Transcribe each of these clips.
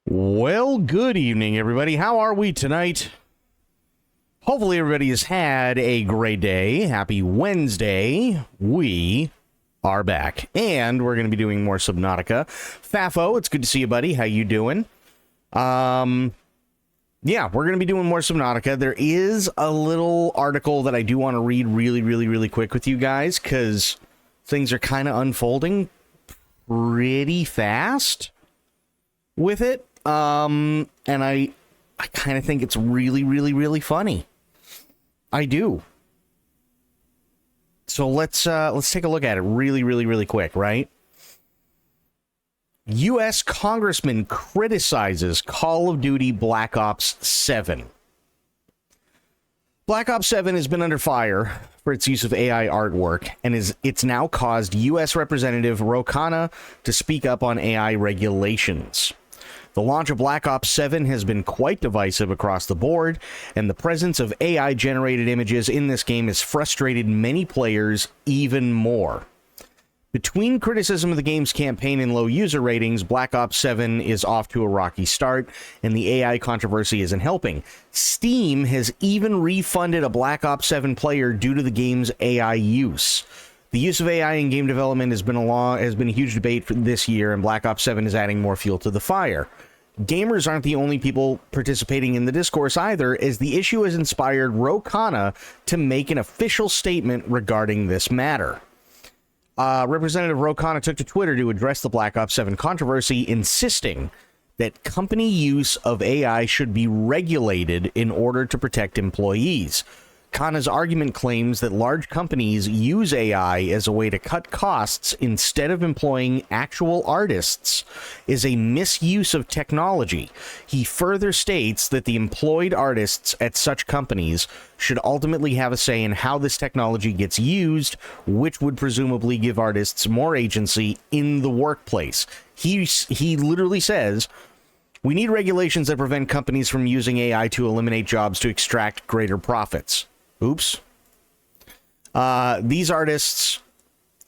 Well, good evening, everybody. How are we tonight? Hopefully, everybody has had a great day. Happy Wednesday. We are back, and we're going to be doing more Subnautica. Fafo, it's good to see you, buddy. How you doing? Yeah, we're going to be doing more Subnautica. There is a little article that I do want to read really quick with you guys, because things are kind of unfolding pretty fast with it. And I kind of think it's really funny. I do. So let's take a look at it really quick, right? U.S. Congressman criticizes Call of Duty Black Ops 7. Black Ops 7 has been under fire for its use of AI artwork, and it's now caused U.S. Representative Ro Khanna to speak up on AI regulations. The launch of Black Ops 7 has been quite divisive across the board, and the presence of AI-generated images in this game has frustrated many players even more. Between criticism of the game's campaign and low user ratings, Black Ops 7 is off to a rocky start, and the AI controversy isn't helping. Steam has even refunded a Black Ops 7 player due to the game's AI use. The use of AI in game development has been a huge debate for this year, and Black Ops 7 is adding more fuel to the fire. Gamers aren't the only people participating in the discourse either, as the issue has inspired Ro Khanna to make an official statement regarding this matter. Representative Ro Khanna took to Twitter to address the Black Ops 7 controversy, insisting that company use of AI should be regulated in order to protect employees. Khanna's argument claims that large companies use AI as a way to cut costs instead of employing actual artists is a misuse of technology. He further states that the employed artists at such companies should ultimately have a say in how this technology gets used, which would presumably give artists more agency in the workplace. He literally says, "We need regulations that prevent companies from using AI to eliminate jobs to extract greater profits." Oops. These artists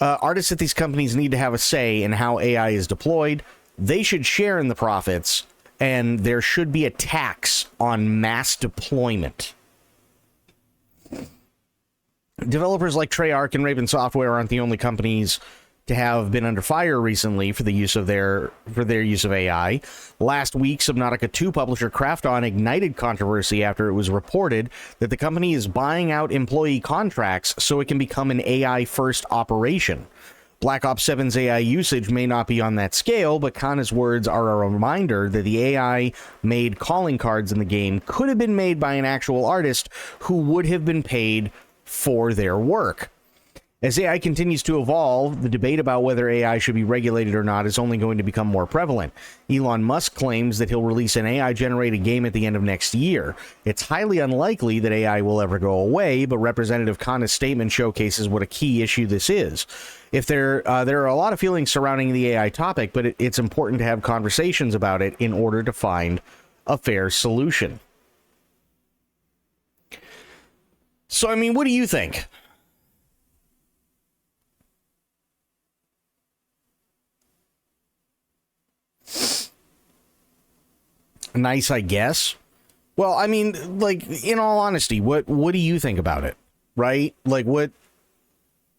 at these companies need to have a say in how AI is deployed. They should share in the profits, and there should be a tax on mass deployment. Developers like Treyarch and Raven Software aren't the only companies to have been under fire recently for the use of their use of AI. Last week, Subnautica 2 publisher Krafton ignited controversy after it was reported that the company is buying out employee contracts so it can become an AI-first operation. Black Ops 7's AI usage may not be on that scale, but Khanna's words are a reminder that the AI-made calling cards in the game could have been made by an actual artist who would have been paid for their work. As AI continues to evolve, the debate about whether AI should be regulated or not is only going to become more prevalent. Elon Musk claims that he'll release an AI-generated game at the end of next year. It's highly unlikely that AI will ever go away, but Representative Khanna's statement showcases what a key issue this is. There are a lot of feelings surrounding the AI topic, but it's important to have conversations about it in order to find a fair solution. So, I mean, what do you think? Nice, I guess. Well, I mean, like, in all honesty, what do you think about it? Right? Like, what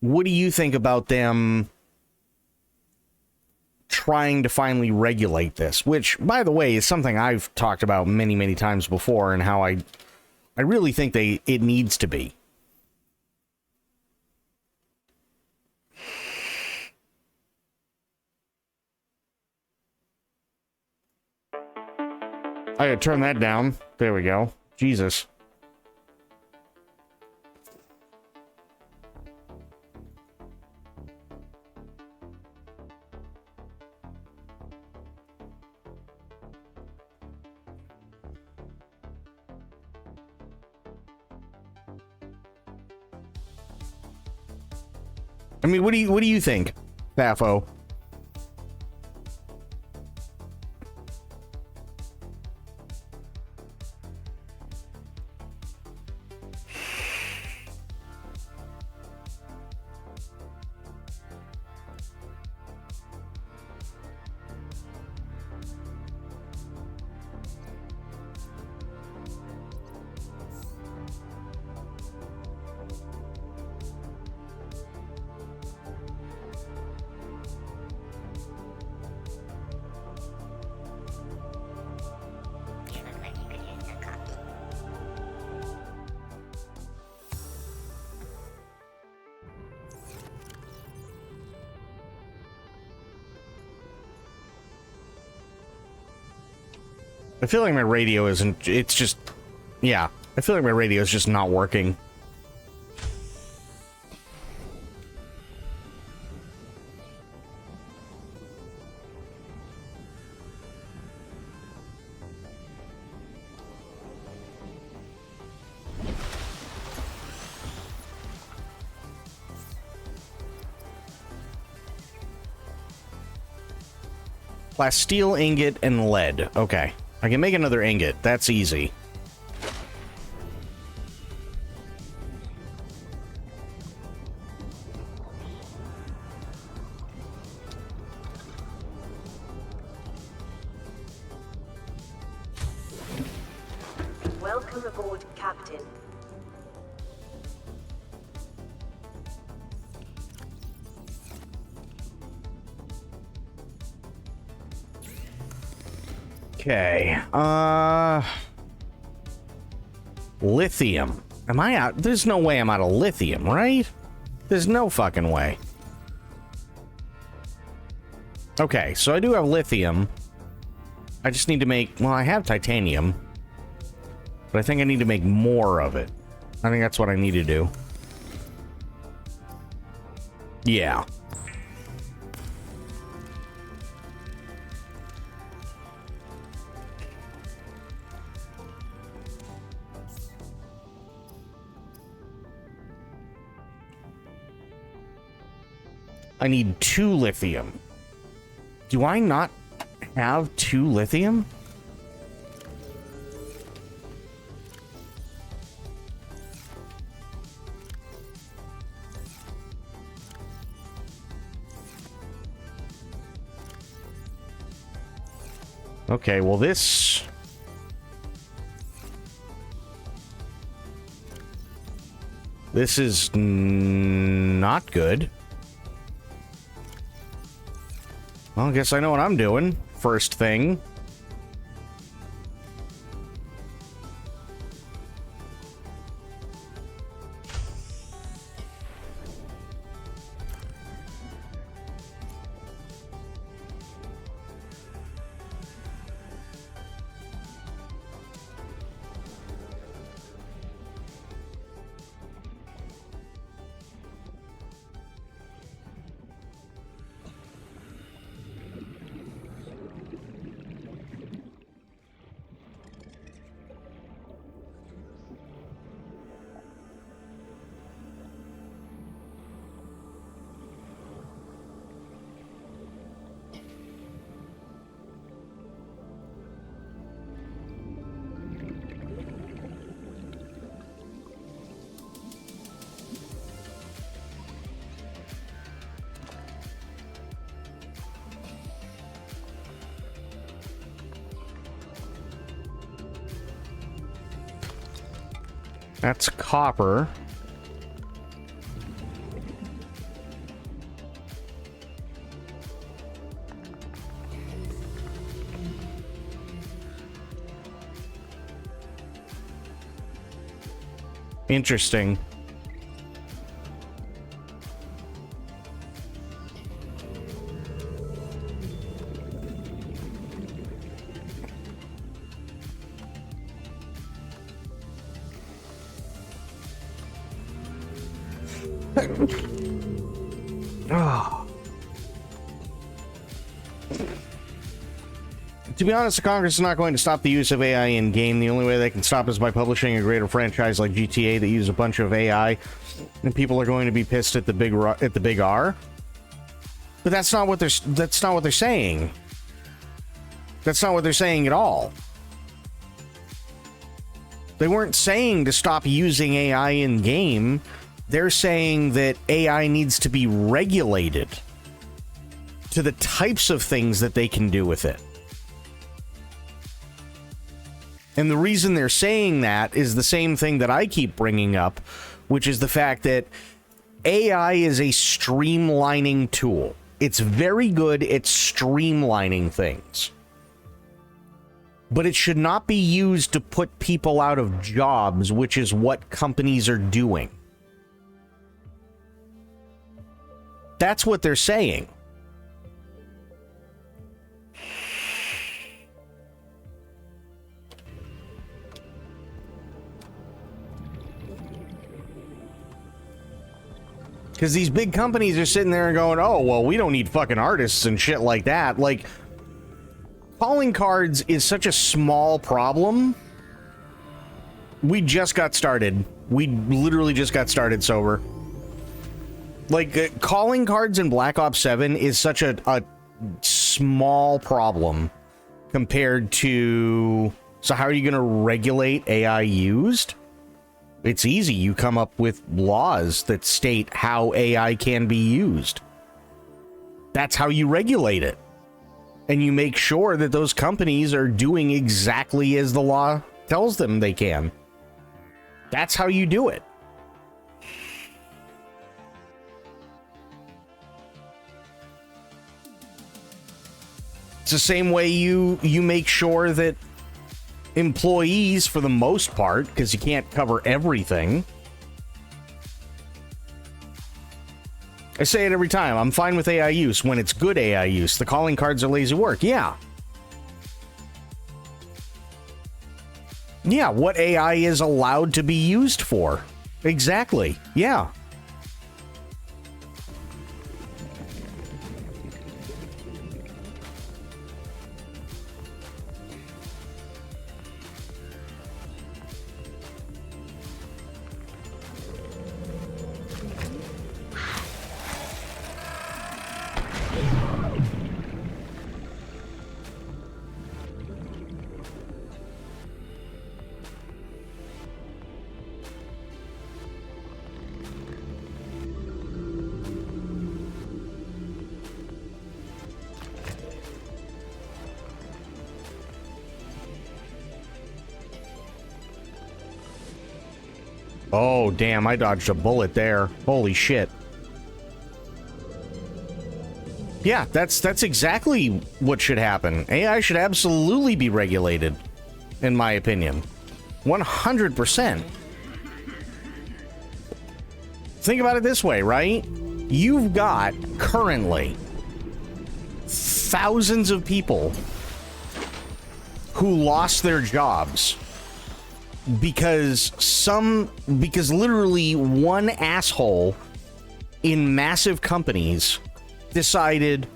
do you think about them trying to finally regulate this? Which, by the way, is something I've talked about many times before, and how I really think it needs to be. I gotta turn that down. There we go. Jesus. I mean, what do you think, Fafo? I feel like my radio isn't... It's just... Yeah. I feel like my radio is just not working. Plasteel ingot and lead. Okay. I can make another ingot. That's easy. Welcome aboard, Captain. Okay. Lithium. Am I out? There's no way I'm out of lithium, right? There's no fucking way. Okay, so I do have lithium. I just need to make... Well, I have titanium. But I think I need to make more of it. I think that's what I need to do. Yeah. I need 2 lithium. Do I not have 2 lithium? Okay, well this... This is not good. Well, I guess I know what I'm doing. First thing. That's copper. Interesting. To be honest, the Congress is not going to stop the use of AI in game. The only way they can stop is by publishing a greater franchise like GTA that uses a bunch of AI, and people are going to be pissed at the big R. But that's not what they're saying. That's not what they're saying at all. They weren't saying to stop using AI in game. They're saying that AI needs to be regulated to the types of things that they can do with it. And the reason they're saying that is the same thing that I keep bringing up, which is the fact that AI is a streamlining tool. It's very good at streamlining things. But it should not be used to put people out of jobs, which is what companies are doing. That's what they're saying. Because these big companies are sitting there and going, oh, well, we don't need fucking artists and shit like that. Like, calling cards is such a small problem. We just got started. We literally just got started sober. Like, calling cards in Black Ops 7 is such a small problem compared to... So how are you going to regulate AI used? It's easy. You come up with laws that state how AI can be used. That's how you regulate it. And you make sure that those companies are doing exactly as the law tells them they can. That's how you do it. It's the same way you make sure that employees, for the most part, because you can't cover everything. I say it every time. I'm fine with AI use when it's good AI use. The calling cards are lazy work. Yeah. Yeah, what AI is allowed to be used for. Exactly. Yeah. Oh, damn, I dodged a bullet there. Holy shit. Yeah, that's exactly what should happen. AI should absolutely be regulated, in my opinion. 100%. Think about it this way, right? You've got, currently, thousands of people who lost their jobs because literally one asshole in massive companies decided,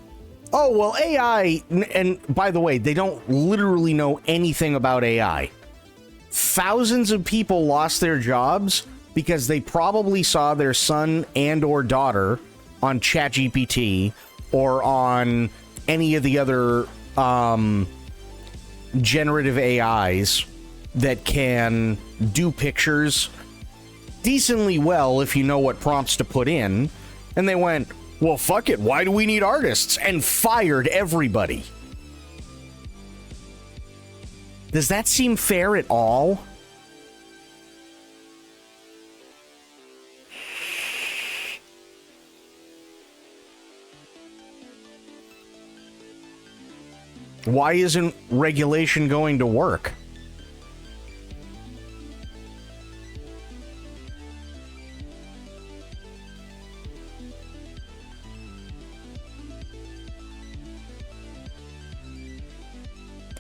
oh, well, AI, and by the way, they don't literally know anything about AI. Thousands of people lost their jobs because they probably saw their son and or daughter on ChatGPT or on any of the other generative AIs that can do pictures decently well if you know what prompts to put in, and they went, well, fuck it, why do we need artists? And fired everybody. Does that seem fair at all? Why isn't regulation going to work?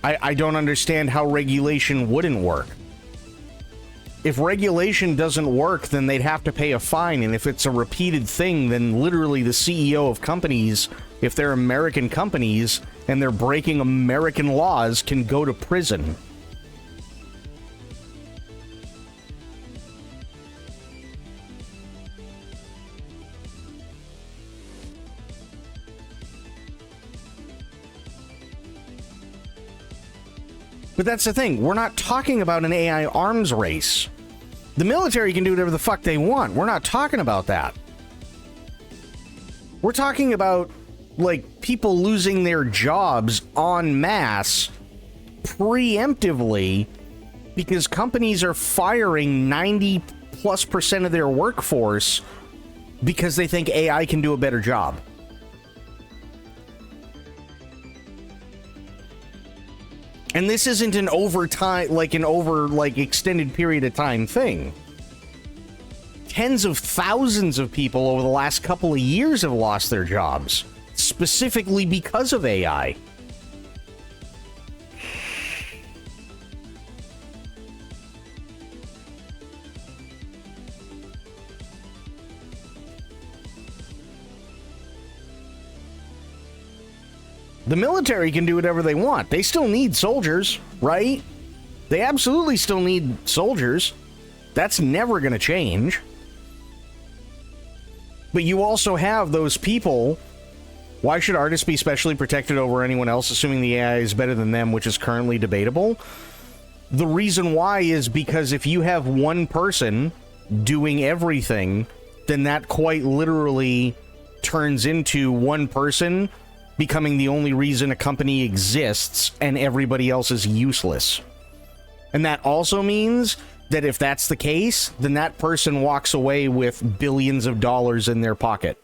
I don't understand how regulation wouldn't work. If regulation doesn't work, then they'd have to pay a fine, and if it's a repeated thing, then literally the CEO of companies, if they're American companies and they're breaking American laws, can go to prison. But that's the thing. We're not talking about an AI arms race. The military can do whatever the fuck they want. We're not talking about that. We're talking about, like, people losing their jobs en masse preemptively because companies are firing 90+% of their workforce because they think AI can do a better job. And this isn't an extended period of time thing. Tens of thousands of people over the last couple of years have lost their jobs, specifically because of AI. The military can do whatever they want. They still need soldiers, right? They absolutely still need soldiers. That's never going to change. But you also have those people. Why should artists be specially protected over anyone else, assuming the AI is better than them, which is currently debatable? The reason why is because if you have one person doing everything, then that quite literally turns into one person becoming the only reason a company exists and everybody else is useless. And that also means that if that's the case, then that person walks away with billions of dollars in their pocket.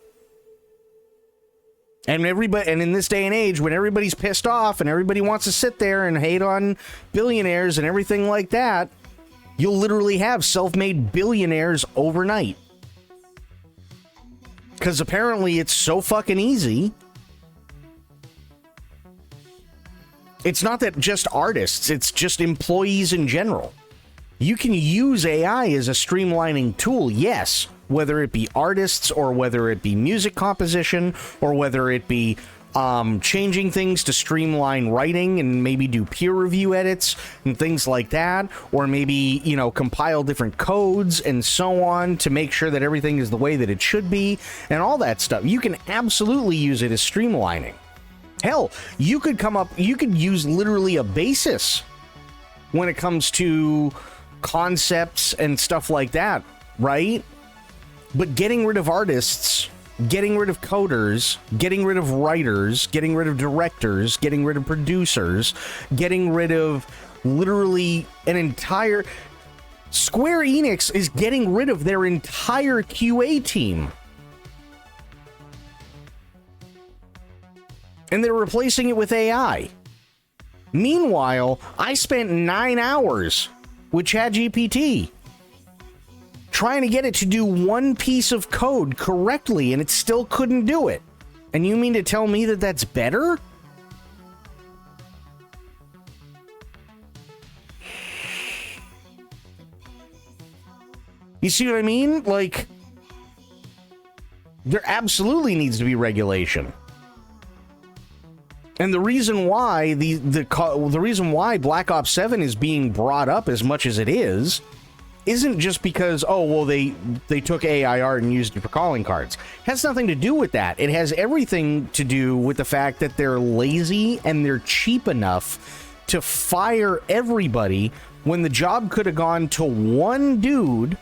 And in this day and age, when everybody's pissed off and everybody wants to sit there and hate on billionaires and everything like that, you'll literally have self-made billionaires overnight. Because apparently it's so fucking easy. It's not that just artists, it's just employees in general. You can use AI as a streamlining tool, yes, whether it be artists or whether it be music composition or whether it be changing things to streamline writing and maybe do peer review edits and things like that, or maybe, you know, compile different codes and so on to make sure that everything is the way that it should be and all that stuff. You can absolutely use it as streamlining. Hell, you could use literally a basis when it comes to concepts and stuff like that, right? But getting rid of artists, getting rid of coders, getting rid of writers, getting rid of directors, getting rid of producers, getting rid of literally an entire... Square Enix is getting rid of their entire QA team. And they're replacing it with AI. Meanwhile, I spent 9 hours with ChatGPT trying to get it to do one piece of code correctly, and it still couldn't do it. And you mean to tell me that that's better? You see what I mean? Like, there absolutely needs to be regulation. And the reason why the reason why Black Ops 7 is being brought up as much as it is isn't just because, oh, well, they took AI art and used it for calling cards. It has nothing to do with that. It has everything to do with the fact that they're lazy and they're cheap enough to fire everybody when the job could have gone to one dude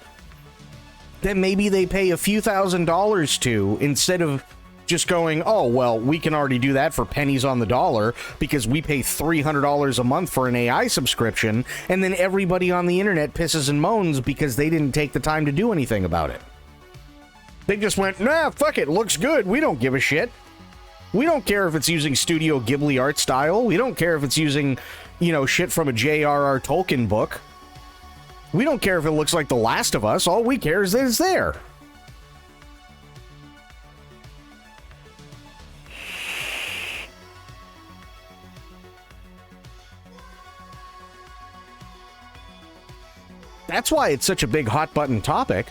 that maybe they pay a few $1,000s to, instead of just going, oh, well, we can already do that for pennies on the dollar because we pay $300 a month for an AI subscription, and then everybody on the internet pisses and moans because they didn't take the time to do anything about it. They just went, nah, fuck it, looks good, we don't give a shit. We don't care if it's using Studio Ghibli art style, we don't care if it's using, you know, shit from a J.R.R. Tolkien book. We don't care if it looks like The Last of Us, all we care is that it's there. That's why it's such a big hot button topic.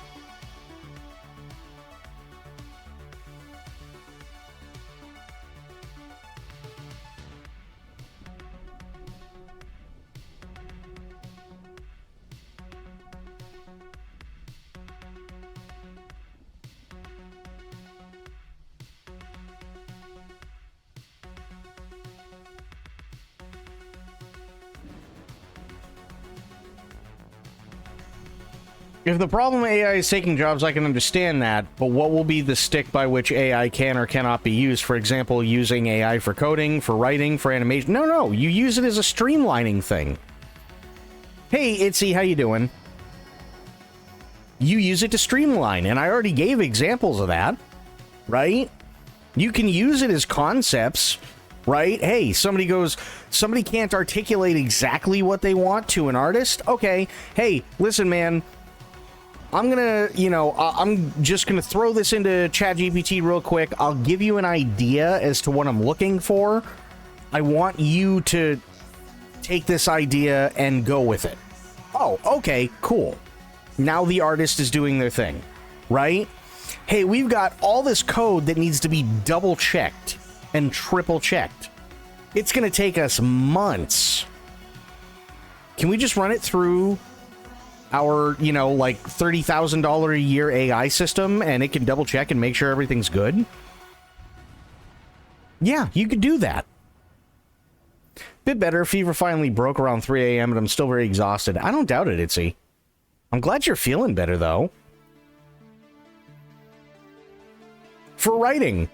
If the problem AI is taking jobs, I can understand that, but what will be the stick by which AI can or cannot be used? For example, using AI for coding, for writing, for animation? No, you use it as a streamlining thing. Hey, Itzy, how you doing? You use it to streamline, and I already gave examples of that, right? You can use it as concepts, right? Hey, somebody can't articulate exactly what they want to an artist. Okay, hey, listen, man, I'm just gonna throw this into ChatGPT real quick. I'll give you an idea as to what I'm looking for. I want you to take this idea and go with it. Oh, okay, cool. Now the artist is doing their thing, right? Hey, we've got all this code that needs to be double checked and triple checked. It's going to take us months. Can we just run it through our, like $30,000 a year AI system and it can double check and make sure everything's good? Yeah, you could do that. Bit better. Fever finally broke around 3 a.m. and I'm still very exhausted. I don't doubt it, Itzy. I'm glad you're feeling better, though. For writing,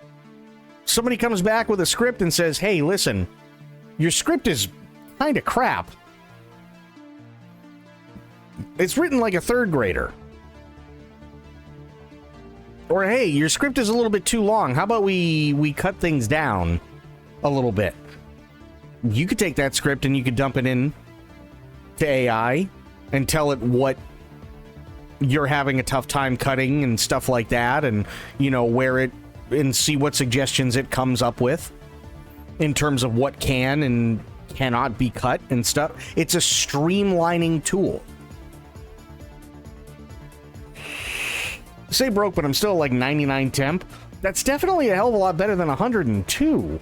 somebody comes back with a script and says, hey, listen, your script is kind of crap. It's written like a third grader. Or, hey, your script is a little bit too long. How about we cut things down a little bit? You could take that script and you could dump it in to AI and tell it what you're having a tough time cutting and stuff like that, and, where it, and see what suggestions it comes up with in terms of what can and cannot be cut and stuff. It's a streamlining tool. Say broke, but I'm still like 99 temp. That's definitely a hell of a lot better than 102.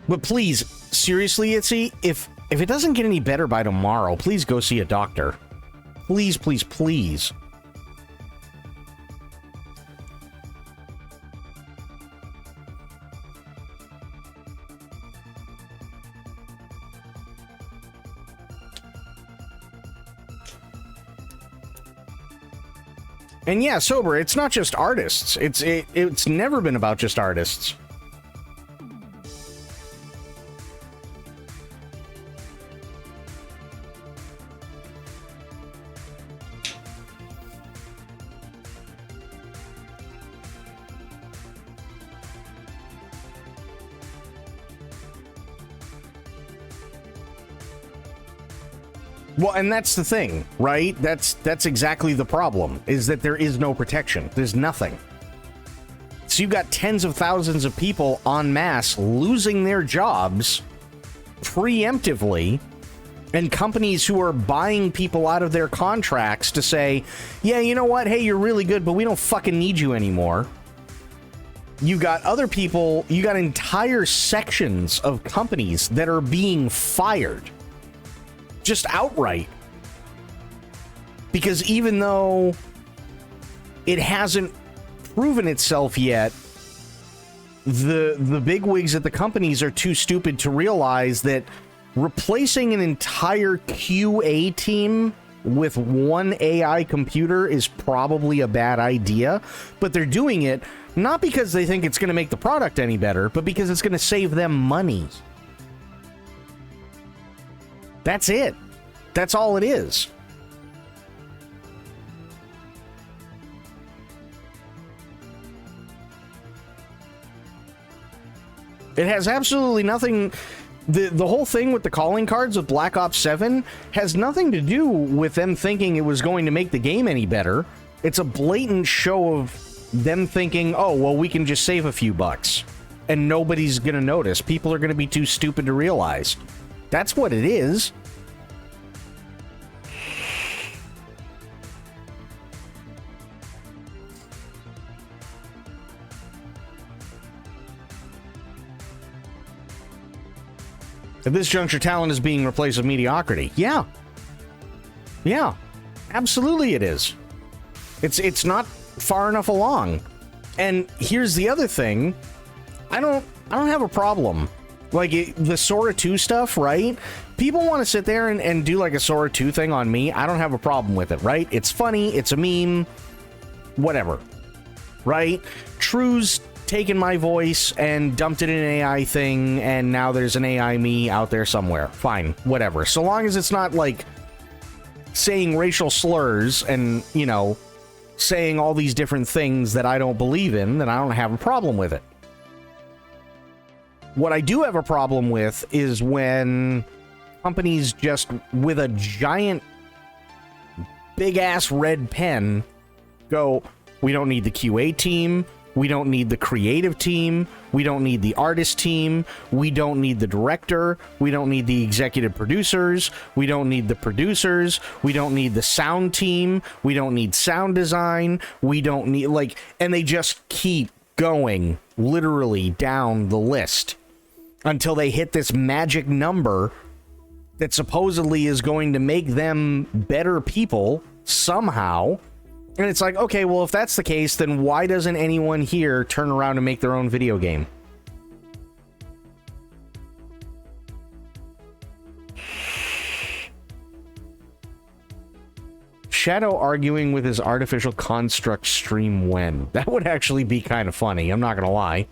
But please, seriously, Itzy, if it doesn't get any better by tomorrow, please go see a doctor. Please, please, please. And yeah, Sober, it's not just artists. It's never been about just artists. Well, and that's the thing, right? That's exactly the problem, is that there is no protection. There's nothing. So you've got tens of thousands of people en masse losing their jobs preemptively, and companies who are buying people out of their contracts to say, yeah, you know what? Hey, you're really good, but we don't fucking need you anymore. You got other people, you got entire sections of companies that are being fired. Just outright. Because even though it hasn't proven itself yet, the bigwigs at the companies are too stupid to realize that replacing an entire QA team with one AI computer is probably a bad idea. But they're doing it not because they think it's going to make the product any better, but because it's going to save them money. That's it. That's all it is. It has absolutely nothing. The whole thing with the calling cards of Black Ops 7 has nothing to do with them thinking it was going to make the game any better. It's a blatant show of them thinking, oh, well, we can just save a few bucks and nobody's going to notice. People are going to be too stupid to realize. That's what it is. At this juncture, talent is being replaced with mediocrity. Yeah. Yeah. Absolutely it is. It's not far enough along. And here's the other thing. I don't have a problem. Like, the Sora 2 stuff, right? People want to sit there and do like a Sora 2 thing on me. I don't have a problem with it, right? It's funny. It's a meme. Whatever. Right? True's taken my voice and dumped it in an AI thing, and now there's an AI me out there somewhere. Fine, whatever. So long as it's not like saying racial slurs and, saying all these different things that I don't believe in, then I don't have a problem with it. What I do have a problem with is when companies just, with a giant big ass red pen, go, we don't need the QA team. We don't need the creative team. We don't need the artist team. We don't need the director. We don't need the executive producers. We don't need the producers. We don't need the sound team. We don't need sound design. We don't need, and they just keep going literally down the list until they hit this magic number that supposedly is going to make them better people somehow. And it's like, okay, well, if that's the case, then why doesn't anyone here turn around and make their own video game? Shadow arguing with his artificial construct stream when? That would actually be kind of funny, I'm not gonna lie.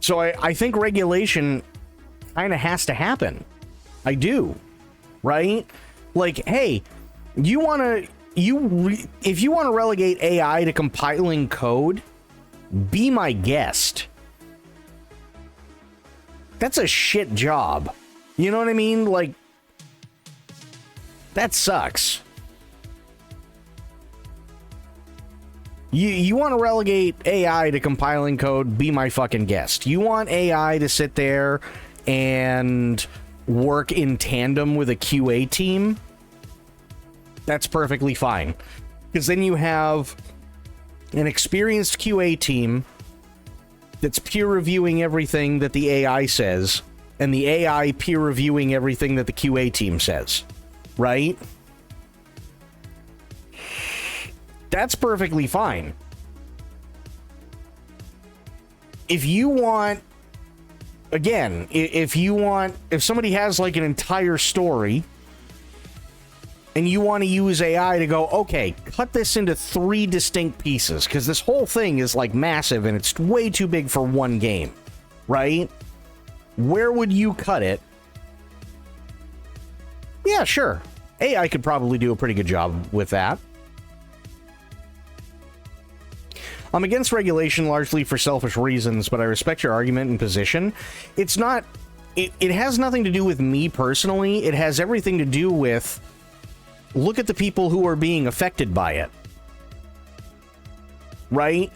So I think regulation kind of has to happen. I do. Right? Like, hey, if you want to relegate AI to compiling code, be my guest. That's a shit job. You know what I mean? Like, that sucks. You want to relegate AI to compiling code, be my fucking guest. You want AI to sit there and work in tandem with a QA team? That's perfectly fine. Because then you have an experienced QA team that's peer reviewing everything that the AI says, and the AI peer reviewing everything that the QA team says, right? That's perfectly fine. If you want, again, if somebody has like an entire story and you want to use AI to go, okay, cut this into 3 distinct pieces, because this whole thing is like massive and it's way too big for one game, right? Where would you cut it? Yeah, sure. AI could probably do a pretty good job with that. I'm against regulation largely for selfish reasons, but I respect your argument and position. It's not... It has nothing to do with me personally. It has everything to do with... Look at the people who are being affected by it. Right?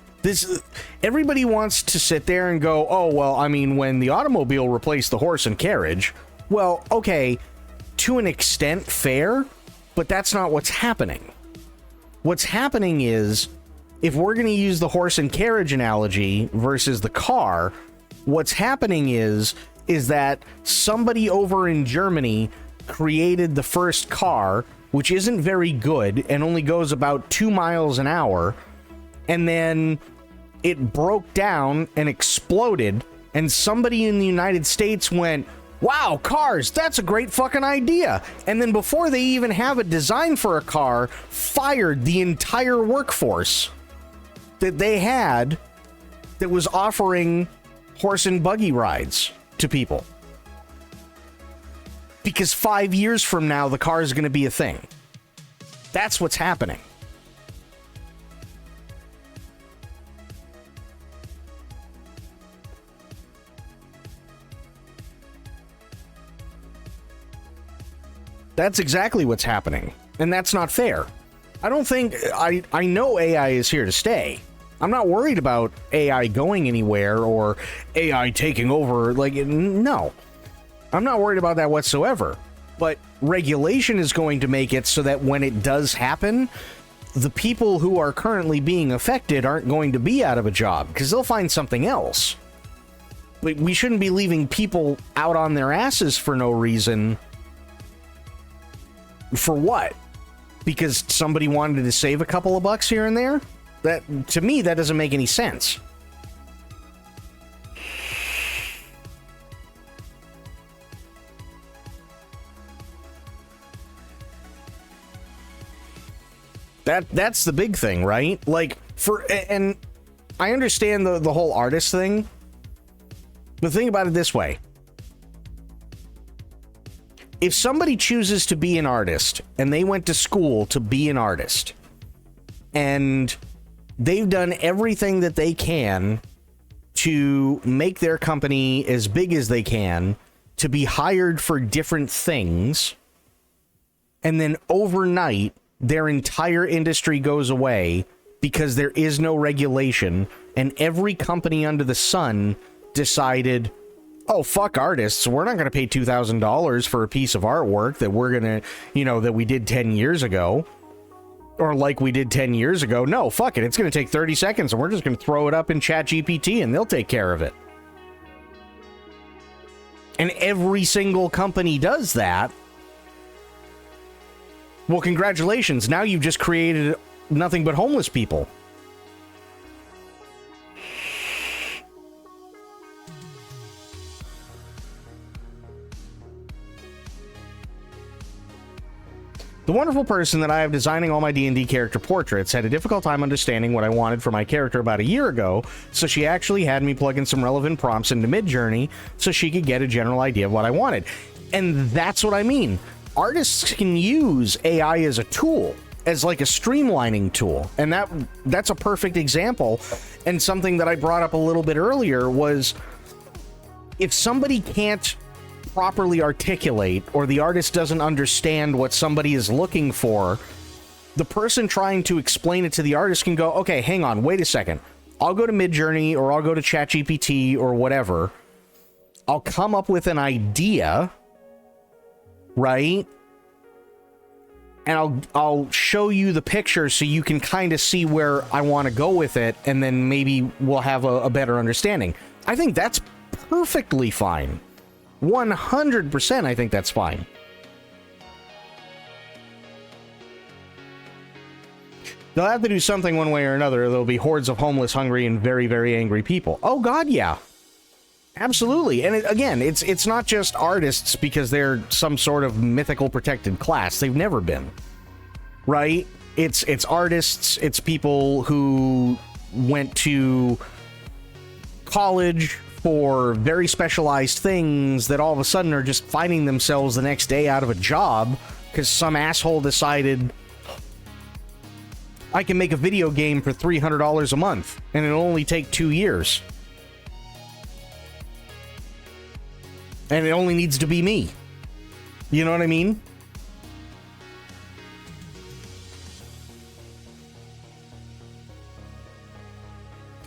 Everybody wants to sit there and go, oh, well, I mean, when the automobile replaced the horse and carriage, well, okay, to an extent, fair, but that's not what's happening. What's happening is, if we're going to use the horse and carriage analogy versus the car, what's happening is that somebody over in Germany created the first car, which isn't very good and only goes about 2 miles an hour, and then it broke down and exploded, and somebody in the United States went, wow, cars, that's a great fucking idea. And then before they even have a design for a car, fired the entire workforce that they had that was offering horse and buggy rides to people. Because 5 years from now, the car is going to be a thing. That's what's happening. That's exactly what's happening. And that's not fair. I don't think... I know AI is here to stay. I'm not worried about AI going anywhere or AI taking over. Like, no. I'm not worried about that whatsoever. But regulation is going to make it so that when it does happen, the people who are currently being affected aren't going to be out of a job because they'll find something else. But we shouldn't be leaving people out on their asses for no reason. For what? Because somebody wanted to save a couple of bucks here and there? That, to me, that doesn't make any sense. That's the big thing, right? Like, and I understand the whole artist thing, but think about it this way. If somebody chooses to be an artist, and they went to school to be an artist, and they've done everything that they can to make their company as big as they can, to be hired for different things, and then overnight, their entire industry goes away because there is no regulation, and every company under the sun decided, oh, fuck artists. We're not going to pay $2,000 for a piece of artwork that we're going to, that we did 10 years ago. Or like we did 10 years ago. No, fuck it. It's going to take 30 seconds and we're just going to throw it up in ChatGPT and they'll take care of it. And every single company does that. Well, congratulations. Now you've just created nothing but homeless people. The wonderful person that I have designing all my D&D character portraits had a difficult time understanding what I wanted for my character about a year ago, so she actually had me plug in some relevant prompts into Midjourney so she could get a general idea of what I wanted. And that's what I mean. Artists can use AI as a tool, as like a streamlining tool. And that's a perfect example. And something that I brought up a little bit earlier was, if somebody can't properly articulate, or the artist doesn't understand what somebody is looking for, the person trying to explain it to the artist can go, okay, hang on, wait a second. I'll go to Midjourney, or I'll go to ChatGPT, or whatever. I'll come up with an idea, right? And I'll show you the picture so you can kind of see where I want to go with it, and then maybe we'll have a better understanding. I think that's perfectly fine. 100%, I think that's fine. They'll have to do something one way or another. There'll be hordes of homeless, hungry, and very, very angry people. Oh, God, yeah. Absolutely. And again, it's not just artists because they're some sort of mythical protected class. They've never been. Right? It's artists, it's people who went to college for very specialized things that all of a sudden are just finding themselves the next day out of a job because some asshole decided, I can make a video game for $300 a month and it'll only take 2 years. And it only needs to be me. You know what I mean?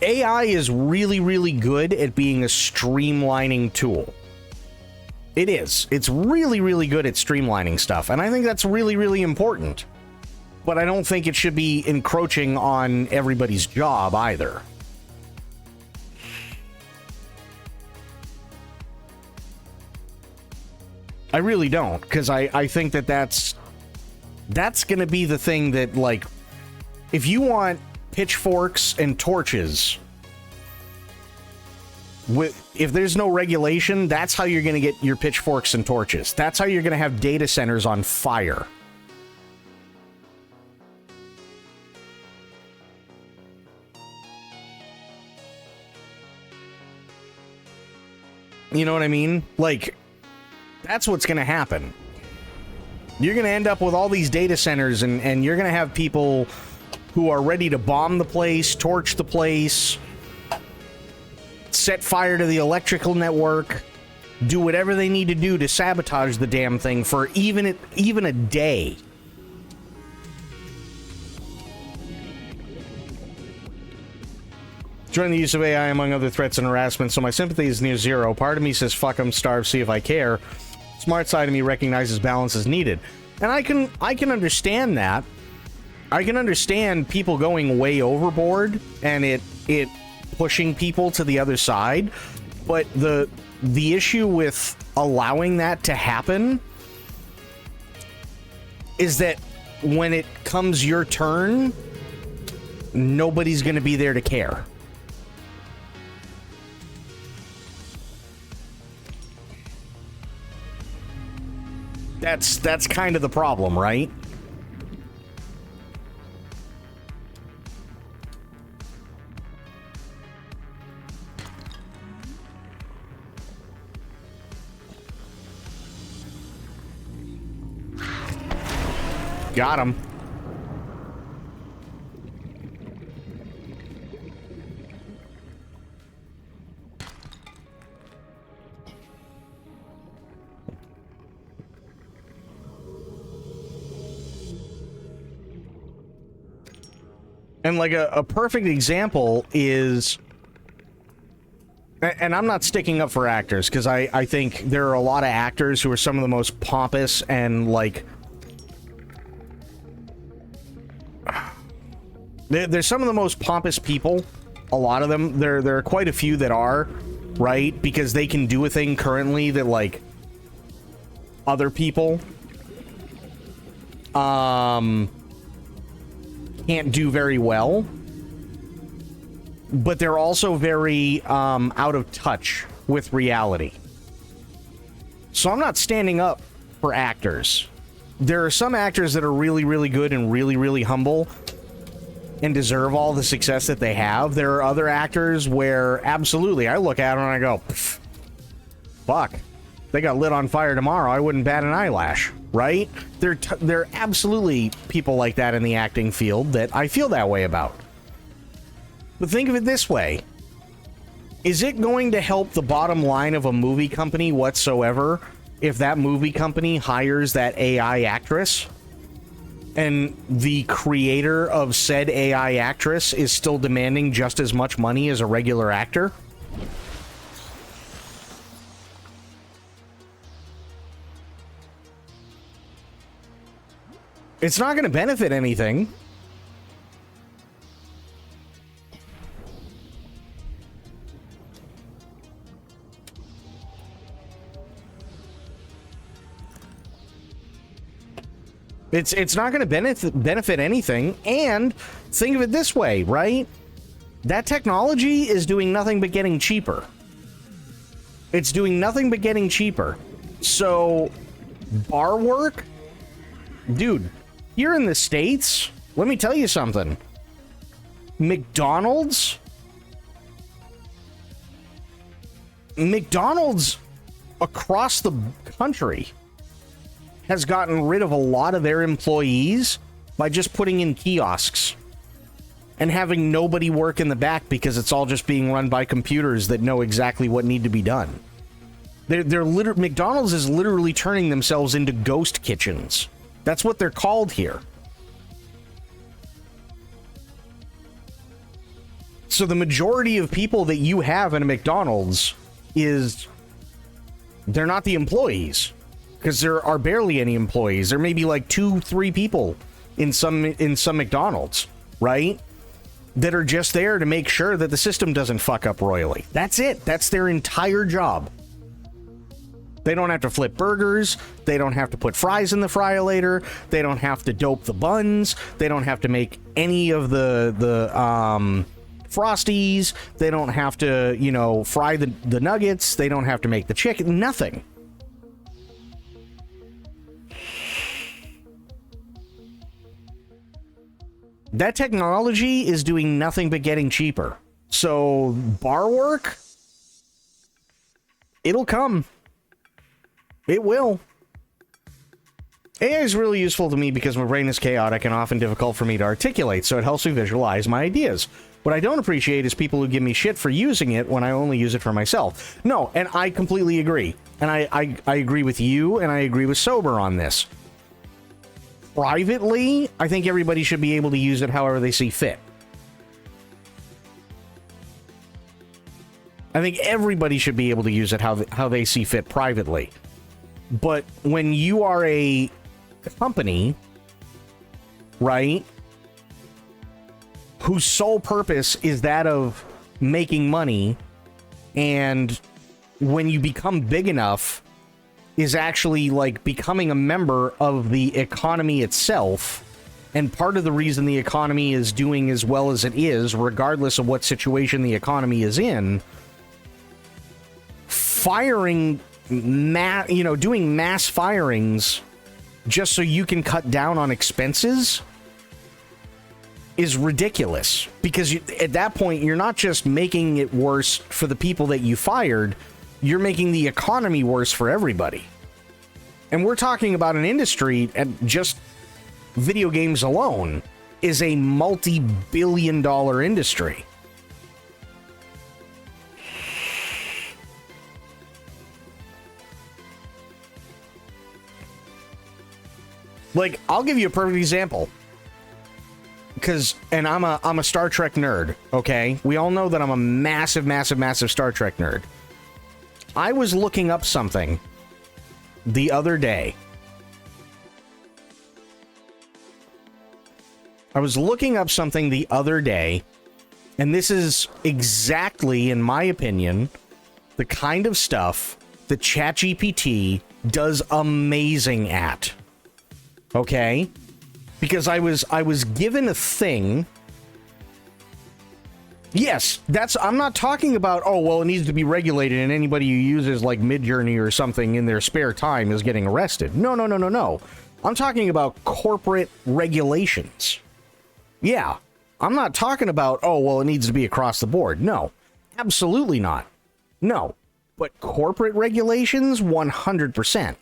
AI is really, really good at being a streamlining tool. It is. It's really, really good at streamlining stuff. And I think that's really, really important. But I don't think it should be encroaching on everybody's job either. I really don't. Because I think that's going to be the thing that, like, if you want pitchforks and torches, if there's no regulation, that's how you're going to get your pitchforks and torches. That's how you're going to have data centers on fire. You know what I mean? Like, that's what's going to happen. You're going to end up with all these data centers, and you're going to have people who are ready to bomb the place, torch the place, set fire to the electrical network, do whatever they need to do to sabotage the damn thing for even a day. Join the use of AI among other threats and harassment, so my sympathy is near zero. Part of me says, fuck 'em, starve, see if I care. Smart side of me recognizes balance is needed. And I can understand that. I can understand people going way overboard and it pushing people to the other side, but the issue with allowing that to happen is that when it comes your turn, nobody's going to be there to care. That's kind of the problem, right? Got him. And like a perfect example is, And I'm not sticking up for actors, because I think there are a lot of actors who are some of the most pompous and, like... There's some of the most pompous people. A lot of them. There are quite a few that are, right? Because they can do a thing currently that, like, other people can't do very well. But they're also very out of touch with reality. So I'm not standing up for actors. There are some actors that are really, really good and really, really humble and deserve all the success that they have. There are other actors where, absolutely, I look at them and I go, fuck, they got lit on fire tomorrow, I wouldn't bat an eyelash, right? There are absolutely people like that in the acting field that I feel that way about. But think of it this way. Is it going to help the bottom line of a movie company whatsoever if that movie company hires that AI actress? And the creator of said AI actress is still demanding just as much money as a regular actor? It's not going to benefit anything. It's not going to benefit anything. And think of it this way, right? That technology is doing nothing but getting cheaper. It's doing nothing but getting cheaper. So, bar work? Dude, here in the States, let me tell you something. McDonald's across the country has gotten rid of a lot of their employees by just putting in kiosks and having nobody work in the back because it's all just being run by computers that know exactly what need to be done. McDonald's is literally turning themselves into ghost kitchens. That's what they're called here. So the majority of people that you have in a McDonald's they're not the employees. Because there are barely any employees. There may be like 2-3 people in some McDonald's, right? That are just there to make sure that the system doesn't fuck up royally. That's it. That's their entire job. They don't have to flip burgers. They don't have to put fries in the fry-o-lator. They don't have to dope the buns. They don't have to make any of the Frosties. They don't have to, fry the nuggets. They don't have to make the chicken. Nothing. That technology is doing nothing but getting cheaper. So, bar work, it'll come. It will. AI is really useful to me because my brain is chaotic and often difficult for me to articulate, so it helps me visualize my ideas. What I don't appreciate is people who give me shit for using it when I only use it for myself. No, and I completely agree. And I agree with you, and I agree with Sober on this. Privately, I think everybody should be able to use it however they see fit. I think everybody should be able to use it how they see fit privately. But when you are a company, right, whose sole purpose is that of making money, and when you become big enough, is actually like becoming a member of the economy itself, and part of the reason the economy is doing as well as it is, regardless of what situation the economy is in, doing mass firings just so you can cut down on expenses is ridiculous. Because at that point, you're not just making it worse for the people that you fired, you're making the economy worse for everybody. And we're talking about an industry, and just video games alone is a multi-billion-dollar industry. Like, I'll give you a perfect example. because I'm a Star Trek nerd, okay? We all know that I'm a massive, massive, massive Star Trek nerd. I was looking up something the other day. And this is exactly, in my opinion, the kind of stuff that ChatGPT does amazing at. Okay? Because I was given a thing. Yes, I'm not talking about, oh, well, it needs to be regulated and anybody who uses like Midjourney or something in their spare time is getting arrested. No. I'm talking about corporate regulations. Yeah, I'm not talking about, oh, well, it needs to be across the board. No, absolutely not. No, but corporate regulations, 100%.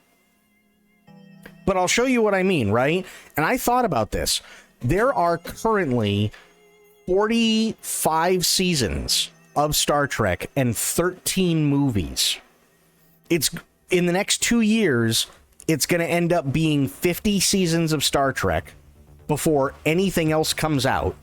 But I'll show you what I mean, right? And I thought about this. There are currently 45 seasons of Star Trek and 13 movies. It's in the next 2 years, it's going to end up being 50 seasons of Star Trek before anything else comes out.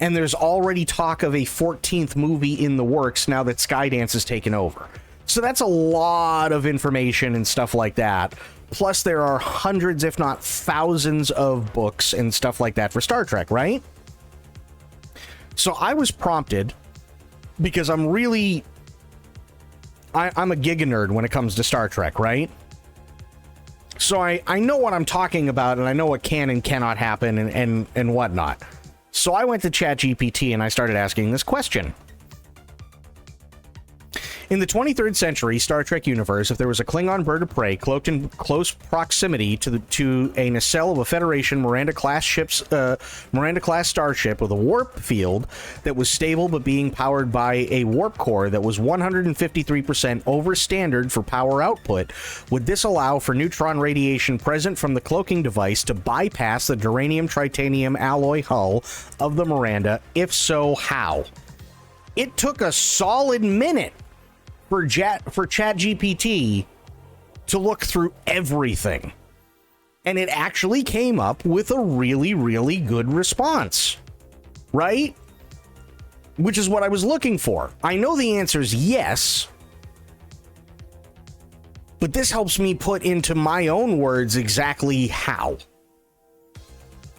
And there's already talk of a 14th movie in the works now that Skydance has taken over. So that's a lot of information and stuff like that. Plus, there are hundreds, if not thousands, of books and stuff like that for Star Trek, right? So I was prompted, because I'm a giga nerd when it comes to Star Trek, right? So I know what I'm talking about, and I know what can and cannot happen and whatnot. So I went to ChatGPT and I started asking this question. In the 23rd century Star Trek universe, if there was a Klingon bird of prey cloaked in close proximity to a nacelle of a Federation Miranda-class starship with a warp field that was stable but being powered by a warp core that was 153% over standard for power output, would this allow for neutron radiation present from the cloaking device to bypass the duranium-tritanium alloy hull of the Miranda? If so, how? It took a solid minute for ChatGPT to look through everything. And it actually came up with a really, really good response. Right? Which is what I was looking for. I know the answer is yes. But this helps me put into my own words exactly how.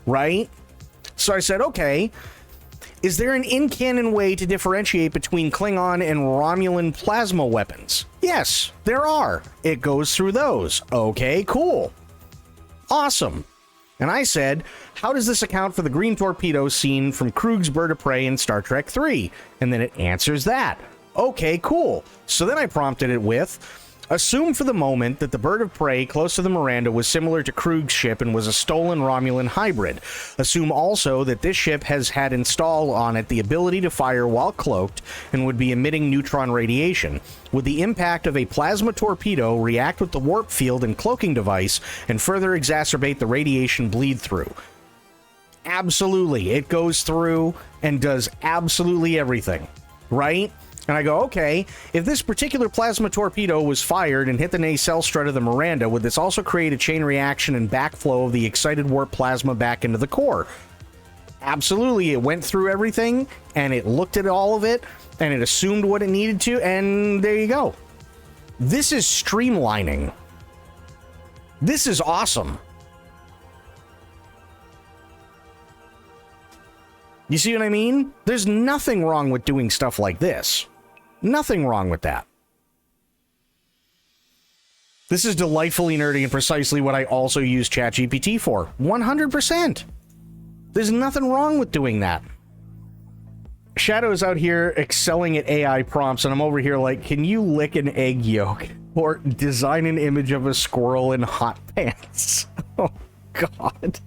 Right? So I said, okay, is there an in-canon way to differentiate between Klingon and Romulan plasma weapons? Yes, there are. It goes through those. Okay, cool. Awesome. And I said, how does this account for the green torpedo seen from Krug's Bird of Prey in Star Trek 3? And then it answers that. Okay, cool. So then I prompted it with, assume for the moment that the bird of prey close to the Miranda was similar to Krug's ship and was a stolen Romulan hybrid. Assume also that this ship has had installed on it the ability to fire while cloaked and would be emitting neutron radiation. Would the impact of a plasma torpedo react with the warp field and cloaking device and further exacerbate the radiation bleed through? Absolutely. It goes through and does absolutely everything, right? And I go, okay, if this particular plasma torpedo was fired and hit the nacelle strut of the Miranda, would this also create a chain reaction and backflow of the excited warp plasma back into the core? Absolutely. It went through everything, and it looked at all of it, and it assumed what it needed to, and there you go. This is streamlining. This is awesome. You see what I mean? There's nothing wrong with doing stuff like this. Nothing wrong with that. This is delightfully nerdy and precisely what I also use ChatGPT for. 100%. There's nothing wrong with doing that. Shadow's out here excelling at AI prompts, and I'm over here like, can you lick an egg yolk? Or design an image of a squirrel in hot pants? Oh, God.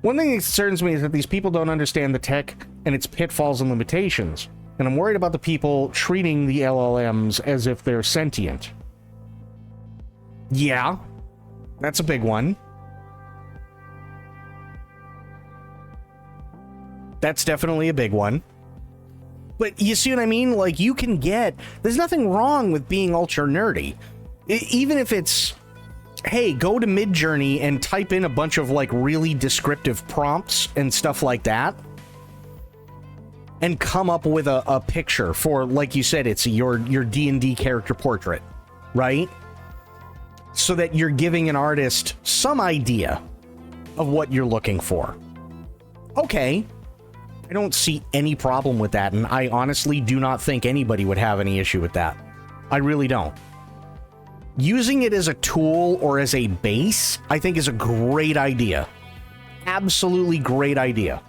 One thing that concerns me is that these people don't understand the tech and its pitfalls and limitations, and I'm worried about the people treating the LLMs as if they're sentient. Yeah, that's a big one. That's definitely a big one. But you see what I mean? Like, you can get... There's nothing wrong with being ultra nerdy. Even if it's hey, go to Midjourney and type in a bunch of like really descriptive prompts and stuff like that, and come up with a picture for, like you said, it's your D&D character portrait, right? So that you're giving an artist some idea of what you're looking for. Okay, I don't see any problem with that, and I honestly do not think anybody would have any issue with that. I really don't. Using it as a tool or as a base, I think, is a great idea. Absolutely great idea.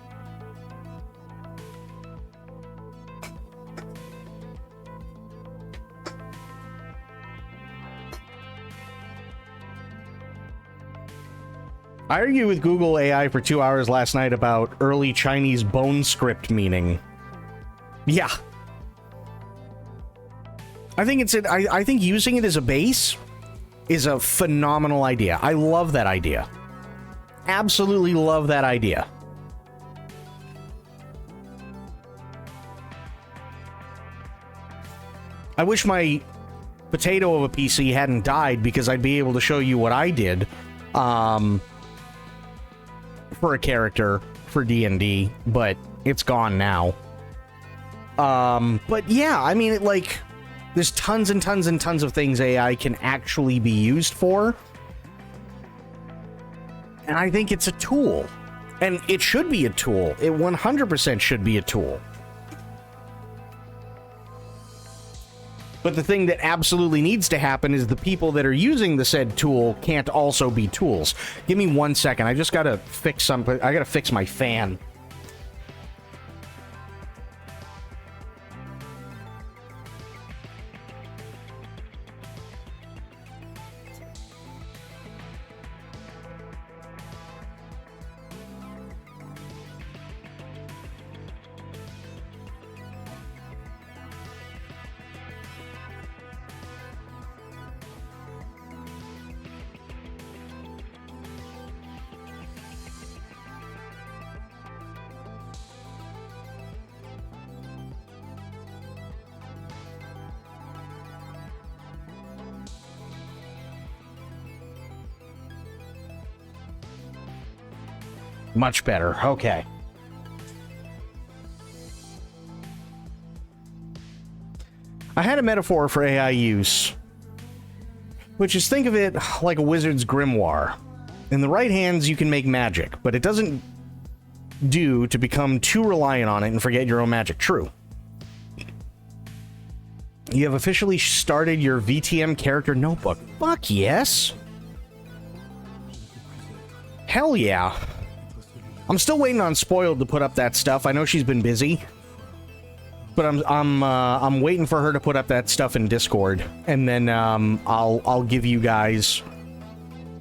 I argued with Google AI for 2 hours last night about early Chinese bone script meaning. Yeah. I think using it as a base is a phenomenal idea. I love that idea. Absolutely love that idea. I wish my potato of a PC hadn't died, because I'd be able to show you what I did for a character for D&D, but it's gone now. But yeah, I mean, there's tons and tons and tons of things AI can actually be used for. And I think it's a tool. And it should be a tool. It 100% should be a tool. But the thing that absolutely needs to happen is the people that are using the said tool can't also be tools. Give me 1 second. I just gotta fix something. I gotta fix my fan. Much better. Okay. I had a metaphor for AI use, which is, think of it like a wizard's grimoire. In the right hands, you can make magic, but it doesn't do to become too reliant on it and forget your own magic. True. You have officially started your VTM character notebook. Fuck yes. Hell yeah. I'm still waiting on Spoiled to put up that stuff. I know she's been busy, but I'm waiting for her to put up that stuff in Discord, and then I'll give you guys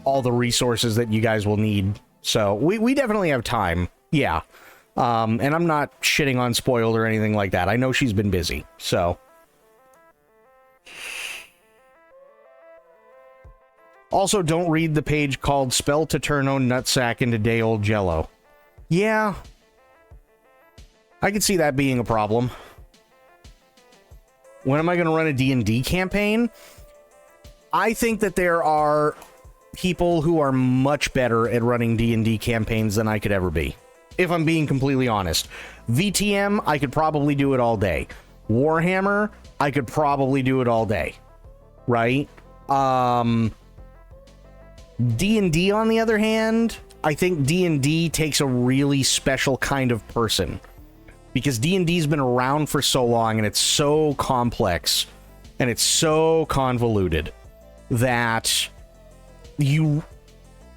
all the resources that you guys will need. So we definitely have time. Yeah. And I'm not shitting on Spoiled or anything like that. I know she's been busy. So also, don't read the page called Spell to Turn On Nutsack into Day Old Jello. Yeah, I could see that being a problem. When am I going to run a D&D campaign? I think that there are people who are much better at running D&D campaigns than I could ever be, if I'm being completely honest. VTM, I could probably do it all day. Warhammer, I could probably do it all day. Right? D&D, on the other hand, I think D&D takes a really special kind of person, because D&D's been around for so long, and it's so complex and it's so convoluted that you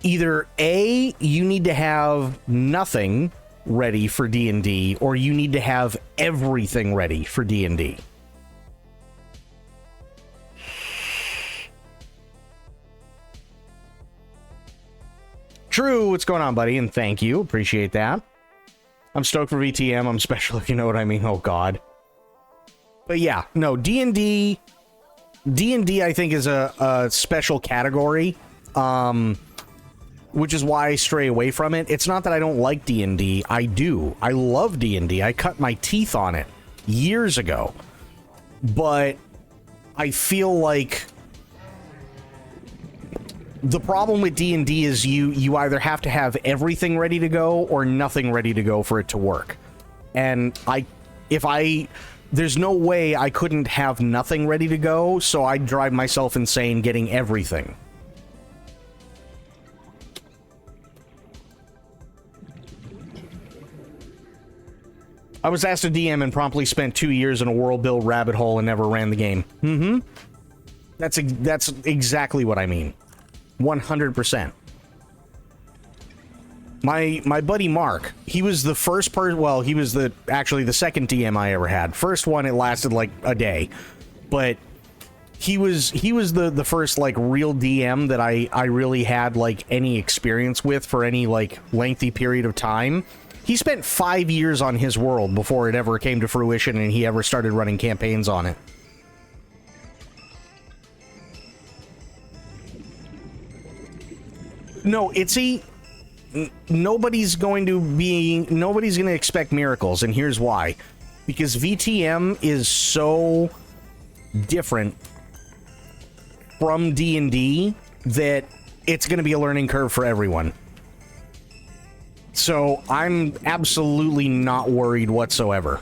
either you need to have nothing ready for D&D, or you need to have everything ready for D&D. True, what's going on, buddy? And thank you. Appreciate that. I'm stoked for VTM. I'm special, if you know what I mean. Oh, God. But yeah, no, D&D, I think, is a special category, which is why I stray away from it. It's not that I don't like D&D. I do. I love D&D. I cut my teeth on it years ago. But I feel like The problem with D&D is you either have to have everything ready to go or nothing ready to go for it to work. And there's no way I couldn't have nothing ready to go, so I'd drive myself insane getting everything. I was asked to DM and promptly spent 2 years in a world build rabbit hole and never ran the game. Mm-hmm. That's exactly what I mean. 100%. My buddy Mark, he was the first person, well, he was actually the second DM I ever had. First one, it lasted like a day. But he was the first like real DM that I really had like any experience with for any like lengthy period of time. He spent 5 years on his world before it ever came to fruition and he ever started running campaigns on it. No, nobody's going to expect miracles, and here's why. Because VTM is so different from D&D that it's going to be a learning curve for everyone. So I'm absolutely not worried whatsoever.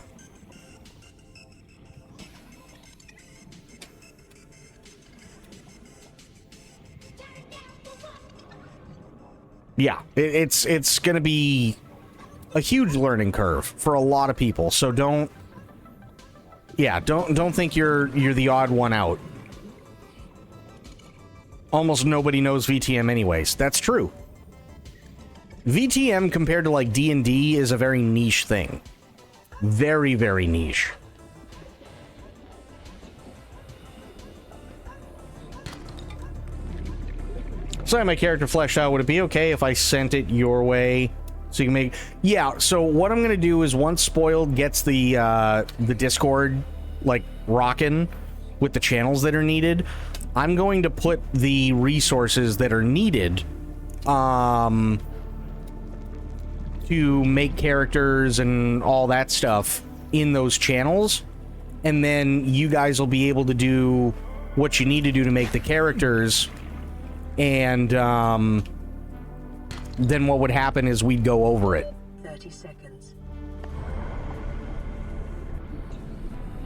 Yeah, it's going to be a huge learning curve for a lot of people. So don't think you're the odd one out. Almost nobody knows VTM anyways. That's true. VTM compared to like D&D is a very niche thing. Very, very niche. So I have my character fleshed out. Would it be okay if I sent it your way so you can make... Yeah, so what I'm going to do is once Spoiled gets the Discord like rocking with the channels that are needed, I'm going to put the resources that are needed to make characters and all that stuff in those channels, and then you guys will be able to do what you need to do to make the characters, and then what would happen is we'd go over it. 30 seconds.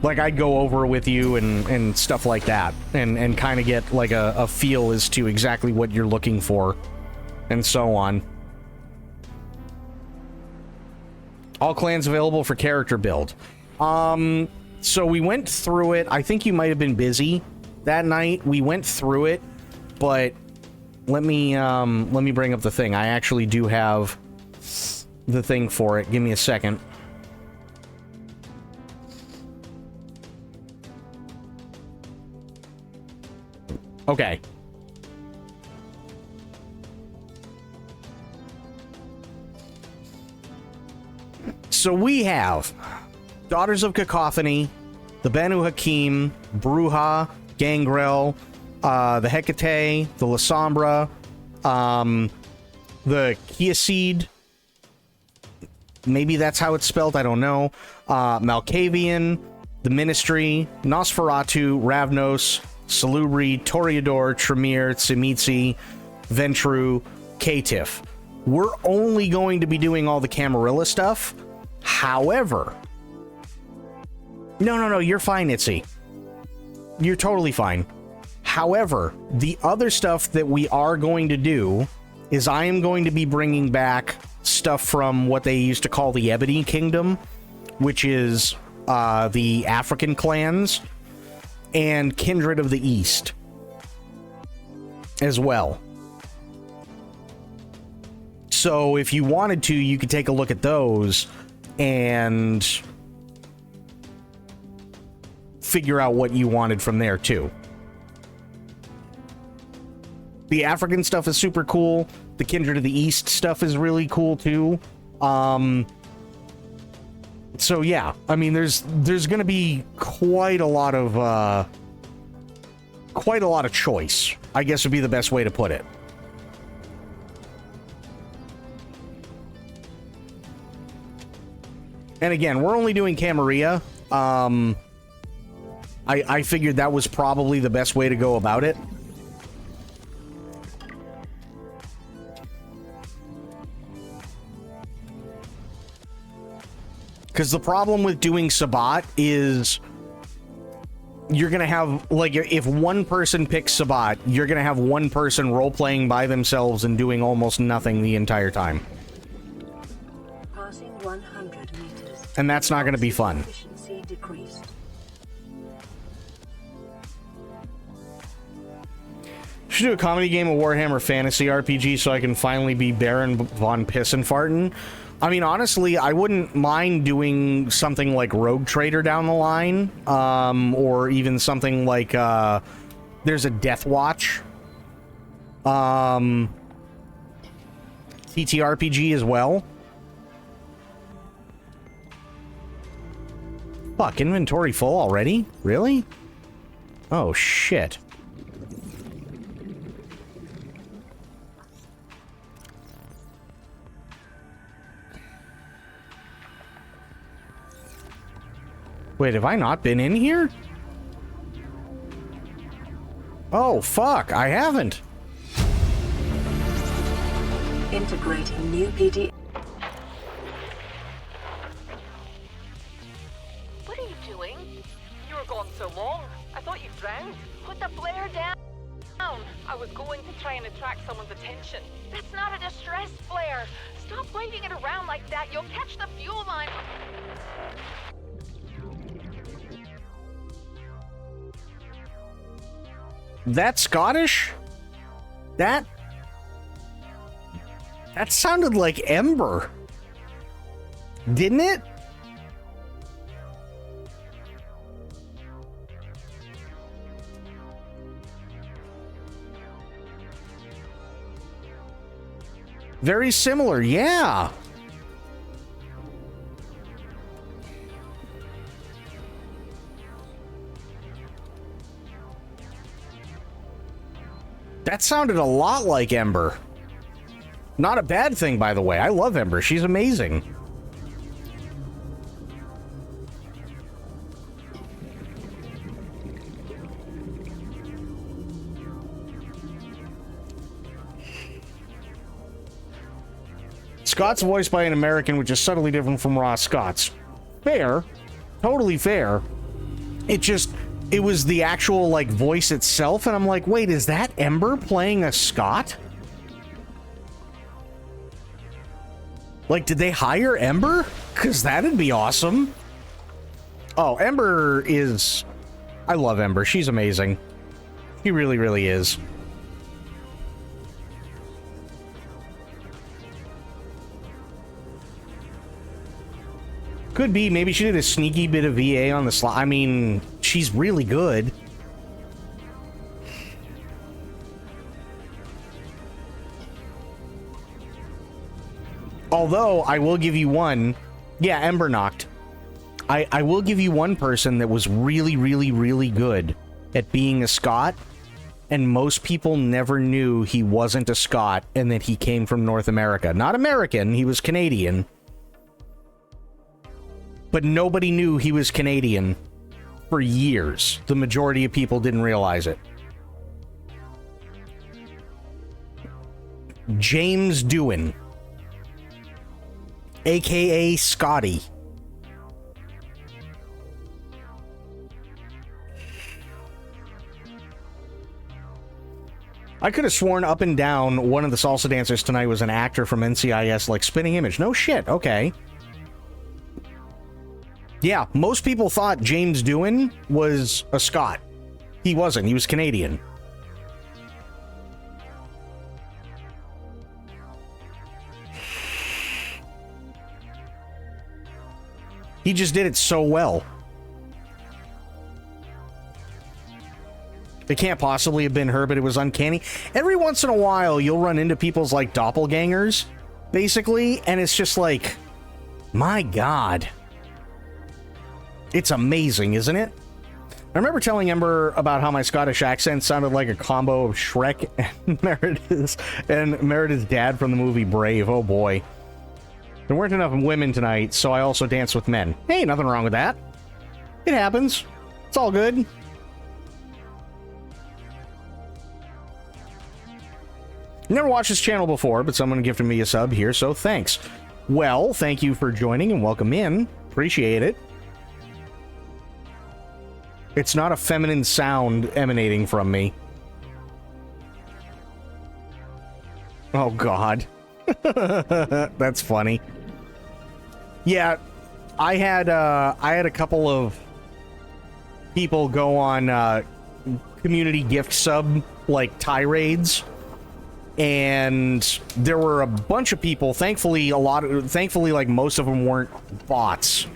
Like, I'd go over it with you and stuff like that, and kind of get like a feel as to exactly what you're looking for, and so on. All clans available for character build. So we went through it. I think you might have been busy that night. We went through it, but let me bring up the thing. I actually do have the thing for it. Give me a second. Okay. So we have Daughters of Cacophony, the Banu Hakim, Bruja, Gangrel, the Hecate, the Lasombra, the Kiasid. Maybe that's how it's spelled, I don't know. Malkavian, the Ministry, Nosferatu, Ravnos, Salubri, Toreador, Tremere, Tzimisce, Ventru, Caitiff. We're only going to be doing all the Camarilla stuff. However... No, you're fine, Itzy. You're totally fine. However, the other stuff that we are going to do is I am going to be bringing back stuff from what they used to call the Ebony Kingdom, which is the African clans, and Kindred of the East as well. So if you wanted to, you could take a look at those and figure out what you wanted from there too. The African stuff is super cool. The Kindred of the East stuff is really cool too. So yeah, I mean, there's going to be quite a lot of choice, I guess would be the best way to put it. And again, we're only doing Camarilla. I figured that was probably the best way to go about it. Because the problem with doing Sabbat is you're going to have, like, if one person picks Sabbat, you're going to have one person role-playing by themselves and doing almost nothing the entire time. Passing 100 meters. And that's not going to be fun. Efficiency decreased. Should do a comedy game of Warhammer Fantasy RPG so I can finally be Baron von Pissenfarten. I mean, honestly, I wouldn't mind doing something like Rogue Trader down the line, or even something like, there's a Death Watch, TTRPG as well. Fuck, inventory full already? Really? Oh, shit. Wait, have I not been in here? Oh, fuck, I haven't. Integrating new PD. What are you doing? You were gone so long. I thought you drowned. Put the flare down. I was going to try and attract someone's attention. That's not a distress flare. Stop waving it around like that. You'll catch the fuel line. That Scottish? That sounded like Ember. Didn't it? Very similar, yeah. That sounded a lot like Ember. Not a bad thing, by the way. I love Ember. She's amazing. Scott's voiced by an American, which is subtly different from Ross Scott's. Fair. Totally fair. It was the actual, like, voice itself, and I'm like, wait, is that Ember playing a Scott? Like, did they hire Ember? Because that'd be awesome. Oh, Ember is... I love Ember. She's amazing. She really, really is. Could be. Maybe she did a sneaky bit of VA on the slot. I mean, she's really good. Although, I will give you one. Yeah, Ember knocked. I will give you one person that was really, really, really good at being a Scot, and most people never knew he wasn't a Scot and that he came from North America. Not American, he was Canadian. But nobody knew he was Canadian for years. The majority of people didn't realize it. James Doohan, aka Scotty. I could have sworn up and down one of the salsa dancers tonight was an actor from NCIS, like Spinning Image. No shit, okay. Yeah, most people thought James Doohan was a Scot. He wasn't, he was Canadian. He just did it so well. It can't possibly have been her, but it was uncanny. Every once in a while, you'll run into people's, like, doppelgangers, basically, and it's just like, my God. It's amazing, isn't it? I remember telling Ember about how my Scottish accent sounded like a combo of Shrek and Meredith's dad from the movie Brave. Oh boy. There weren't enough women tonight, so I also danced with men. Hey, nothing wrong with that. It happens. It's all good. Never watched this channel before, but someone gifted me a sub here, so thanks. Well, thank you for joining and welcome in. Appreciate it. It's not a feminine sound emanating from me. Oh, God. That's funny. Yeah, I had a couple of people go on community gift sub like tirades, and there were a bunch of people. Thankfully, like most of them weren't bots.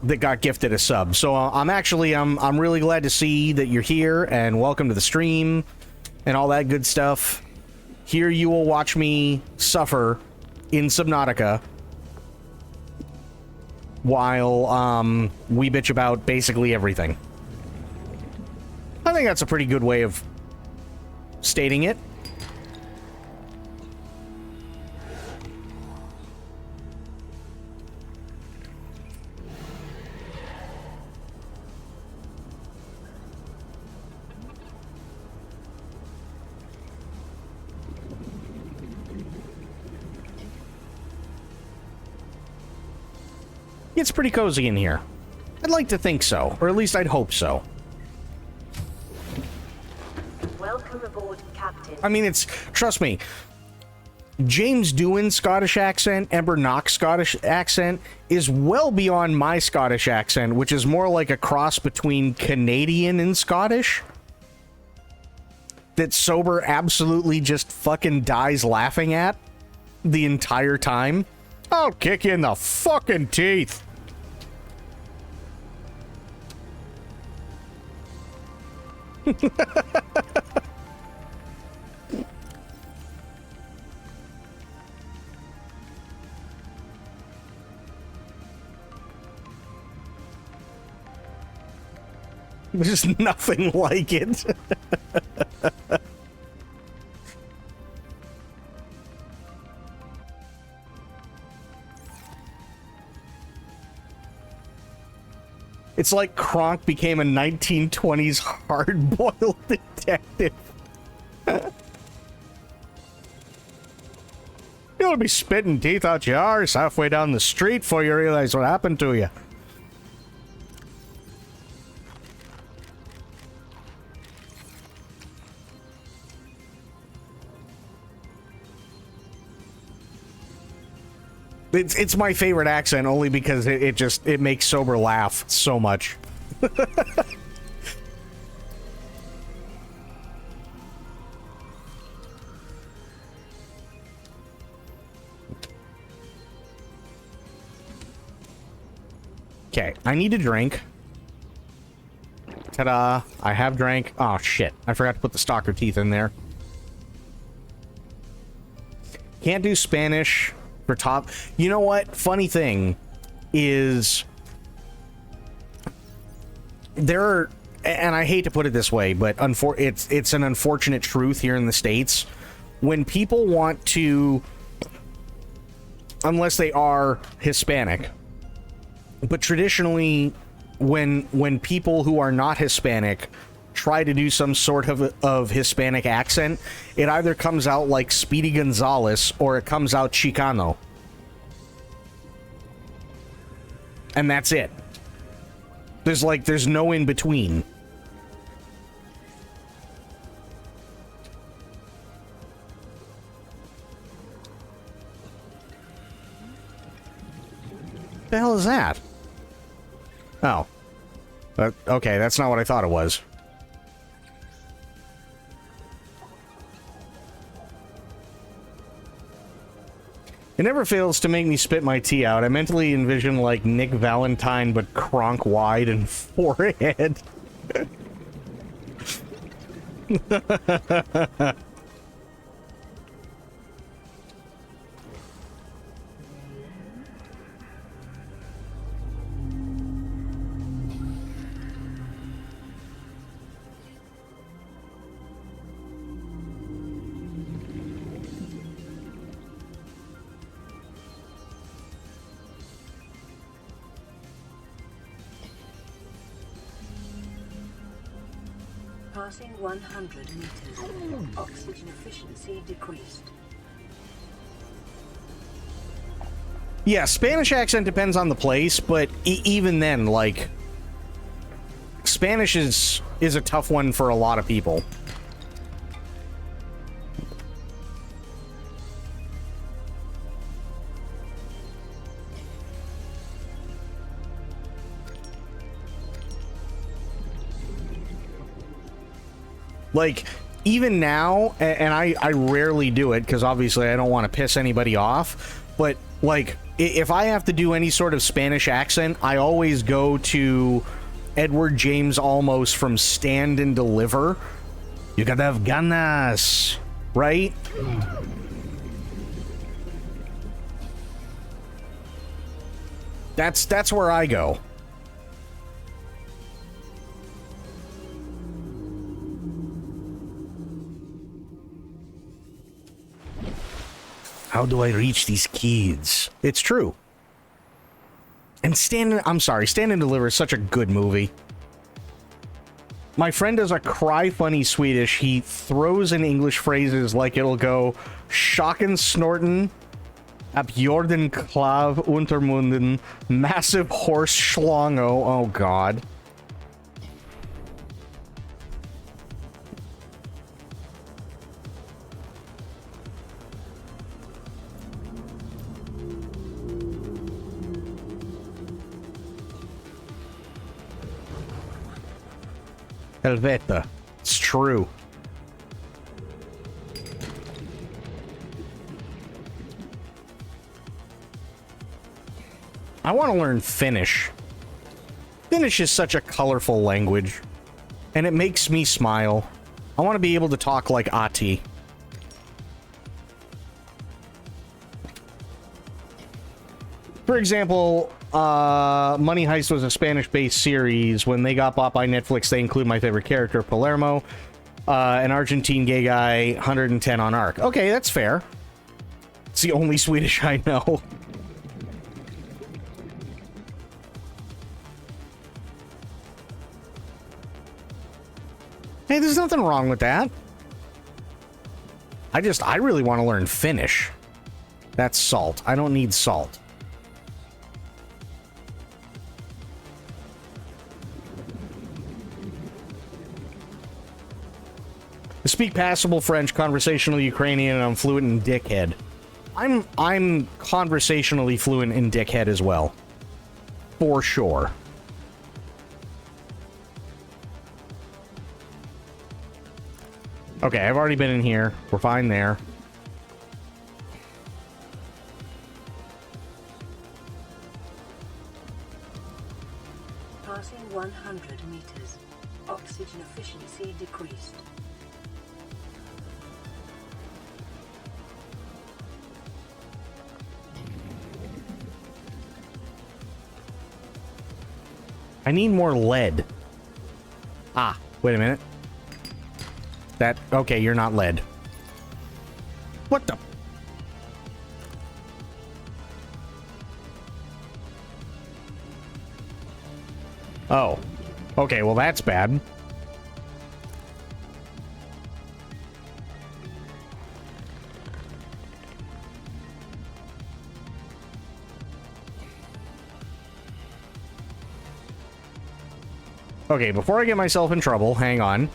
That got gifted a sub. So I'm really glad to see that you're here, and welcome to the stream and all that good stuff. Here you will watch me suffer in Subnautica while we bitch about basically everything. I think that's a pretty good way of stating it. It's pretty cozy in here. I'd like to think so, or at least I'd hope so. Welcome aboard, Captain. I mean, trust me, James Doohan's Scottish accent, Ember Knock's Scottish accent is well beyond my Scottish accent, which is more like a cross between Canadian and Scottish. That Sober absolutely just fucking dies laughing at the entire time. I'll kick you in the fucking teeth. There's nothing like it. It's like Kronk became a 1920s hard-boiled detective. You'll be spitting teeth out your arse halfway down the street before you realize what happened to you. It's my favorite accent only because it makes Sober laugh so much. Okay, I need a drink. Ta-da! I have drank. Oh shit! I forgot to put the stalker teeth in there. Can't do Spanish for top. You know what? Funny thing is, there are, and I hate to put it this way, but it's an unfortunate truth here in the States. When people want to, unless they are Hispanic, but traditionally, when people who are not Hispanic try to do some sort of Hispanic accent, it either comes out like Speedy Gonzales or it comes out Chicano. And that's it. There's no in between. What the hell is that? Oh. Okay, that's not what I thought it was. It never fails to make me spit my tea out. I mentally envision like Nick Valentine, but Kronk wide and forehead. Passing 100 meters. Oxygen efficiency decreased. Yeah, Spanish accent depends on the place, but even then, like, Spanish is a tough one for a lot of people. Like, even now, and I rarely do it because obviously I don't want to piss anybody off, but like, if I have to do any sort of Spanish accent, I always go to Edward James Olmos from Stand and Deliver. You gotta have ganas, right? That's where I go. How do I reach these kids? It's true. And Stand and Deliver is such a good movie. My friend does a cry funny Swedish. He throws in English phrases like it'll go Schocken snorten, ab Jorden klav untermunden, massive horse schlongo. Oh god. Helvete. It's true. I want to learn Finnish. Finnish is such a colorful language, and it makes me smile. I want to be able to talk like Ahti. For example, Money Heist was a Spanish-based series. When they got bought by Netflix, they include my favorite character, Palermo, an Argentine gay guy, 110 on ARC. Okay, that's fair. It's the only Swedish I know. Hey, there's nothing wrong with that. I really want to learn Finnish. That's salt. I don't need salt. I speak passable French, conversational Ukrainian, and I'm fluent in dickhead. I'm conversationally fluent in dickhead as well. For sure. Okay, I've already been in here. We're fine there. Passing 100 meters. Oxygen efficiency decreased. I need more lead. Ah, wait a minute. Okay, you're not lead. What the? Oh. Okay, well that's bad. Okay, before I get myself in trouble, hang on.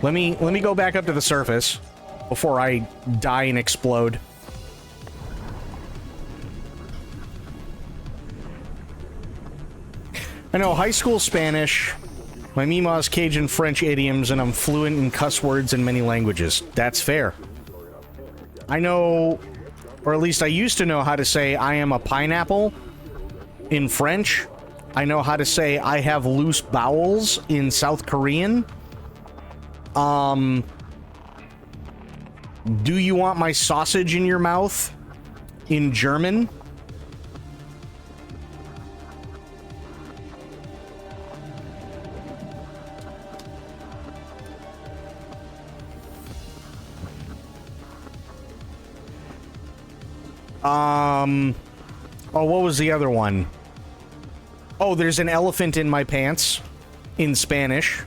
Let me go back up to the surface before I die and explode. I know high school Spanish, my Mima's Cajun French idioms, and I'm fluent in cuss words in many languages. That's fair. I know, or at least I used to know how to say I am a pineapple in French. I know how to say I have loose bowels in South Korean. Do you want my sausage in your mouth in German? Oh, what was the other one? Oh, there's an elephant in my pants in Spanish.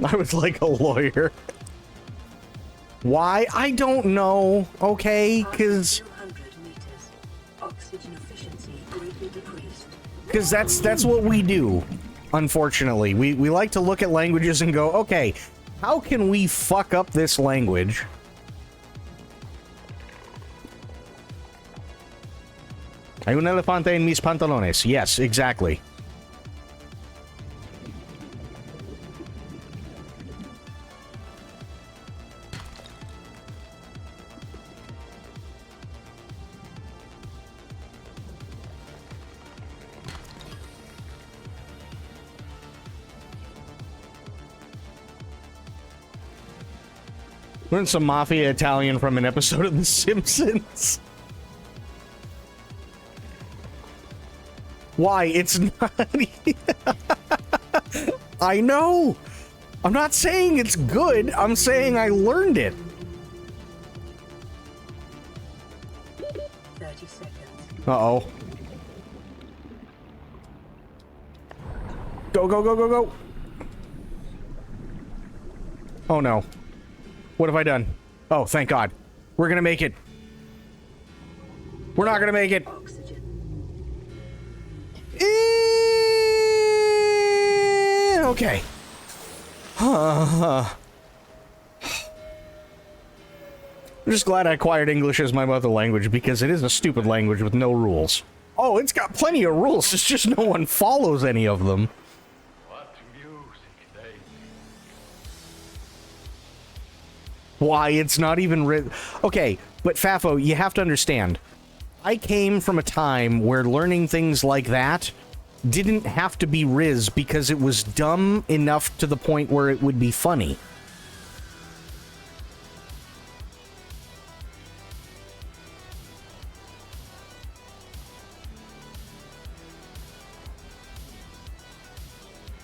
I would like a lawyer. Why? I don't know, okay? Because 200 meters. Oxygen efficiency greatly decreased. that's what we do, unfortunately. We like to look at languages and go, okay, how can we fuck up this language? Hay un elefante en mis pantalones. Yes, exactly. Learn some mafia Italian from an episode of The Simpsons. Why? It's not. I know. I'm not saying it's good. I'm saying I learned it. 30 seconds. Uh-oh. Go, go, go, go, go. Oh, no. What have I done? Oh, thank God. We're gonna make it. We're not gonna make it. Oxygen. Okay. I'm just glad I acquired English as my mother language because it is a stupid language with no rules. Oh, it's got plenty of rules. It's just no one follows any of them. What music they Why, it's not even written. Okay, but Fafo, you have to understand. I came from a time where learning things like that didn't have to be Riz because it was dumb enough to the point where it would be funny.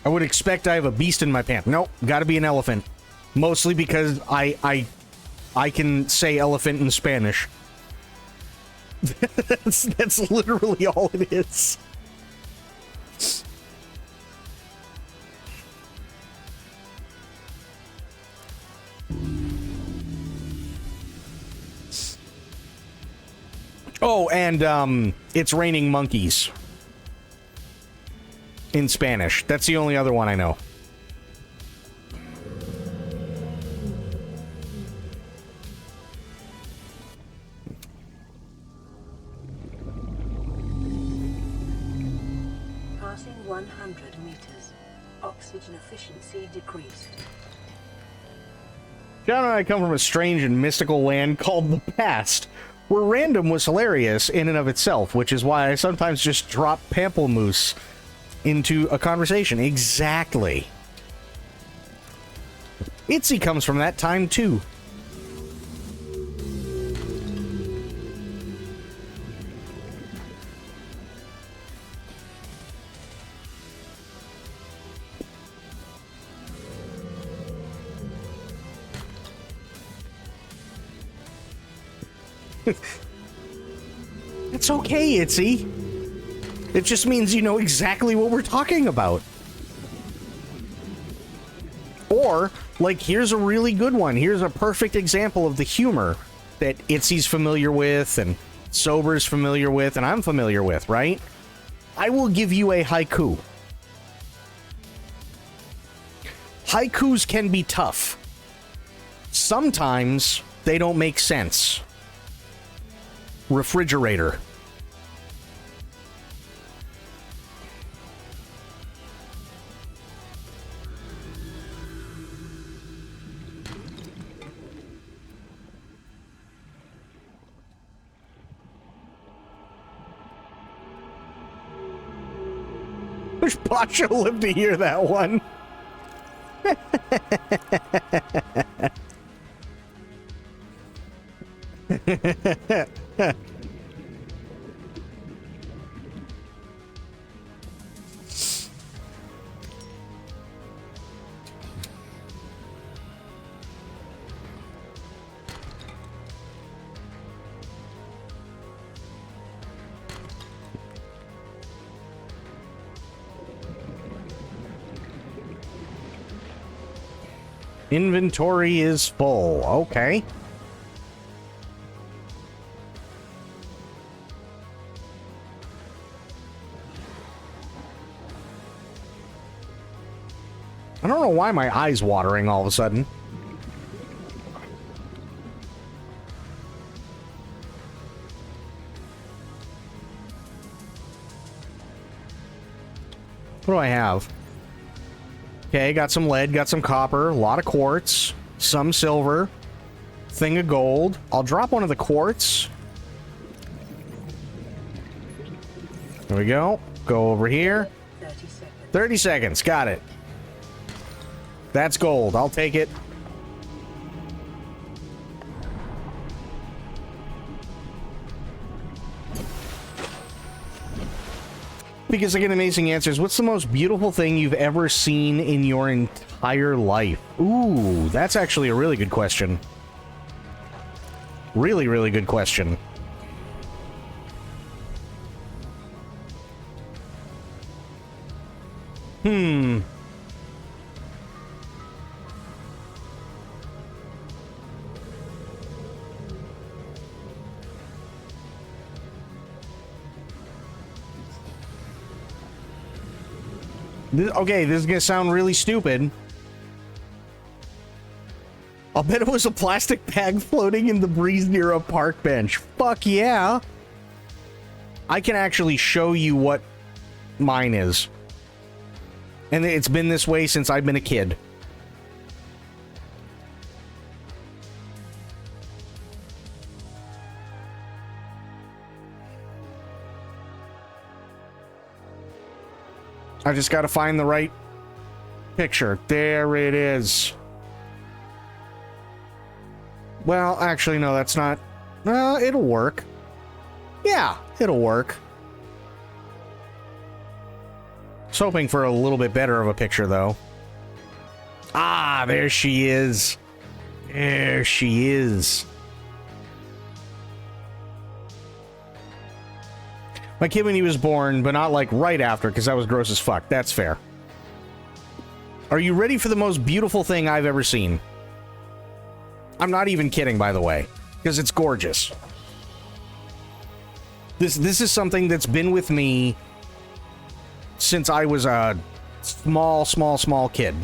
I would expect I have a beast in my pants. Nope, gotta be an elephant. Mostly because I can say elephant in Spanish. that's literally all it is. Oh, and it's raining monkeys in Spanish. That's the only other one I know. Passing 100 meters. Oxygen efficiency decreased. John and I come from a strange and mystical land called the past, where random was hilarious in and of itself, which is why I sometimes just drop pamplemousse into a conversation. Exactly. Itzy comes from that time, too. It's okay, Itzy. It just means you know exactly what we're talking about. Or, like, here's a really good one. Here's a perfect example of the humor that Itzy's familiar with, and Sober's familiar with, and I'm familiar with, right? I will give you a haiku. Haikus can be tough. Sometimes they don't make sense. Refrigerator. Wish Pasha lived to hear that one. Inventory is full. Okay. I don't know why my eye's watering all of a sudden. What do I have? Okay, got some lead, got some copper, a lot of quartz, some silver, thing of gold. I'll drop one of the quartz. There we go. Go over here. 30 seconds. 30 seconds. Got it. That's gold. I'll take it. Because I get amazing answers. What's the most beautiful thing you've ever seen in your entire life? Ooh, that's actually a really good question. Really, really good question. Okay, this is gonna sound really stupid. I'll bet it was a plastic bag floating in the breeze near a park bench. Fuck yeah. I can actually show you what mine is. And it's been this way since I've been a kid. I just gotta find the right picture. There it is. Well, actually, no, that's not... it'll work. Yeah, it'll work. I was hoping for a little bit better of a picture, though. Ah, there she is. There she is. My kid when he was born, but not like right after, because that was gross as fuck. That's fair. Are you ready for the most beautiful thing I've ever seen? I'm not even kidding, by the way, because it's gorgeous. This is something that's been with me since I was a small kid.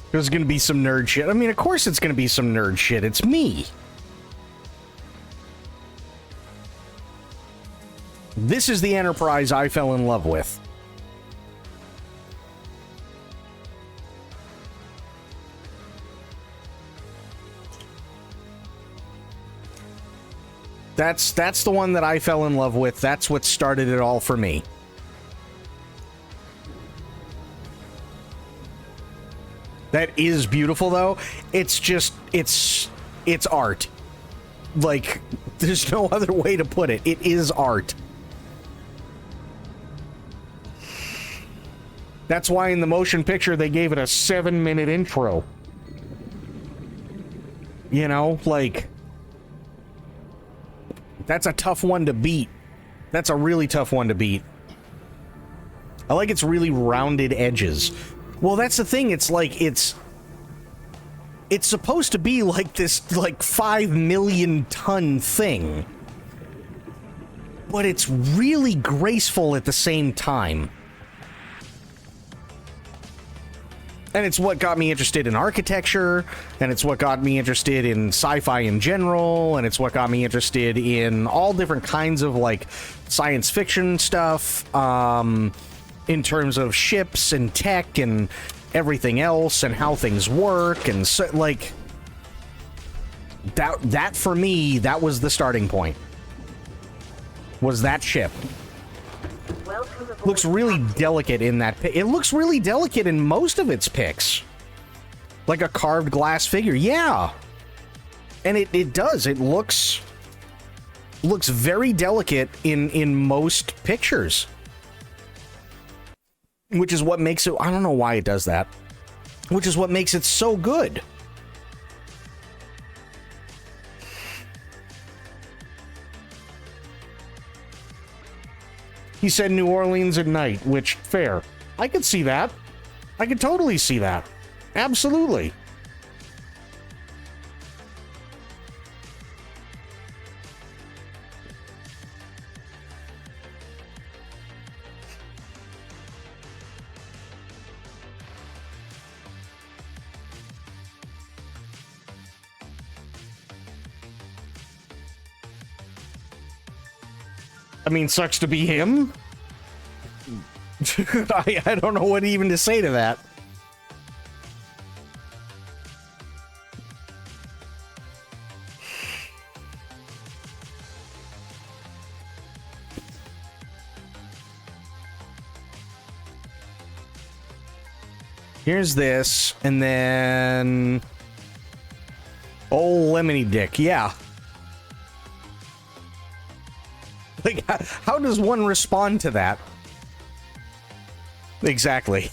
There's gonna be some nerd shit. I mean, of course it's gonna be some nerd shit. It's me. This is the Enterprise I fell in love with. That's the one that I fell in love with. That's what started it all for me. That is beautiful, though. It's just, it's art. Like, there's no other way to put it. It is art. That's why in the motion picture they gave it a 7-minute intro. You know, like, that's a tough one to beat. That's a really tough one to beat. I like its really rounded edges. Well, that's the thing. It's like, it's supposed to be like this, like, 5 million ton thing. But it's really graceful at the same time. And it's what got me interested in architecture, and it's what got me interested in sci-fi in general, and it's what got me interested in all different kinds of, like, science fiction stuff, in terms of ships and tech and everything else and how things work. And so, like, that for me, that was the starting point. Was that ship. Looks really delicate in that pic. It looks really delicate in most of its pics. Like a carved glass figure. Yeah. And it does. It looks looks very delicate in most pictures. Which is what makes it, I don't know why it does that. Which is what makes it so good. He said New Orleans at night, which, fair. I could see that. I could totally see that. Absolutely. I mean, sucks to be him. I don't know what even to say to that. Here's this, and then... Oh, Lemony Dick, yeah. Like, how does one respond to that? Exactly.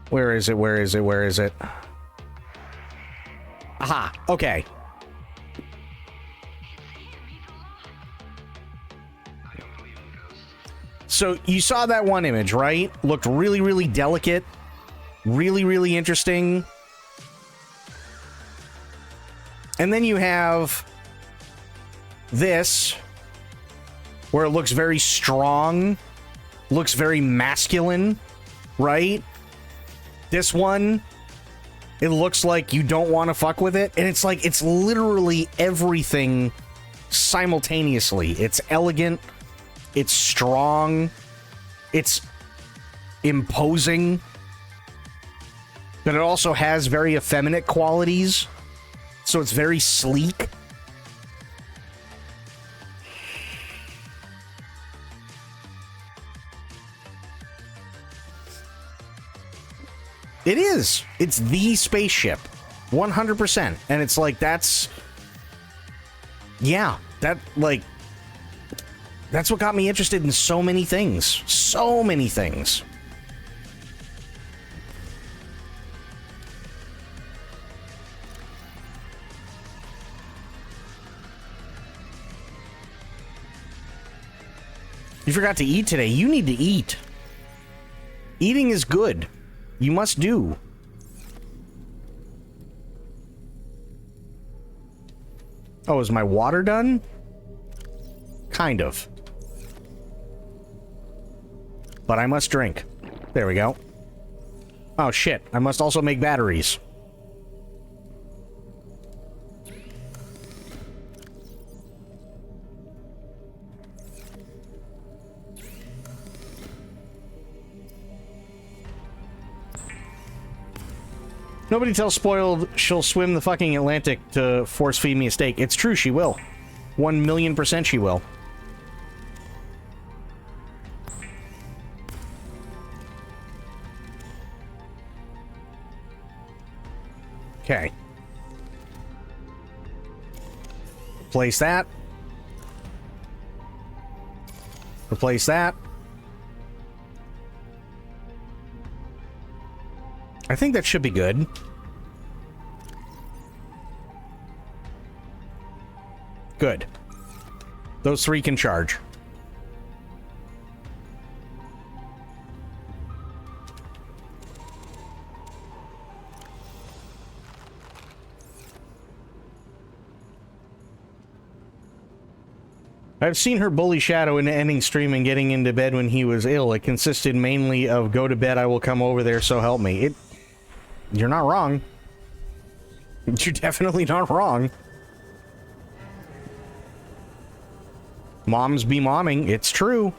Where is it? Where is it? Where is it? Aha, okay. So you saw that one image, right? Looked really, really delicate. Really, really interesting. And then you have this, where it looks very strong, looks very masculine, right? This one, it looks like you don't want to fuck with it, and it's like, it's literally everything simultaneously. It's elegant, it's strong, it's imposing, but it also has very effeminate qualities. So it's very sleek. It is. It's the spaceship. 100%. And it's like, that's... Yeah. That, like... That's what got me interested in so many things. So many things. You forgot to eat today. You need to eat. Eating is good. You must do. Oh, is my water done? Kind of. But I must drink. There we go. Oh, shit. I must also make batteries. Nobody tells Spoiled she'll swim the fucking Atlantic to force feed me a steak. It's true, she will. 1,000,000% she will. Okay. Replace that. Replace that. I think that should be good. Good. Those three can charge. I've seen her bully Shadow into ending stream and getting into bed when he was ill. It consisted mainly of go to bed, I will come over there, so help me. You're not wrong. You're definitely not wrong. Moms be momming. It's true.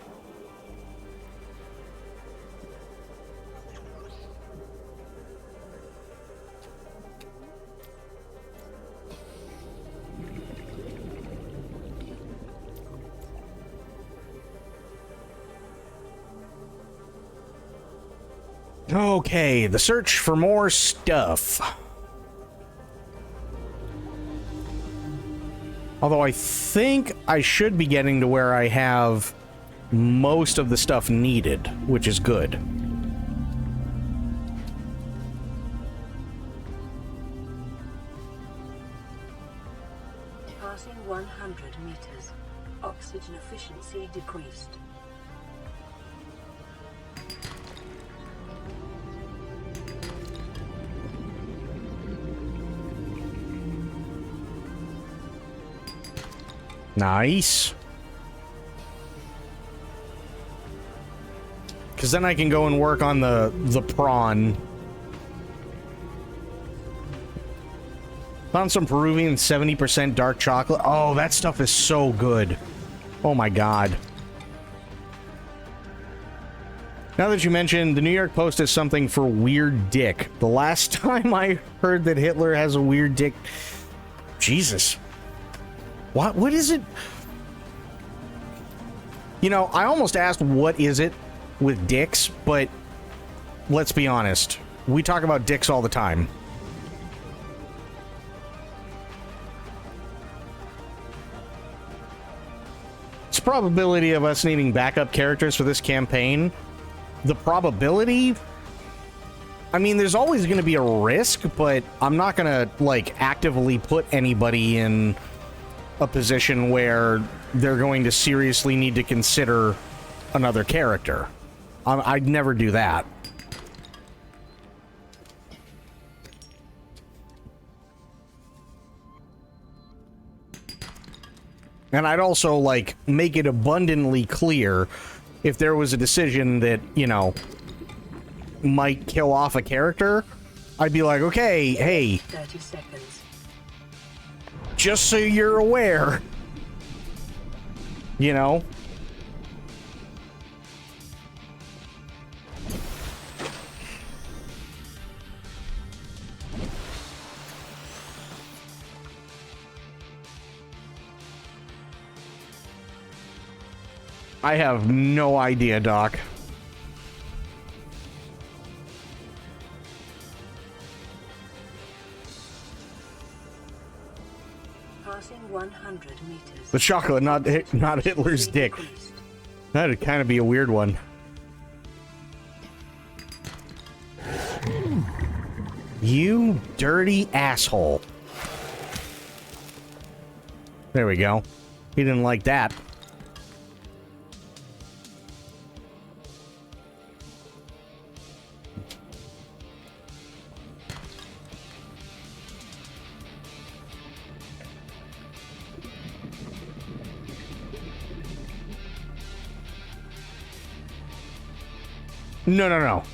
Okay, the search for more stuff. Although I think I should be getting to where I have most of the stuff needed, which is good. Passing 100 meters. Oxygen efficiency decreased. Nice. Because then I can go and work on the prawn. Found some Peruvian 70% dark chocolate. Oh, that stuff is so good. Oh my god. Now that you mentioned, the New York Post has something for Weird Dick. The last time I heard that Hitler has a weird dick... Jesus. What is it? You know, I almost asked what is it with dicks, but let's be honest. We talk about dicks all the time. It's a probability of us needing backup characters for this campaign. The probability... I mean, there's always going to be a risk, but I'm not going to, like, actively put anybody in a position where they're going to seriously need to consider another character. I'd never do that. And I'd also, like, make it abundantly clear if there was a decision that, you know, might kill off a character, I'd be like, okay, hey, 30 seconds. just so you're aware, you know? I have no idea, Doc. Passing 100 meters. The chocolate, not Hitler's dick. Decreased. That'd kind of be a weird one. You dirty asshole. There we go. He didn't like that.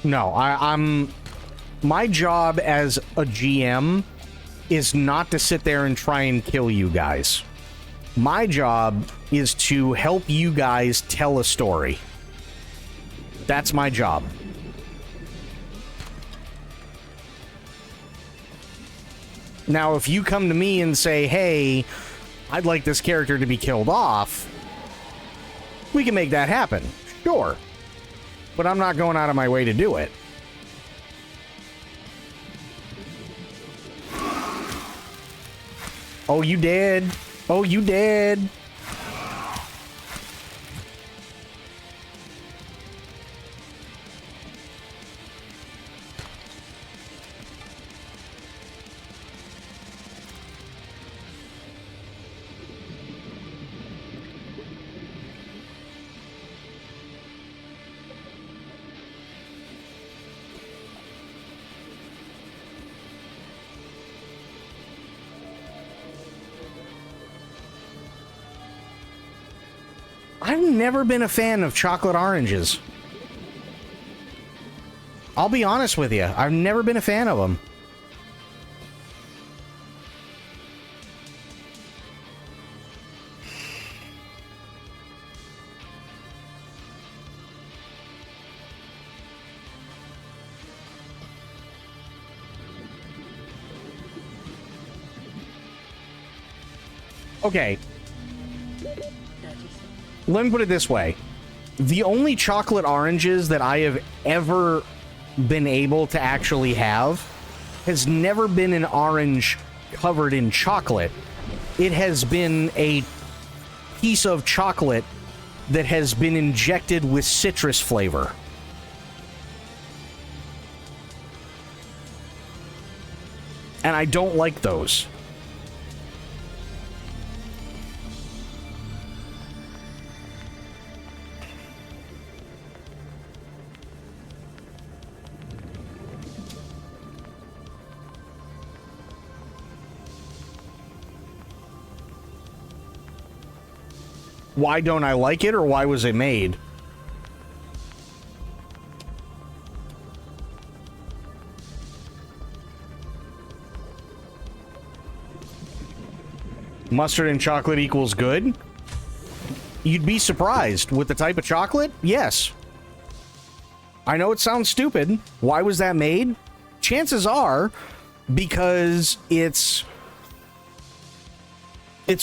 No. I'm... My job as a GM is not to sit there and try and kill you guys. My job is to help you guys tell a story. That's my job. Now, if you come to me and say, hey, I'd like this character to be killed off, we can make that happen. Sure. But I'm not going out of my way to do it. Oh, you did. Oh, you did. I've never been a fan of chocolate oranges. I'll be honest with you. I've never been a fan of them. Okay. Let me put it this way. The only chocolate oranges that I have ever been able to actually have has never been an orange covered in chocolate. It has been a piece of chocolate that has been injected with citrus flavor. And I don't like those. Why don't I like it, or why was it made? Mustard and chocolate equals good? You'd be surprised. With the type of chocolate? Yes. I know it sounds stupid. Why was that made? Chances are because it's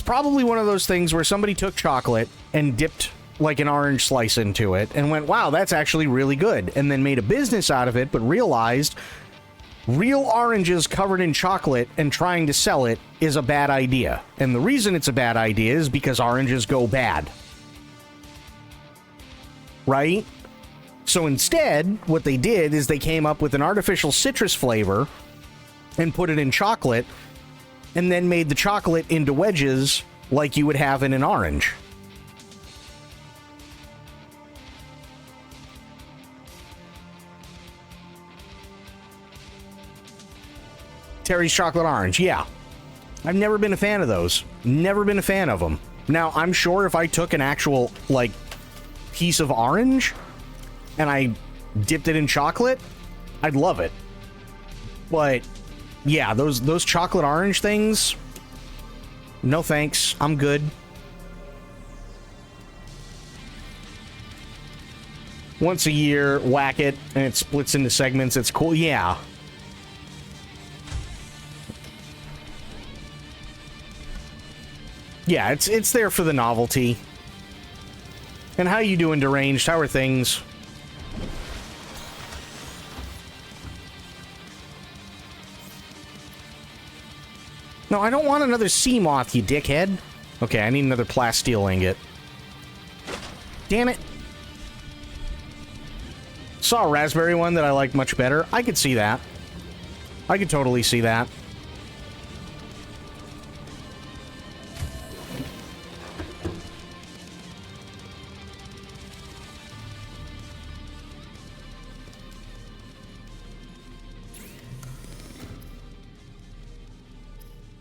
probably one of those things where somebody took chocolate and dipped like an orange slice into it and went, wow, that's actually really good, and then made a business out of it, but realized real oranges covered in chocolate and trying to sell it is a bad idea. And the reason it's a bad idea is because oranges go bad. Right? So instead, what they did is they came up with an artificial citrus flavor and put it in chocolate, and then made the chocolate into wedges like you would have in an orange. Terry's Chocolate Orange, yeah. I've never been a fan of those. Never been a fan of them. Now, I'm sure if I took an actual, like, piece of orange and I dipped it in chocolate, I'd love it. But yeah, those chocolate orange things, no thanks. I'm good. Once a year, whack it, and it splits into segments. It's cool. Yeah. Yeah, it's there for the novelty. And how you doing, Deranged? How are things? No, I don't want another sea moth, you dickhead. Okay, I need another plasteel ingot. Damn it. Saw a raspberry one that I liked much better. I could see that. I could totally see that.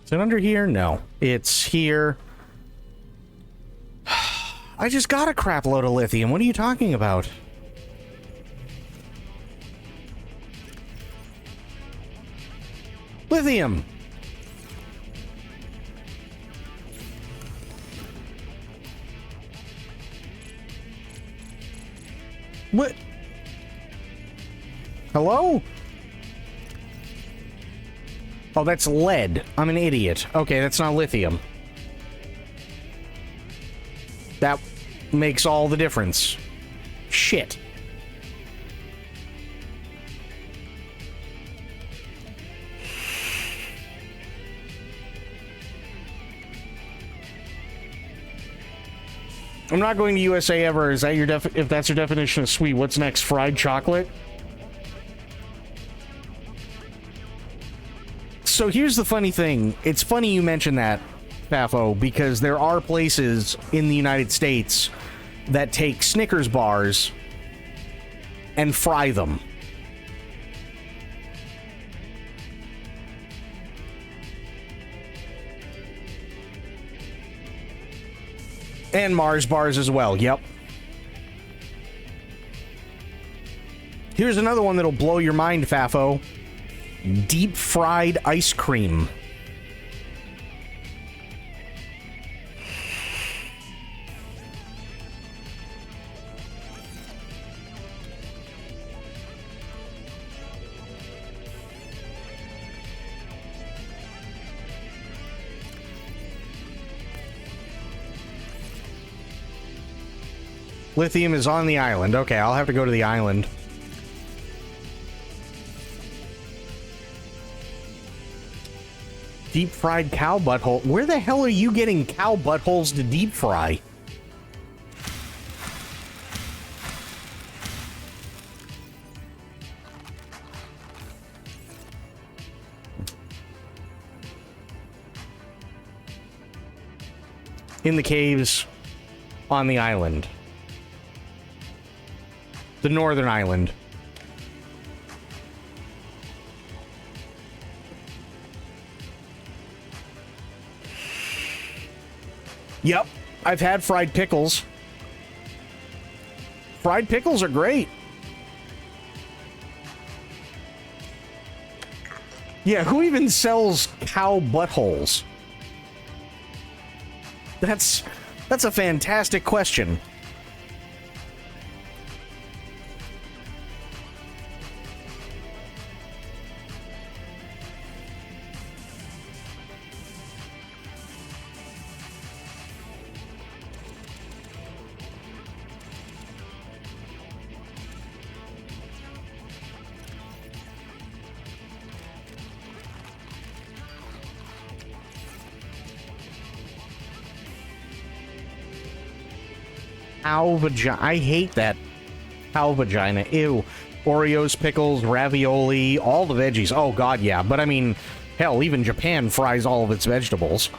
Is it under here? No. It's here. I just got a crap load of lithium. What are you talking about? Lithium! What? Hello? Oh, that's lead. I'm an idiot. Okay, that's not lithium. That makes all the difference. Shit. I'm not going to USA ever. Is that your if that's your definition of sweet? What's next? Fried chocolate? So here's the funny thing. It's funny you mention that, Fafo, because there are places in the United States that take Snickers bars and fry them. And Mars bars as well, yep. Here's another one that'll blow your mind, Fafo. Deep fried ice cream. Lithium is on the island. Okay, I'll have to go to the island. Deep fried cow butthole. Where the hell are you getting cow buttholes to deep fry? In the caves on the island. The northern island. Yep, I've had fried pickles. Fried pickles are great. Yeah, who even sells cow buttholes? That's a fantastic question. Cow vagina. I hate that. Cow vagina. Ew. Oreos, pickles, ravioli, all the veggies. Oh, God, yeah. But, I mean, hell, even Japan fries all of its vegetables.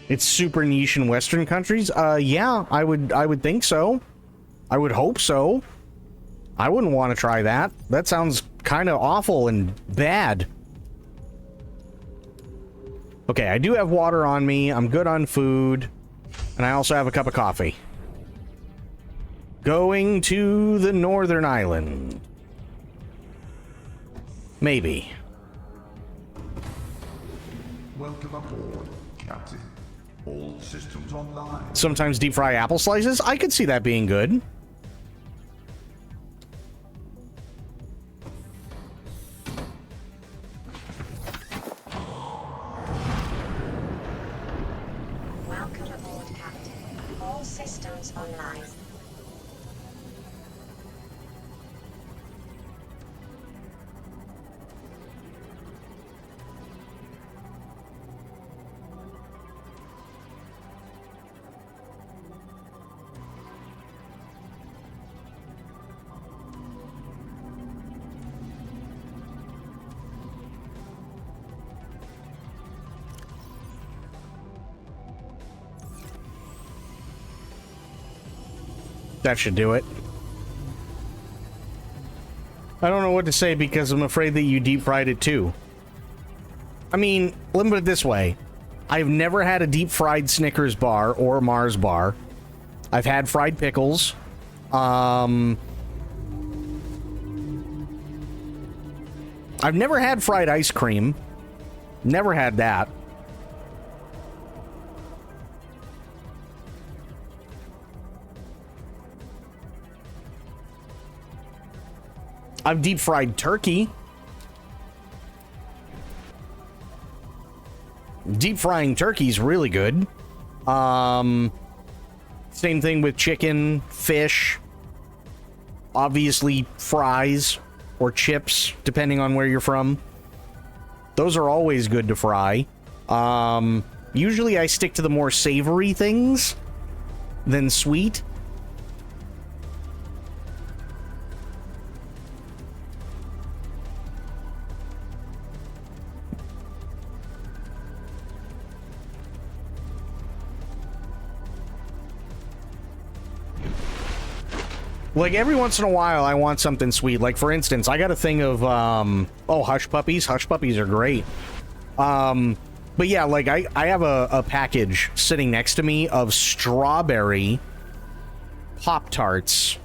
It's super niche in Western countries. Yeah, I would think so. I would hope so. I wouldn't want to try that. That sounds kind of awful and bad. Okay, I do have water on me. I'm good on food. And I also have a cup of coffee. Going to the northern island. Maybe. Welcome aboard, Captain. All systems online. Sometimes deep fry apple slices. I could see that being good. Welcome aboard, Captain. All systems online. That should do it. I don't know what to say because I'm afraid that you deep fried it too. I mean, let me put it this way. I've never had a deep fried Snickers bar or Mars bar. I've had fried pickles. I've never had fried ice cream. Never had that. I've deep fried turkey. Deep frying turkey's really good. Same thing with chicken, fish. Obviously fries or chips, depending on where you're from. Those are always good to fry. Usually I stick to the more savory things than sweet. Like, every once in a while, I want something sweet. Like, for instance, I got a thing of, Hush Puppies. Hush Puppies are great. But yeah, like, I have a package sitting next to me of strawberry Pop-Tarts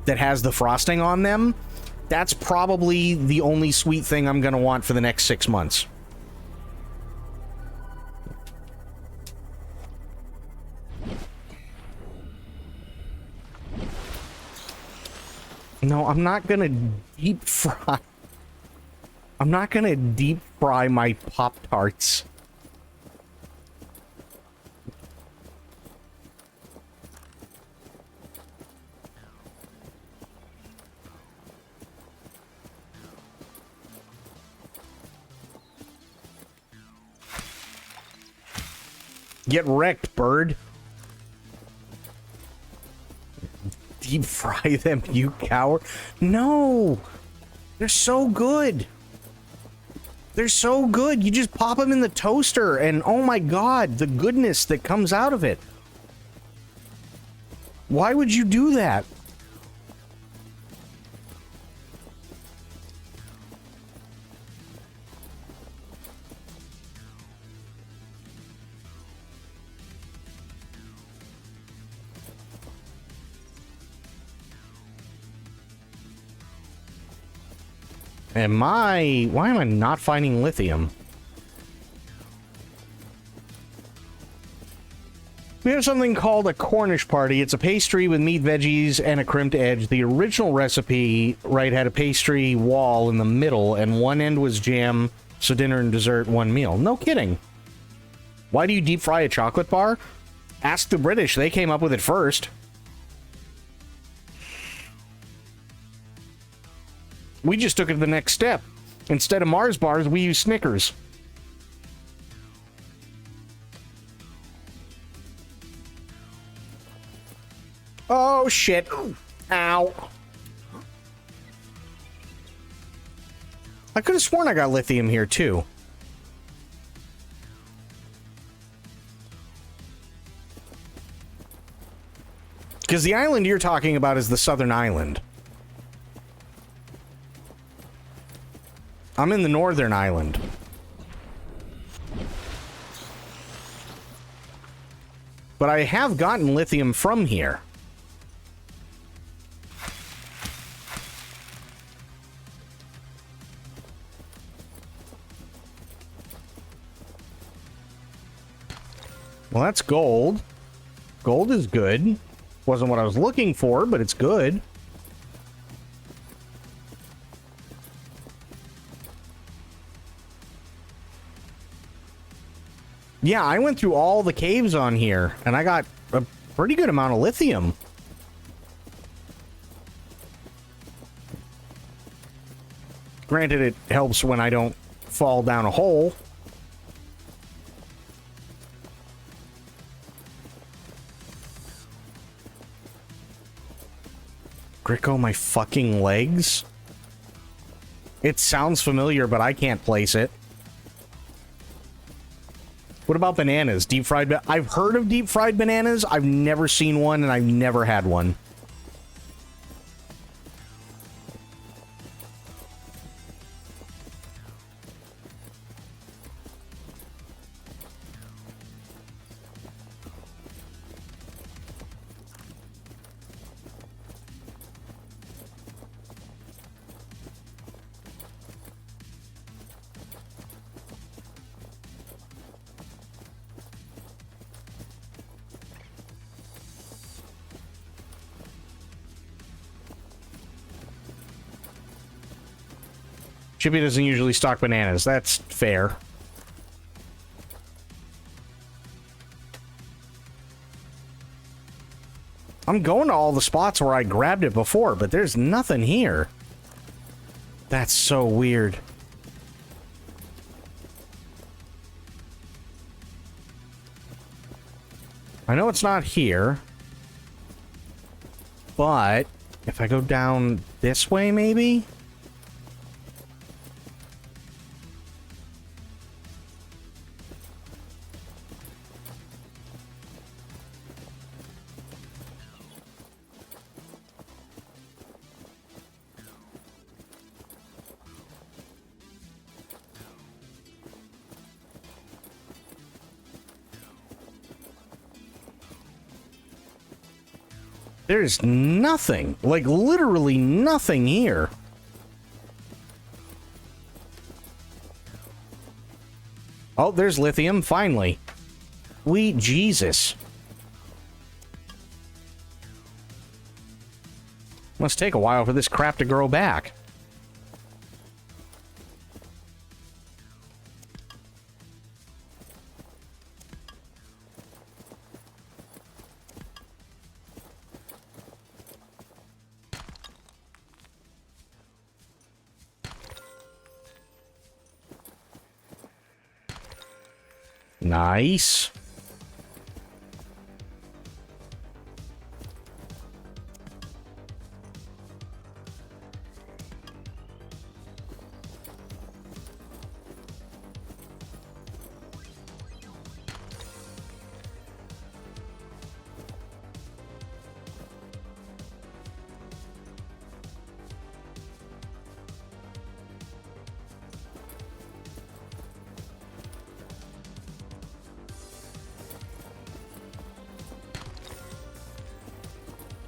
that has the frosting on them. That's probably the only sweet thing I'm gonna want for the next 6 months. No, I'm not gonna deep fry. I'm not gonna deep fry my Pop-Tarts. Get wrecked, bird. Deep fry them, you coward. No! They're so good. They're so good. You just pop them in the toaster, and oh my god, the goodness that comes out of it. Why would you do that? Why am I not finding lithium? We have something called a Cornish party. It's a pastry with meat, veggies, and a crimped edge. The original recipe, right, had a pastry wall in the middle, and one end was jam, so dinner and dessert, one meal. No kidding. Why do you deep fry a chocolate bar? Ask the British. They came up with it first. We just took it to the next step. Instead of Mars bars, we use Snickers. Oh, shit. Ow. I could have sworn I got lithium here, too. Because the island you're talking about is the southern island. I'm in the northern island. But I have gotten lithium from here. Well, that's gold. Gold is good. Wasn't what I was looking for, but it's good. Yeah, I went through all the caves on here, and I got a pretty good amount of lithium. Granted, it helps when I don't fall down a hole. Gricko, my fucking legs? It sounds familiar, but I can't place it. What about bananas? Deep fried? I've heard of deep fried bananas. I've never seen one, and I've never had one. Chippy doesn't usually stock bananas. That's fair. I'm going to all the spots where I grabbed it before, but there's nothing here. That's so weird. I know it's not here. But if I go down this way, maybe? There's nothing, like literally nothing here. Oh, there's lithium, finally. Sweet Jesus. Must take a while for this crap to grow back. Nice.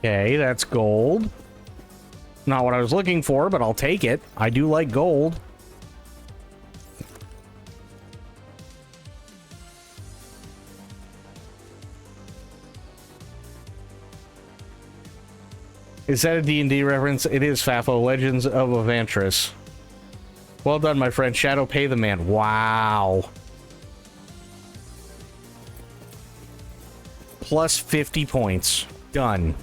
Okay, that's gold. Not what I was looking for, but I'll take it. I do like gold. Is that a D&D reference? It is, Fafo. Legends of Avantris. Well done, my friend. Shadow Pay the Man. Wow. Plus 50 points. Done.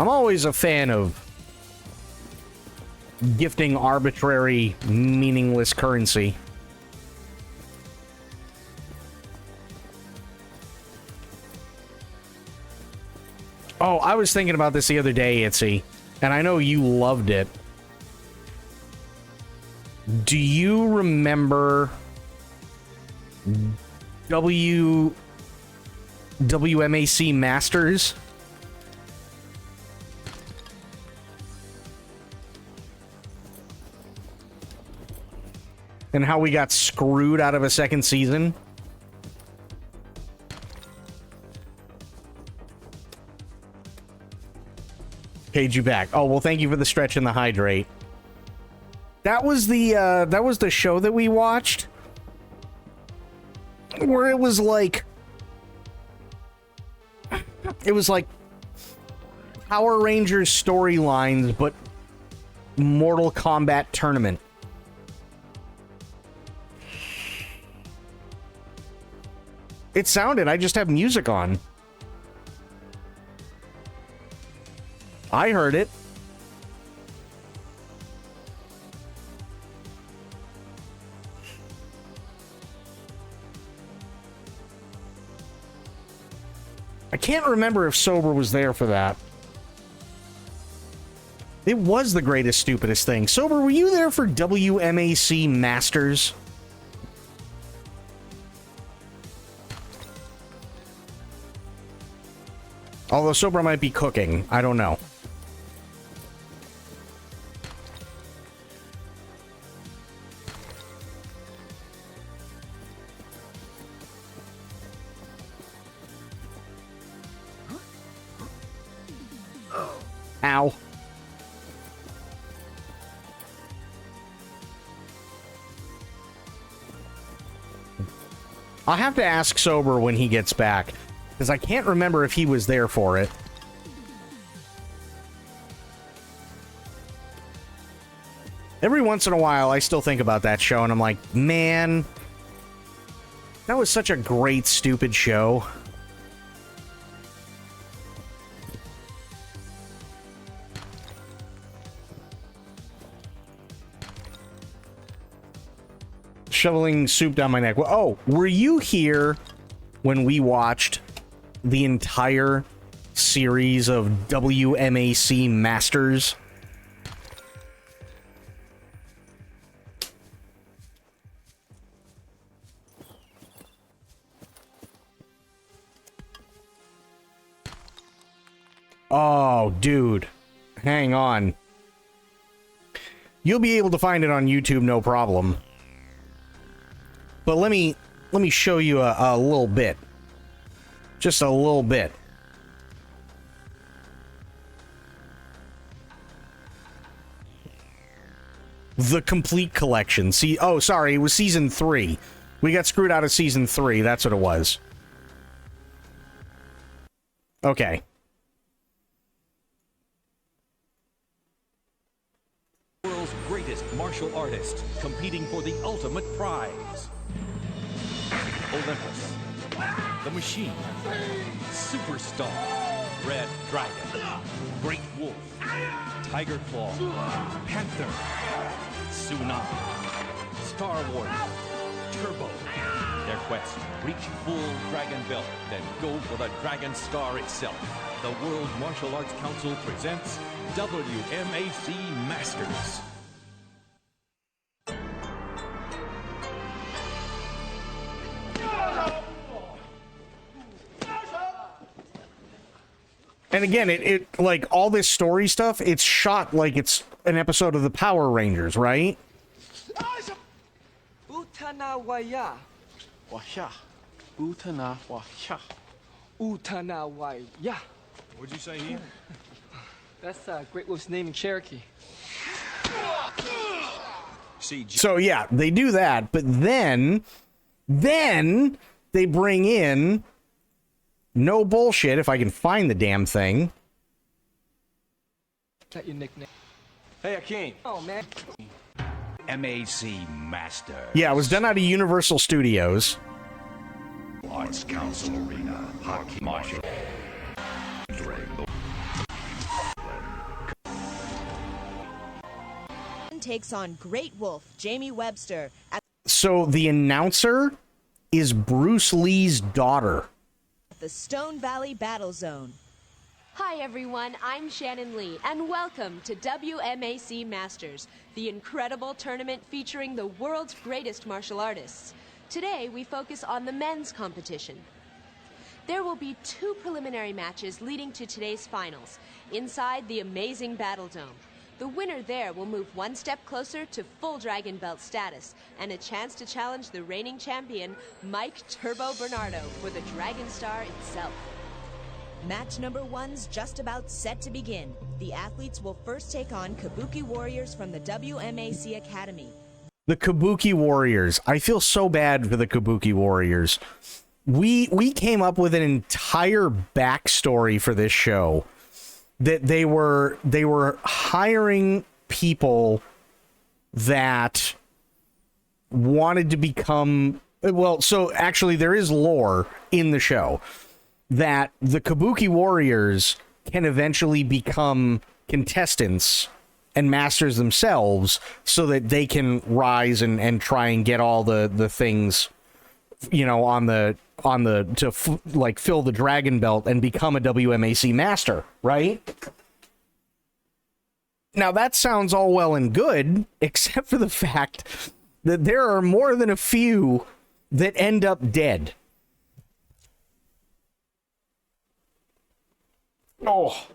I'm always a fan of gifting arbitrary, meaningless currency. Oh, I was thinking about this the other day, Itzy, and I know you loved it. Do you remember WMAC Masters? And how we got screwed out of a second season? Paid you back. Oh, well, thank you for the stretch and the hydrate. That was the show that we watched where it was like Power Rangers storylines, but Mortal Kombat tournament. It sounded, I just have music on. I heard it. I can't remember if Sober was there for that. It was the greatest, stupidest thing. Sober, were you there for WMAC Masters? Although Sober might be cooking. I don't know. Ow. I'll have to ask Sober when he gets back, because I can't remember if he was there for it. Every once in a while, I still think about that show, and I'm like, man, that was such a great, stupid show. Shoveling soup down my neck. Well, oh, were you here when we watched the entire series of WMAC Masters? Oh, dude. Hang on. You'll be able to find it on YouTube, no problem. But let me show you a little bit. Just a little bit. The complete collection. See, oh, sorry, it was season 3. We got screwed out of season 3. That's what it was. Okay. World's greatest martial artist, competing for the ultimate prize. Olympus, the Machine, Superstar, Red Dragon, Great Wolf, Tiger Claw, Panther, Tsunami, Star Warrior, Turbo. Their quest, reach full Dragon Belt, then go for the Dragon Star itself. The World Martial Arts Council presents WMAC Masters. And again, it like all this story stuff, it's shot like it's an episode of the Power Rangers, right? Utanawaya. Washa. Utana washa. Utanawaya. What'd you say here? That's Great Wolf's name in Cherokee. So yeah, they do that, but then they bring in, no bullshit, if I can find the damn thing. Is that your nickname? Hey, Akeem. Oh, man. MAC Master. Yeah, it was done out of Universal Studios. Arts Council Arena. Hockey Martial. Takes on Great Wolf, Jamie Webster. At So the announcer is Bruce Lee's daughter. the Stone Valley Battle Zone. Hi everyone, I'm Shannon Lee, and welcome to WMAC Masters, the incredible tournament featuring the world's greatest martial artists. Today we focus on the men's competition. There will be 2 preliminary matches leading to today's finals, inside the amazing Battle Dome. The winner there will move one step closer to full Dragon Belt status and a chance to challenge the reigning champion, Mike Turbo Bernardo, for the Dragon Star itself. Match number 1's just about set to begin. The athletes will first take on Kabuki Warriors from the WMAC Academy. The Kabuki Warriors. I feel so bad for the Kabuki Warriors. We came up with an entire backstory for this show. That they were hiring people that wanted to become, well, so actually there is lore in the show that the Kabuki Warriors can eventually become contestants and masters themselves so that they can rise and try and get all the things, you know, like fill the Dragon Belt and become a WMAC master, right? Now that sounds all well and good, except for the fact that there are more than a few that end up dead. Oh.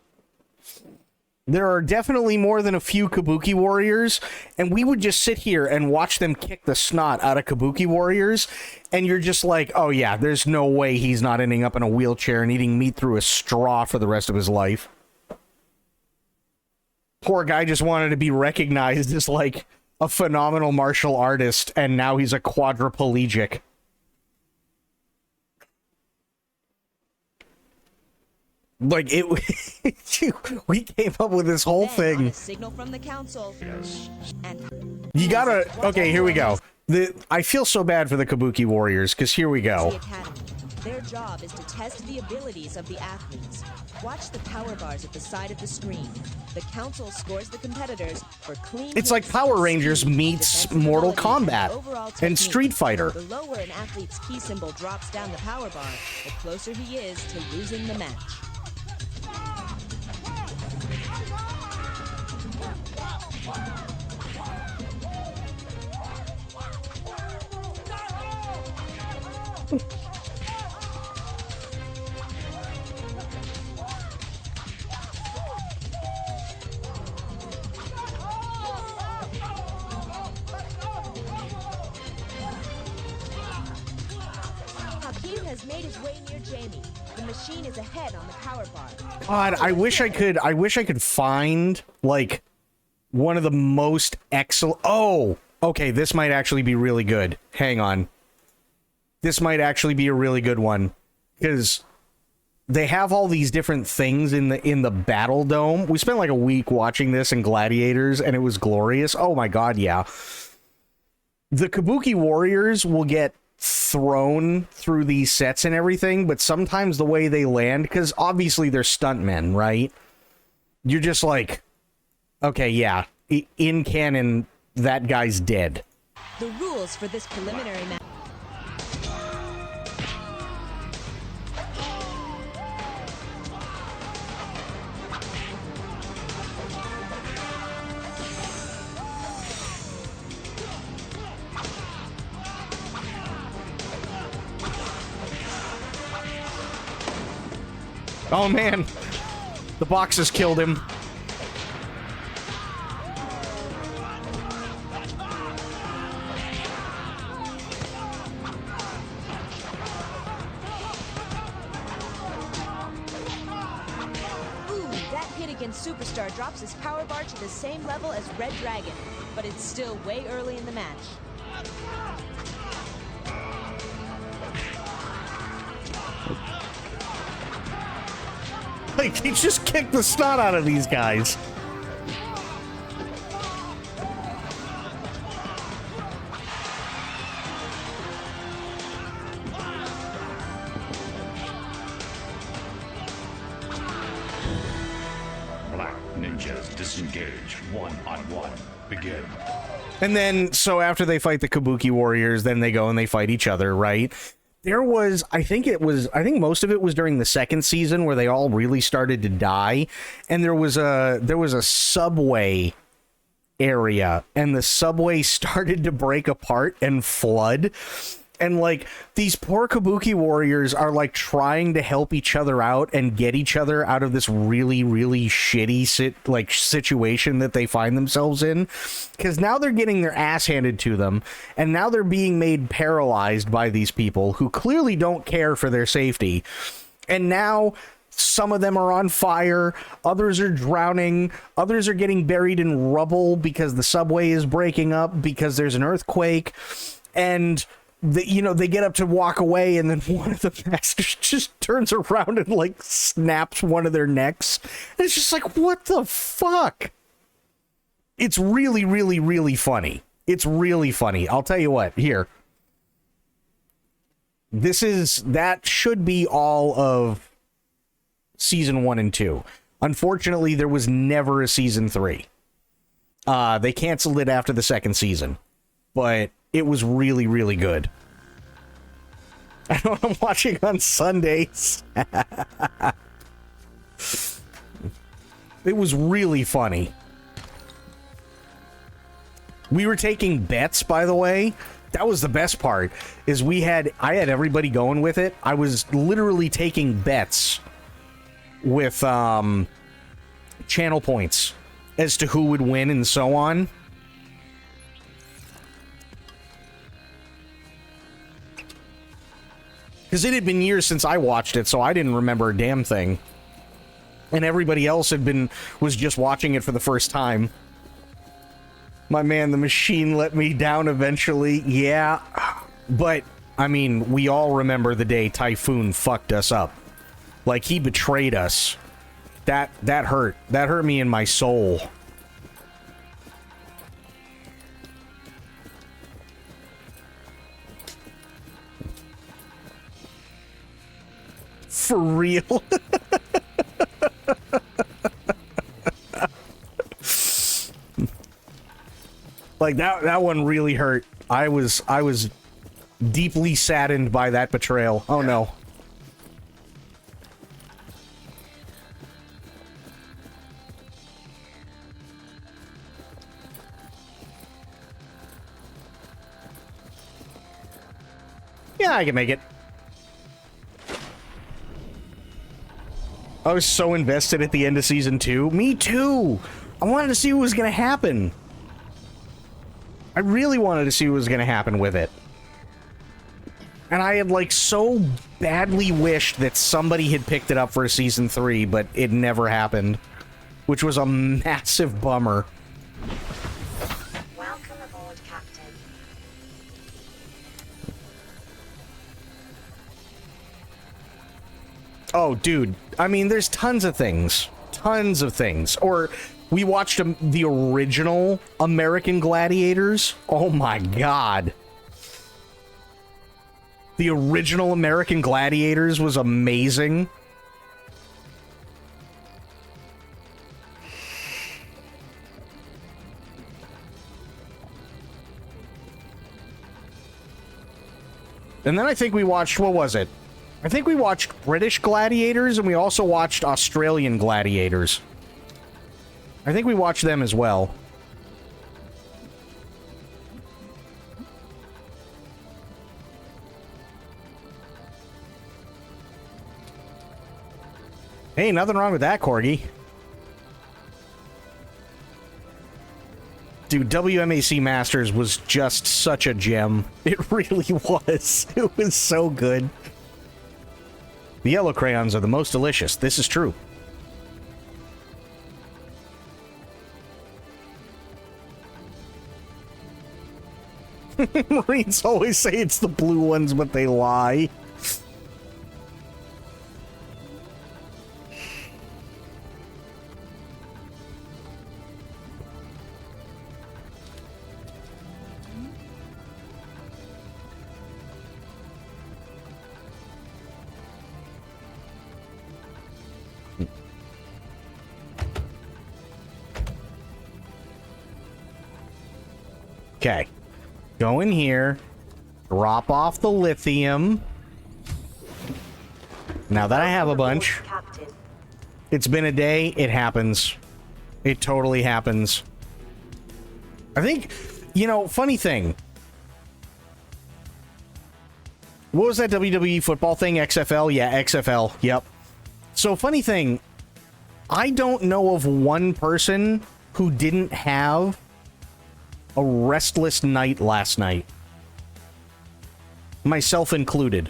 There are definitely more than a few Kabuki Warriors, and we would just sit here and watch them kick the snot out of Kabuki Warriors, and you're just like, oh yeah, there's no way he's not ending up in a wheelchair and eating meat through a straw for the rest of his life. Poor guy just wanted to be recognized as, like, a phenomenal martial artist, and now he's a quadriplegic. Like, we came up with this whole Then, on thing. a signal from the council. And You gotta, okay, here we go. I feel so bad for the Kabuki Warriors, because here we the go. Academy. Their job is to test the abilities of the athletes. Watch the power bars at the side of the screen. The council scores the competitors for clean It's like hits, Power Rangers speed, meets defensive Mortal ability, Kombat overall and technique. Street Fighter. The lower an athlete's key symbol drops down the power bar, the closer he is to losing the match. Hakeem has made his way near Jamie. The machine is ahead on the power bar. God, I wish I could find, like, one of the most excellent. Oh, okay, this might actually be really good. Hang on. This might actually be a really good one, because they have all these different things in the Battle Dome. We spent like a week watching this in Gladiators, and it was glorious. Oh my god, yeah. The Kabuki Warriors will get thrown through these sets and everything, but sometimes the way they land, because obviously they're stuntmen, right? You're just like, okay, yeah, in canon, that guy's dead. The rules for this preliminary match. Oh man, the boxes killed him. Ooh, that hit against Superstar drops his power bar to the same level as Red Dragon, but it's still way early in the match. Like, he just kicked the snot out of these guys. Black ninjas disengage. One-on-one. Begin. And then, so after they fight the Kabuki warriors, then they go and they fight each other, right? There was, I think most of it was during the second season where they all really started to die, and there was a subway area, and the subway started to break apart and flood, and like these poor Kabuki warriors are like trying to help each other out and get each other out of this really, really shitty situation that they find themselves in, because now they're getting their ass handed to them, and now they're being made paralyzed by these people who clearly don't care for their safety, and now some of them are on fire, others are drowning, others are getting buried in rubble because the subway is breaking up because there's an earthquake, and they get up to walk away, and then one of the masters just turns around and like snaps one of their necks. And it's just like, what the fuck? It's really, really, really funny. It's really funny. I'll tell you what, here. That should be all of season 1 and 2. Unfortunately, there was never a season 3. They canceled it after the second season, but it was really, really good. I know I'm watching on Sundays. It was really funny. We were taking bets, by the way. That was the best part, is I had everybody going with it. I was literally taking bets with channel points as to who would win and so on. Because it had been years since I watched it, so I didn't remember a damn thing. And everybody else was just watching it for the first time. My man, the machine let me down eventually. Yeah. But, I mean, we all remember the day Typhoon fucked us up. Like, he betrayed us. That hurt. That hurt me in my soul. For real. Like that one really hurt. I was deeply saddened by that betrayal. Oh no. Yeah, I can make it. I was so invested at the end of season 2. Me too. I wanted to see what was going to happen. I really wanted to see what was going to happen with it. And I had like so badly wished that somebody had picked it up for a season 3, but it never happened, which was a massive bummer. Welcome aboard, Captain. Oh, dude. I mean, there's tons of things. Tons of things. Or we watched the original American Gladiators. Oh my god. The original American Gladiators was amazing. And then I think we watched, what was it? I think we watched British Gladiators, and we also watched Australian Gladiators. I think we watched them as well. Hey, nothing wrong with that, Corgi. Dude, WMAC Masters was just such a gem. It really was. It was so good. The yellow crayons are the most delicious. This is true. Marines always say it's the blue ones, but they lie. Okay. Go in here. Drop off the lithium. Now that I have a bunch. It's been a day. It happens. It totally happens. I think, you know, funny thing. What was that WWE football thing? XFL? Yeah, XFL. Yep. So, funny thing. I don't know of one person who didn't have a restless night last night. Myself included.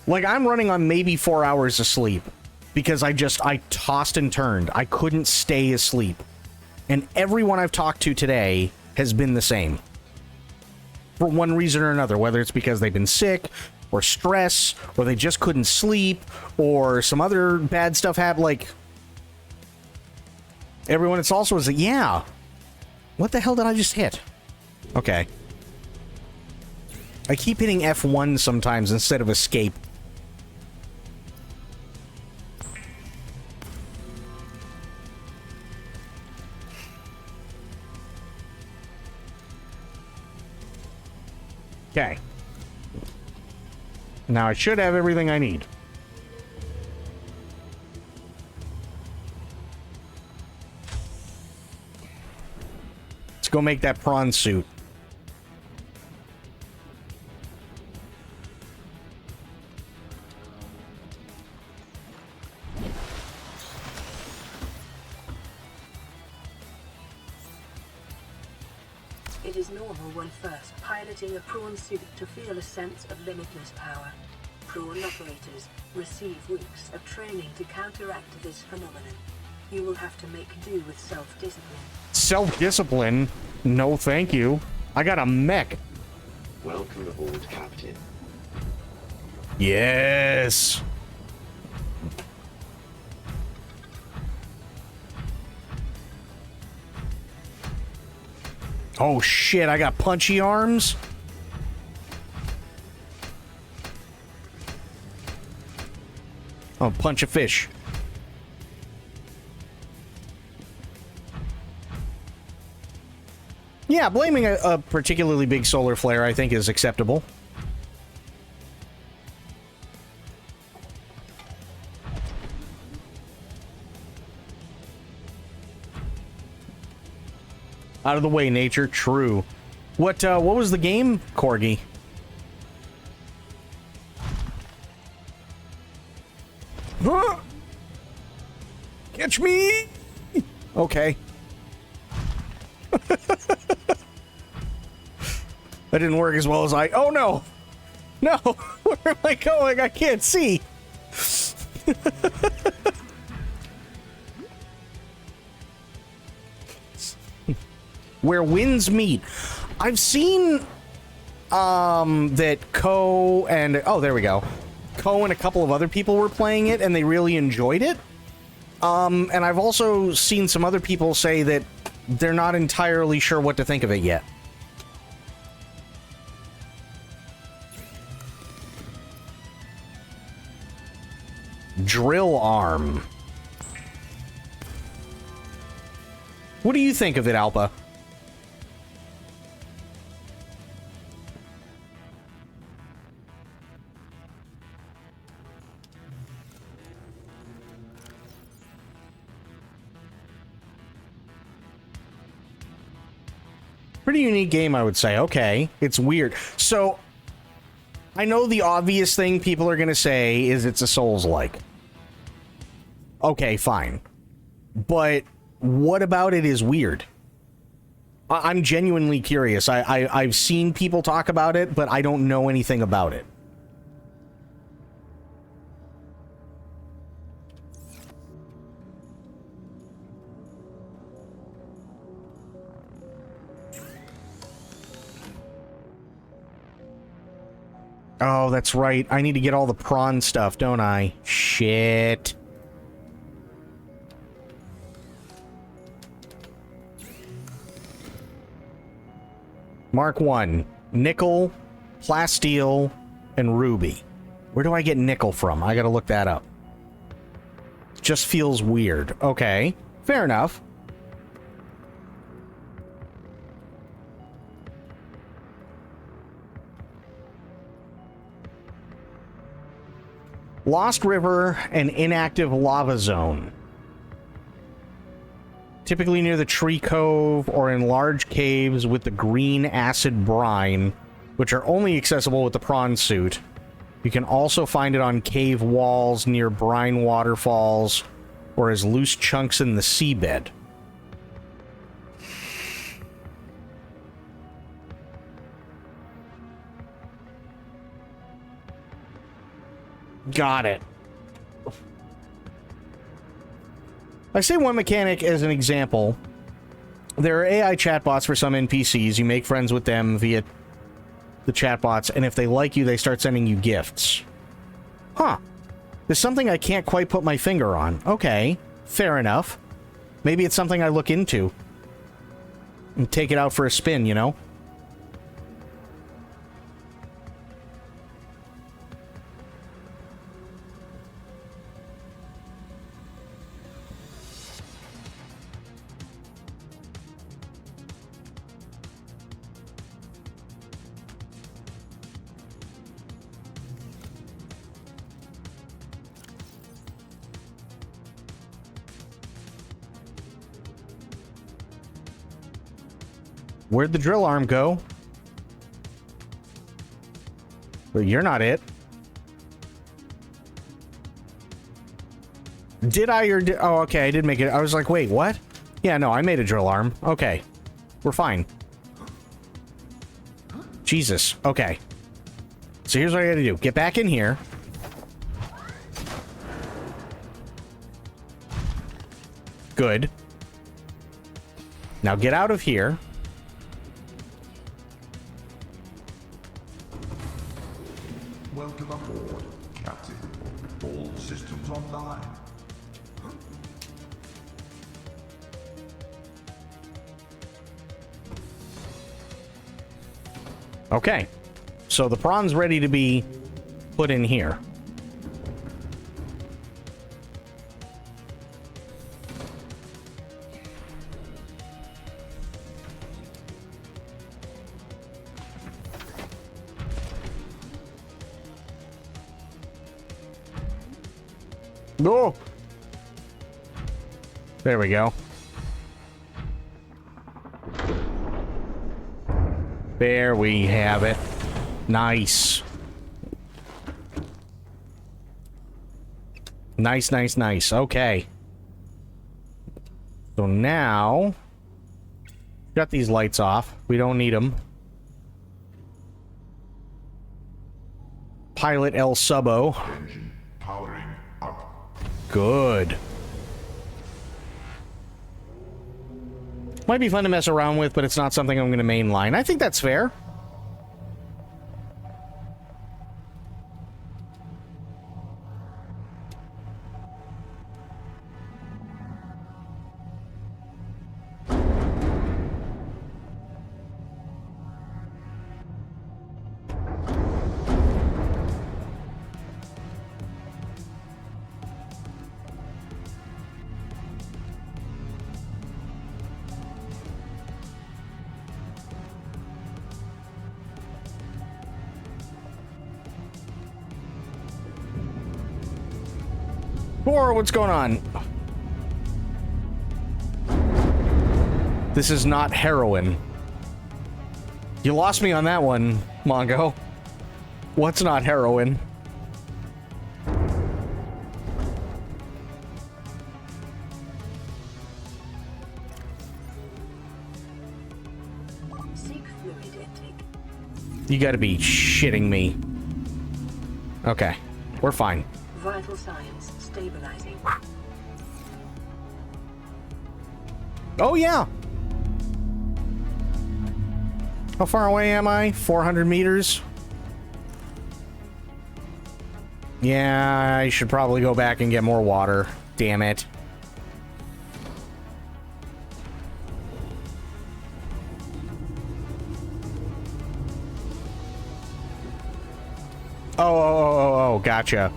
Like, I'm running on maybe 4 hours of sleep because I tossed and turned. I couldn't stay asleep. And everyone I've talked to today has been the same. For one reason or another, whether it's because they've been sick, or stress, or they just couldn't sleep, or some other bad stuff happened. Like, everyone it's also was like, yeah, what the hell did I just hit? Okay. I keep hitting F1 sometimes instead of escape. Okay. Now I should have everything I need. Let's go make that prawn suit. It is normal when first piloting a prawn suit to feel a sense of limitless power. Prawn operators receive weeks of training to counteract this phenomenon. You will have to make do with self-discipline. Self-discipline? No, thank you. I got a mech. Welcome aboard, Captain. Yes. Oh shit, I got punchy arms? Oh, punch a fish. Yeah, blaming a particularly big solar flare I think is acceptable. Out of the way, nature. True. What was the game, Corgi? Huh? Catch me! Okay. That didn't work as well as I... Oh, no! No! Where am I going? I can't see! Where winds meet. I've seen that Ko and... Oh, there we go. Co and a couple of other people were playing it, and they really enjoyed it. And I've also seen some other people say that they're not entirely sure what to think of it yet. Drill arm. What do you think of it, Alpa? Pretty unique game, I would say. Okay, it's weird. So, I know the obvious thing people are going to say is it's a Souls-like. Okay, fine. But what about it is weird? I'm genuinely curious. I've seen people talk about it, but I don't know anything about it. Oh, that's right. I need to get all the prawn stuff, don't I? Shit. Mark 1. Nickel, plasteel, and ruby. Where do I get nickel from? I gotta look that up. Just feels weird. Okay. Fair enough. Lost River and inactive lava zone. Typically near the tree cove or in large caves with the green acid brine, which are only accessible with the prawn suit. You can also find it on cave walls near brine waterfalls or as loose chunks in the seabed. Got it. I say one mechanic as an example. There are AI chatbots for some NPCs. You make friends with them via the chatbots, and if they like you, they start sending you gifts. Huh. There's something I can't quite put my finger on. Okay, fair enough. Maybe it's something I look into. And take it out for a spin, you know? Where'd the drill arm go? Well, you're not it. Did I or did... Oh, okay, I did make it. I was like, wait, what? Yeah, no, I made a drill arm. Okay. We're fine. Jesus. Okay. So here's what I gotta do. Get back in here. Good. Now get out of here. Welcome aboard, Captain. All systems online. Okay. So the prawn's ready to be put in here. No. There we go. There we have it. Nice. Nice, nice, nice. Okay. So now... got these lights off. We don't need them. Pilot El Subo. Engine powering up. Good. Might be fun to mess around with, but it's not something I'm going to mainline. I think that's fair. Or what's going on? This is not heroin. You lost me on that one, Mongo. What's not heroin? Seek fluid intake. You gotta be shitting me. Okay, we're fine. Vital signs stabilizing. Oh, yeah. How far away am I? 400 meters? Yeah, I should probably go back and get more water. Damn it. Oh, gotcha.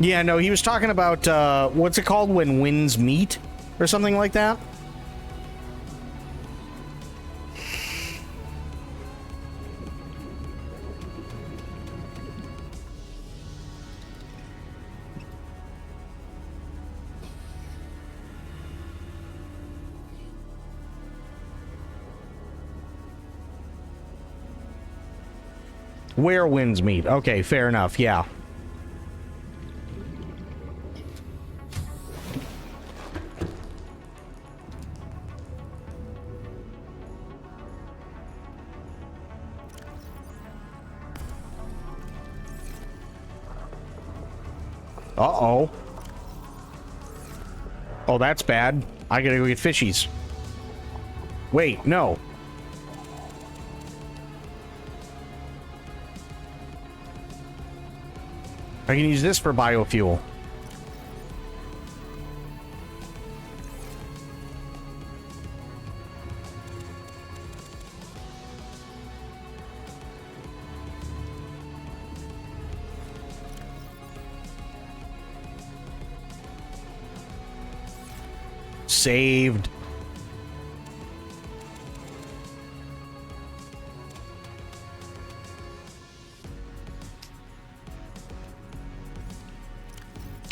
Yeah, no, he was talking about, what's it called when winds meet? Or something like that? Where winds meet. Okay, fair enough, yeah. Uh-oh. Oh, that's bad. I gotta go get fishies. Wait, no. I can use this for biofuel. Saved.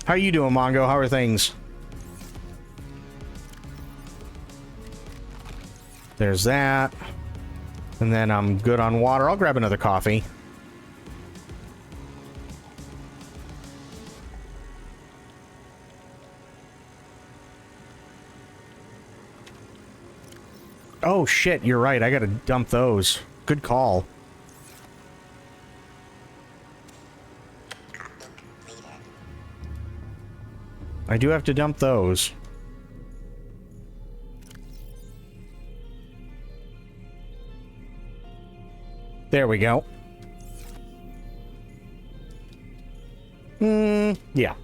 How you doing, Mongo? How are things? There's that. And then I'm good on water. I'll grab another coffee. Oh shit, you're right. I gotta dump those. Good call. I do have to dump those. There we go. Yeah.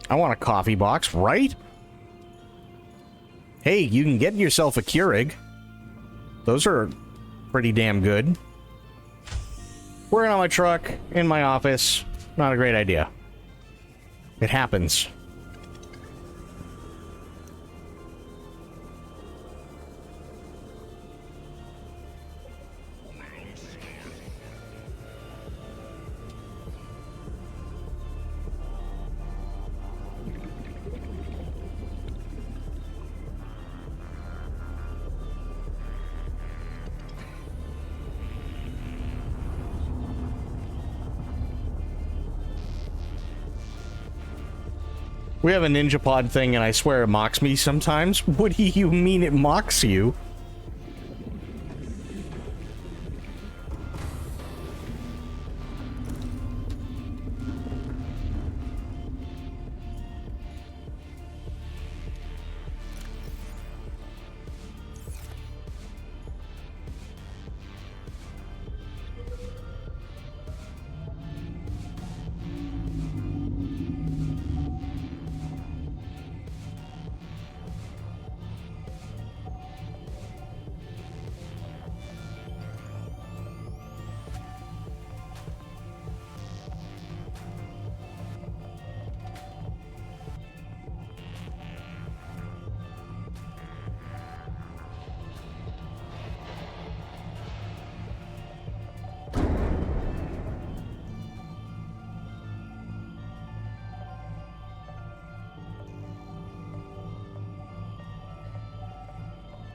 I want a coffee box, right? Hey, you can get yourself a Keurig. Those are pretty damn good. Working on my truck, in my office. Not a great idea. It happens. We have a Ninja Pod thing, and I swear it mocks me sometimes. What do you mean it mocks you?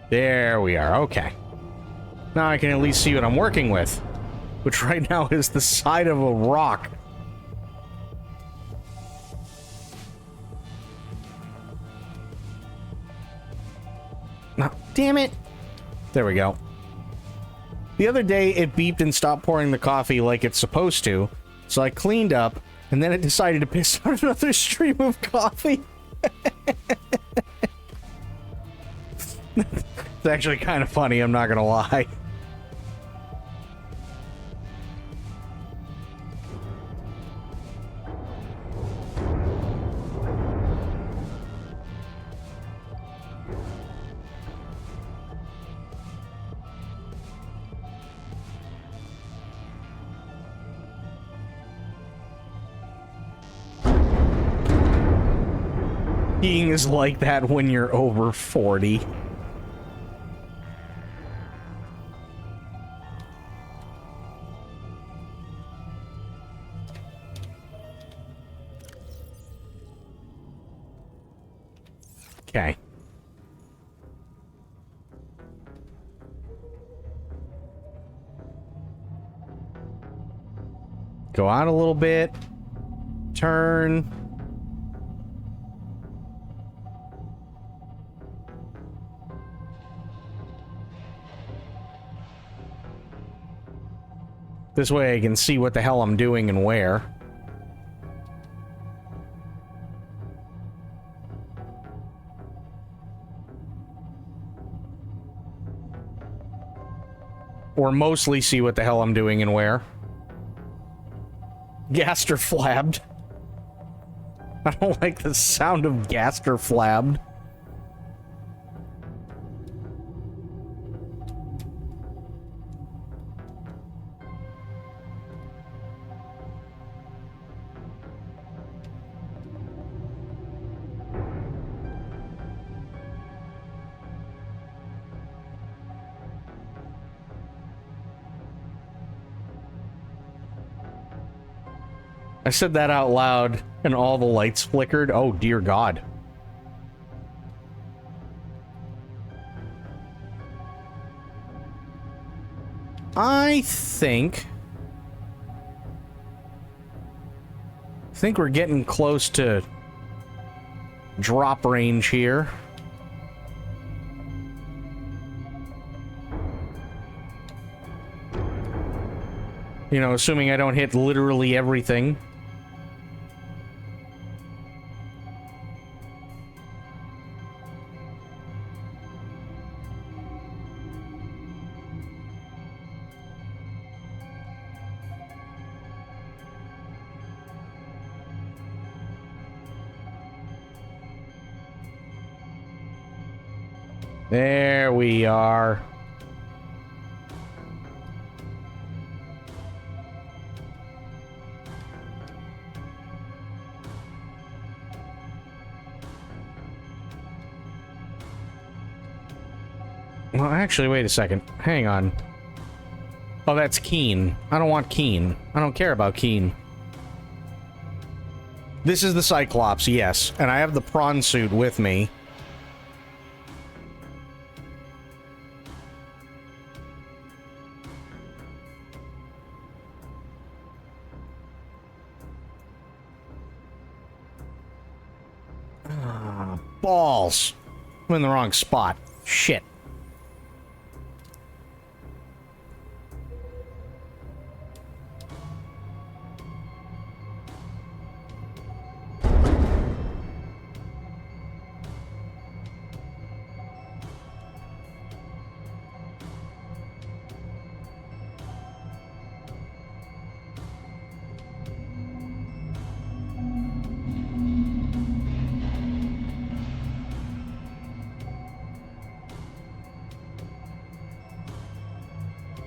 There we are. Okay. Now I can at least see what I'm working with, which right now is the side of a rock. No, damn it. There we go. The other day, it beeped and stopped pouring the coffee like it's supposed to, so I cleaned up, and then it decided to piss out another stream of coffee. It's actually kind of funny, I'm not gonna lie. Being is like that when you're over 40. Okay. Go out a little bit. Turn. This way I can see what the hell I'm doing and where. Or mostly see what the hell I'm doing and where. Gaster flabbed. I don't like the sound of gaster flabbed. I said that out loud, and all the lights flickered. Oh, dear God. I think we're getting close to drop range here. You know, assuming I don't hit literally everything. There we are. Well, actually, wait a second. Hang on. Oh, that's Keen. I don't want Keen. I don't care about Keen. This is the Cyclops, yes. And I have the prawn suit with me. Balls. I'm in the wrong spot. Shit.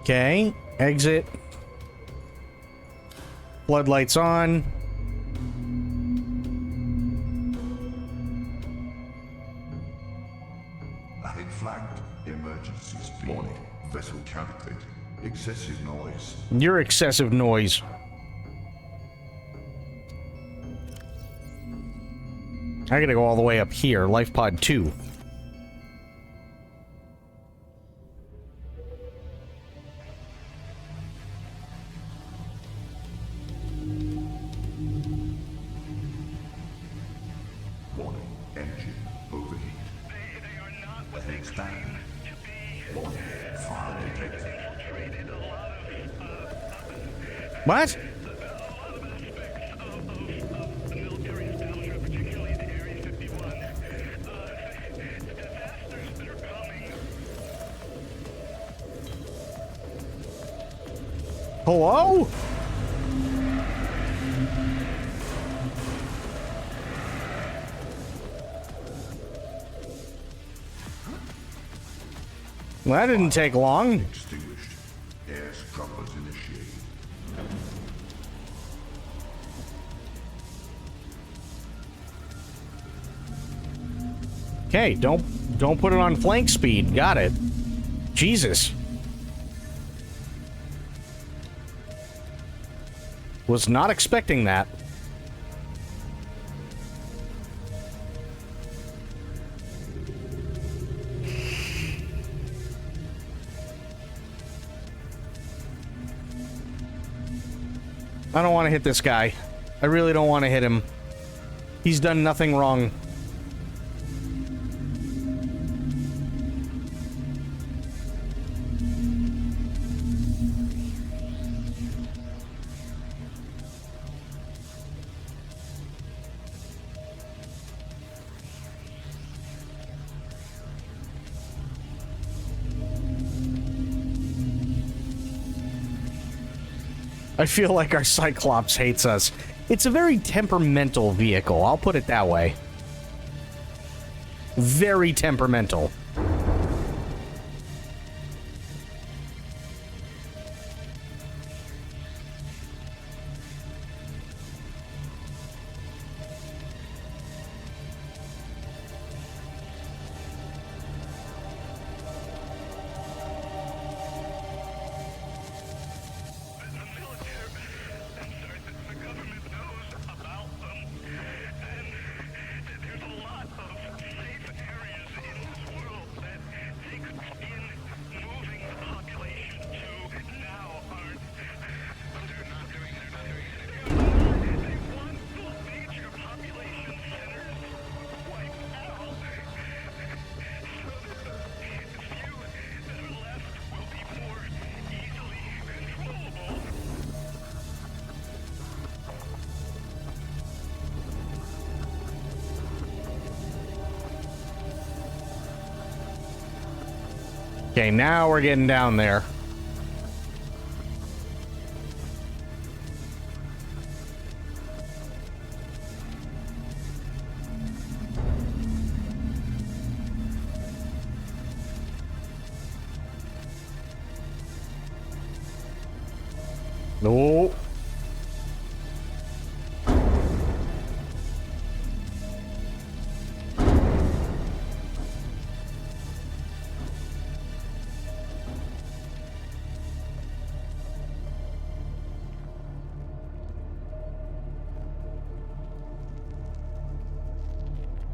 Okay, exit. Floodlights on. Ahead flagged. Emergency speed. Warning. Vessel counterfeit. Excessive noise. Your excessive noise. I gotta go all the way up here. Life pod 2. expand. Warning, fire detected. What? Hello? Well, that didn't take long. Extinguished. Air scrubbers initiated. Okay, don't put it on flank speed. Got it. Jesus. Was not expecting that. I don't want to hit this guy. I really don't want to hit him. He's done nothing wrong. I feel like our Cyclops hates us. It's a very temperamental vehicle, I'll put it that way. Very temperamental. Okay, now we're getting down there. No.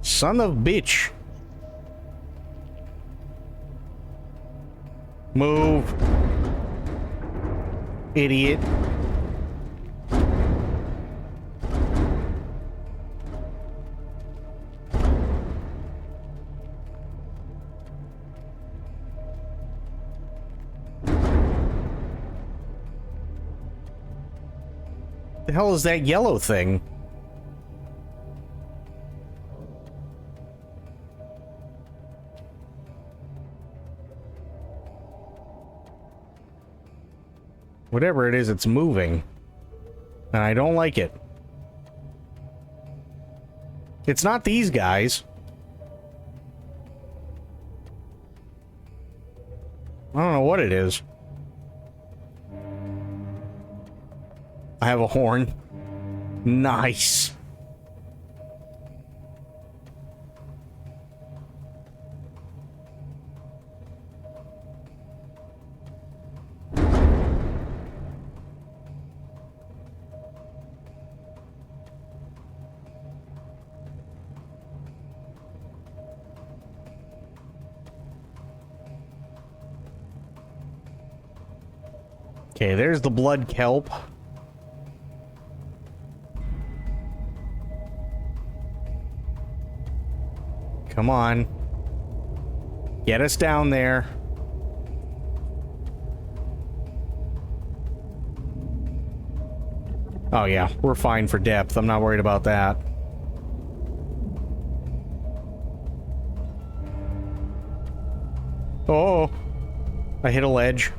Son of bitch. Move. Idiot. The hell is that yellow thing? Whatever it is, it's moving. And I don't like it. It's not these guys. I don't know what it is. I have a horn. Nice. Okay, there's the blood kelp. Come on. Get us down there. Oh yeah, we're fine for depth. I'm not worried about that. Oh, I hit a ledge.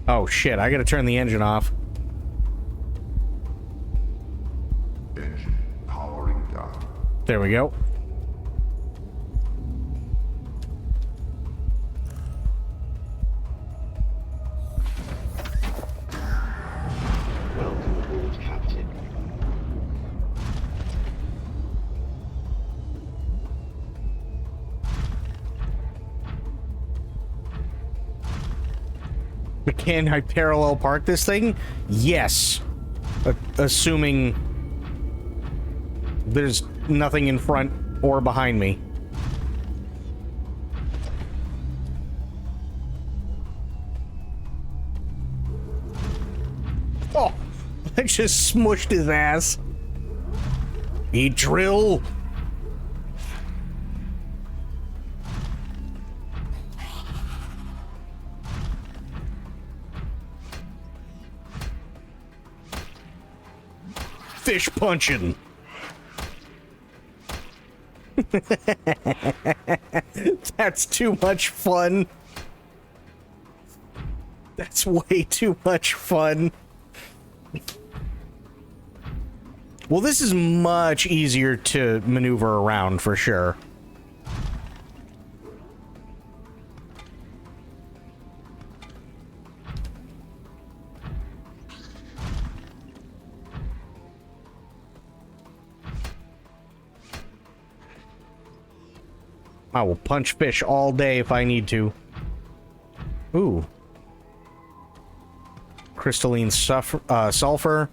Oh shit, I gotta turn the engine off. Engine powering down. There we go. Welcome aboard, Captain. But can I parallel park this thing? Yes. Assuming there's nothing in front or behind me. Oh, I just smushed his ass. Eat drill. Fish punching. That's too much fun. That's way too much fun. Well, this is much easier to maneuver around for sure. I will punch fish all day if I need to. Ooh. Crystalline sulfur.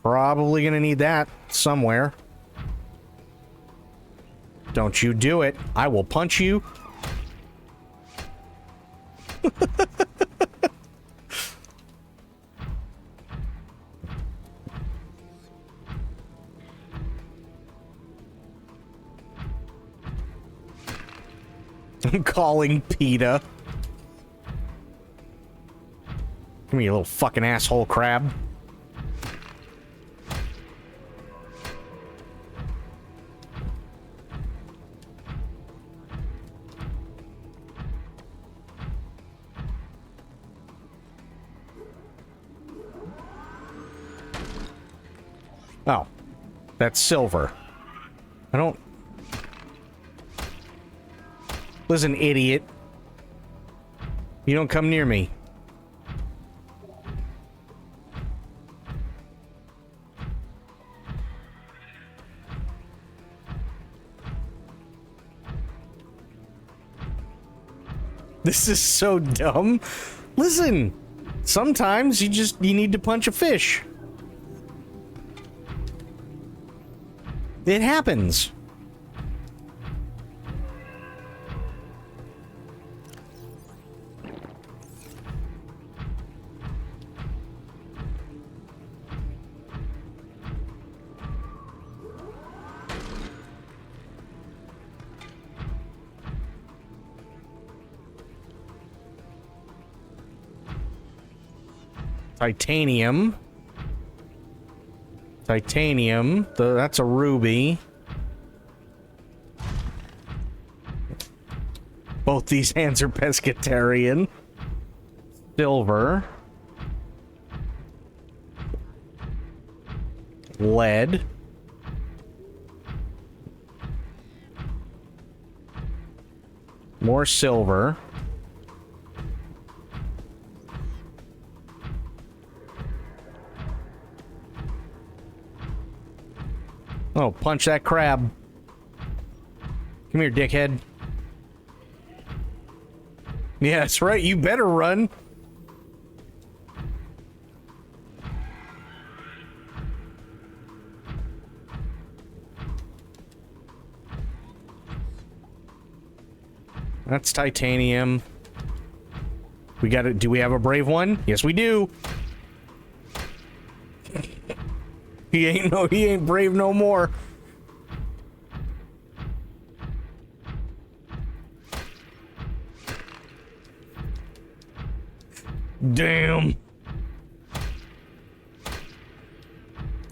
Probably gonna need that somewhere. Don't you do it. I will punch you. I'm calling PETA. Give me a little fucking asshole crab. Oh, that's silver. I don't... Listen, idiot. You don't come near me. This is so dumb. Listen, sometimes you need to punch a fish. It happens. Titanium. Titanium. That's a ruby. Both these hands are pescatarian. Silver. Lead. More silver. Oh, punch that crab. Come here, dickhead. Yeah, that's right. You better run. That's titanium. We got it. Do we have a brave one? Yes, we do. He ain't brave no more. Damn.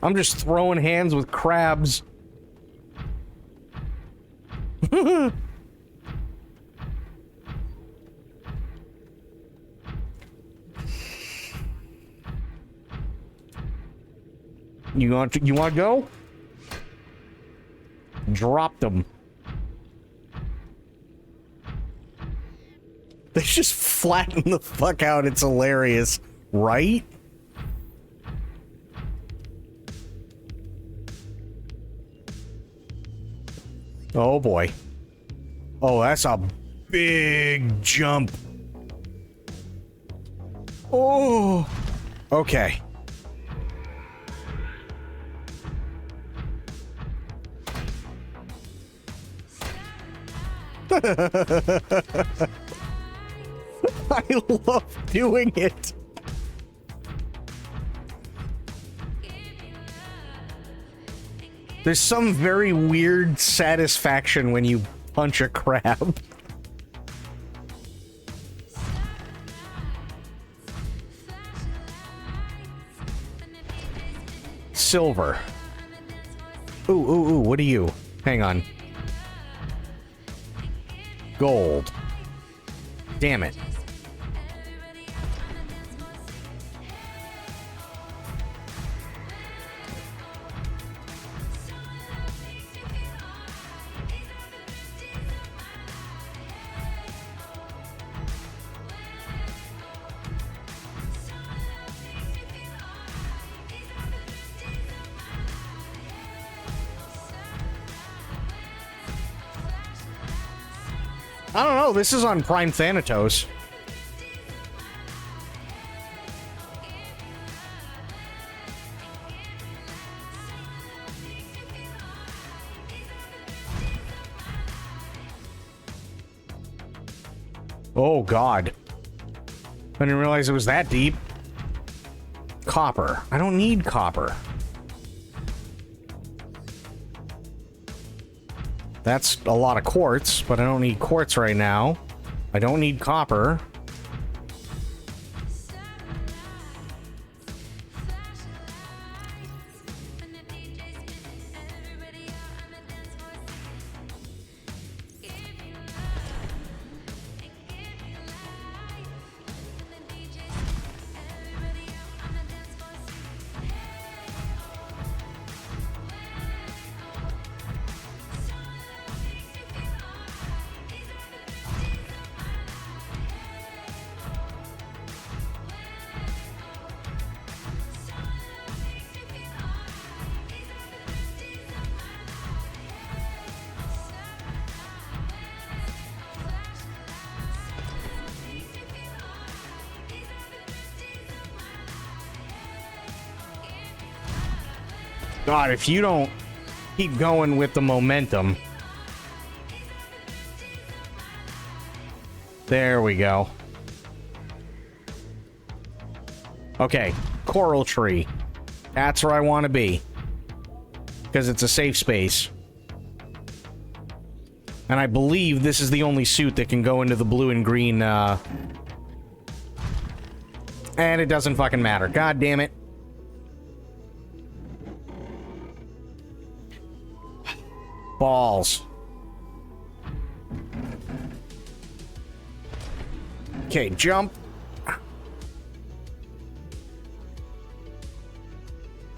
I'm just throwing hands with crabs. You want to go? Drop them. They just flatten the fuck out. It's hilarious, right? Oh boy. Oh, that's a big jump. Oh. Okay. I love doing it. There's some very weird satisfaction when you punch a crab. Silver. Ooh, what are you? Hang on. Gold. Damn it. I don't know, this is on Prime Thanatos. Oh god. I didn't realize it was that deep. Copper. I don't need copper. That's a lot of quartz, but I don't need quartz right now. I don't need copper. God, if you don't keep going with the momentum. There we go. Okay, coral tree. That's where I want to be. Because it's a safe space. And I believe this is the only suit that can go into the blue and green, And it doesn't fucking matter. God damn it. Balls. Okay, jump.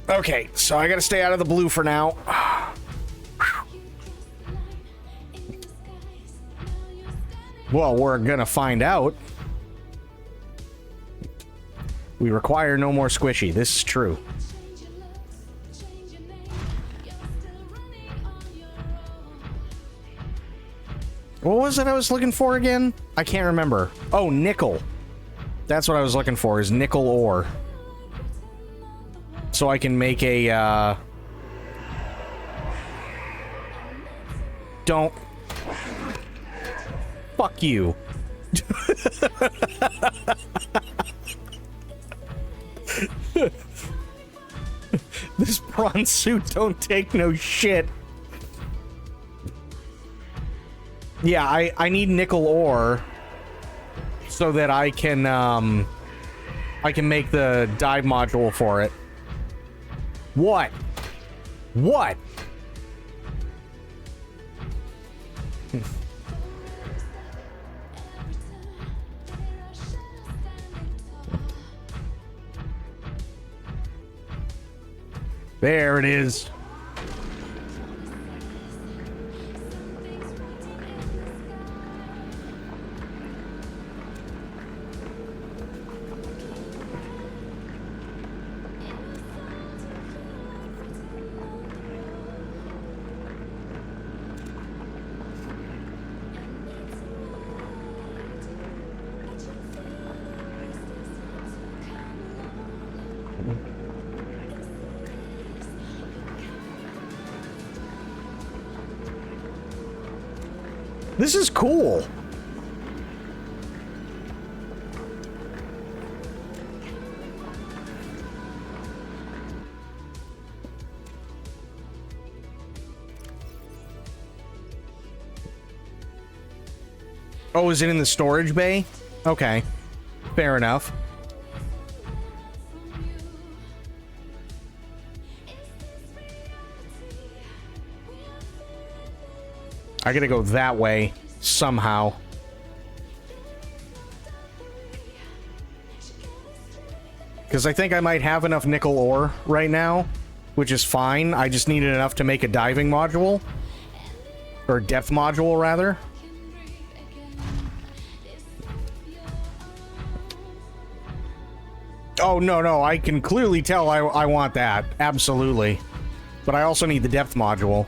Okay, so I gotta stay out of the blue for now. Well, we're gonna find out. We require no more squishy. This is true. What was it I was looking for again? I can't remember. Oh, nickel. That's what I was looking for, is nickel ore. So I can make a, Don't... Fuck you. This prawn suit don't take no shit. Yeah, I need nickel ore so that I can make the dive module for it. What? What? There it is. This is cool. Oh, is it in the storage bay? Okay. Fair enough. I gotta go that way somehow. Because I think I might have enough nickel ore right now, which is fine. I just needed enough to make a diving module. Or depth module, rather. Oh, no, I can clearly tell I want that. Absolutely. But I also need the depth module.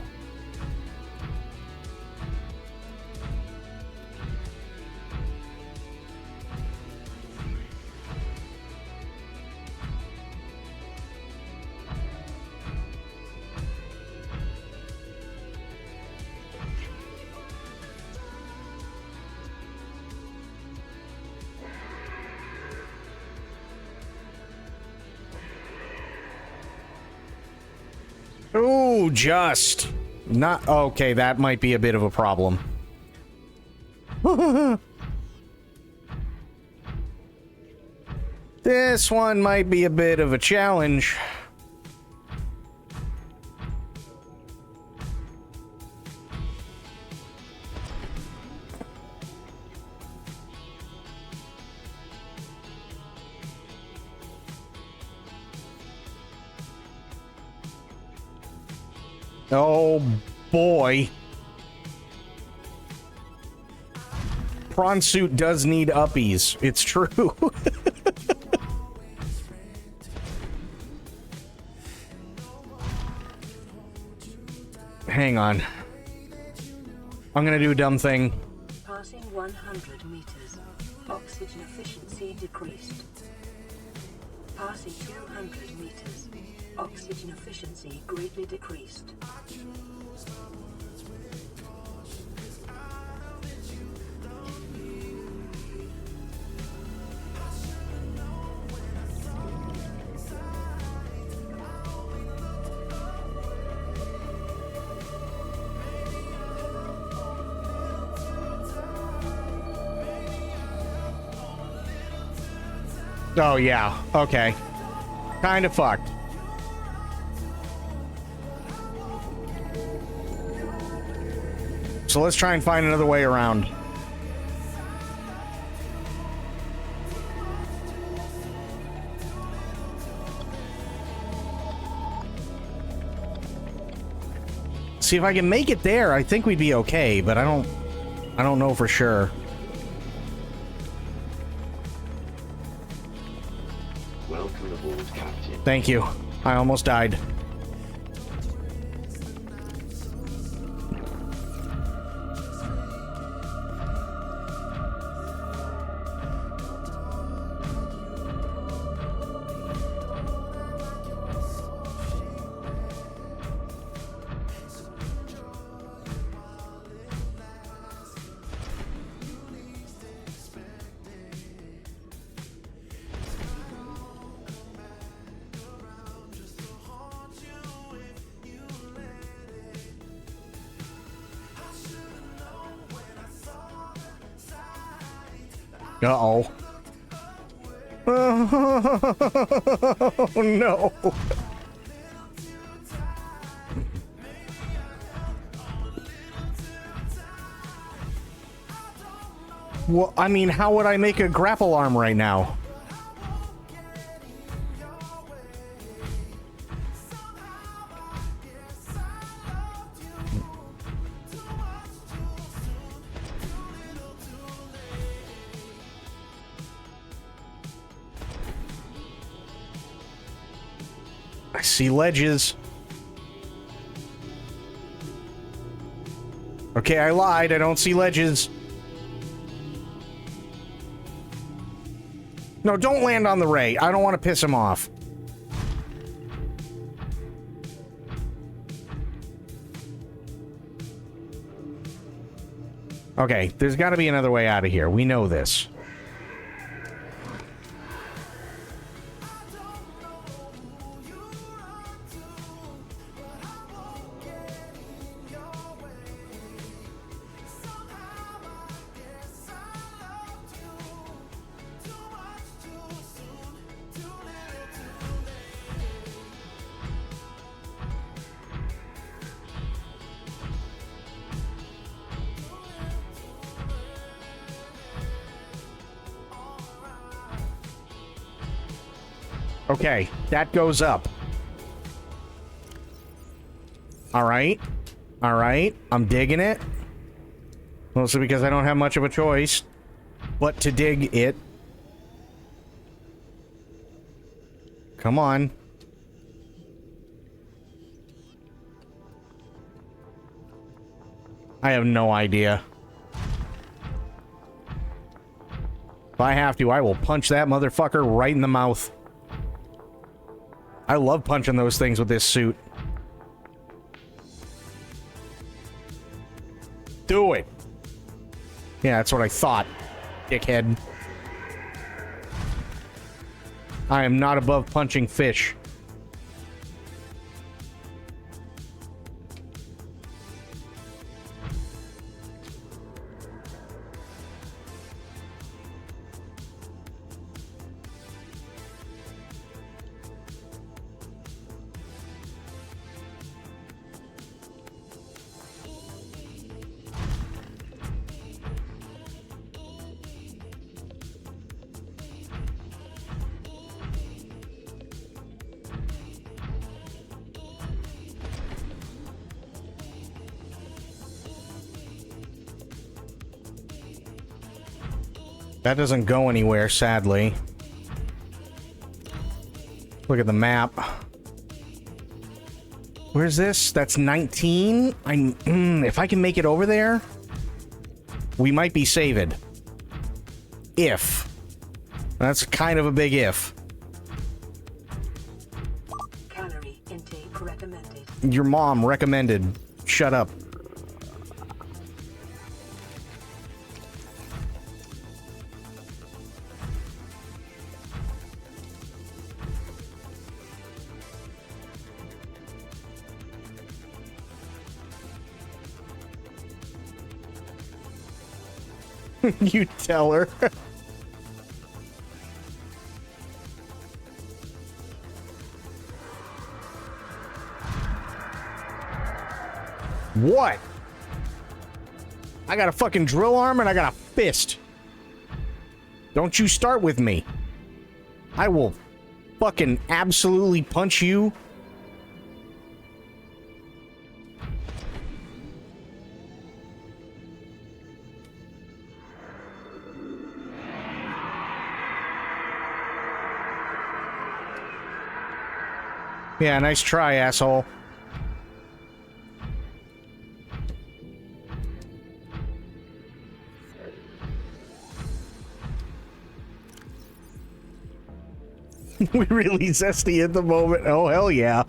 Ooh, just. Not... Okay, that might be a bit of a problem. This one might be a bit of a challenge. Oh, boy. Prawn suit does need uppies. It's true. Hang on. I'm gonna do a dumb thing. Passing 100 meters. Oxygen efficiency decreased. Passing 200 meters. Oxygen efficiency greatly decreased. Oh, yeah. Okay. Kind of fucked. So let's try and find another way around. See, if I can make it there, I think we'd be okay, but I don't know for sure. Welcome aboard, Captain. Thank you. I almost died. Uh-oh. Oh, no. Well, I mean, how would I make a grapple arm right now? I see ledges. Okay, I lied. I don't see ledges. No, don't land on the Ray. I don't want to piss him off. Okay, there's got to be another way out of here. We know this. Okay, that goes up. Alright. Alright, I'm digging it. Mostly because I don't have much of a choice but to dig it. Come on. I have no idea. If I have to, I will punch that motherfucker right in the mouth. I love punching those things with this suit. Do it. Yeah, that's what I thought, dickhead. I am not above punching fish. That doesn't go anywhere, sadly. Look at the map. Where's this? That's 19? If I can make it over there, we might be saved. If. That's kind of a big if. Calorie intake recommended. Your mom recommended. Shut up. You tell her. What? I got a fucking drill arm and I got a fist. Don't you start with me. I will fucking absolutely punch you. Yeah, nice try, asshole. We're really zesty at the moment. Oh, hell yeah.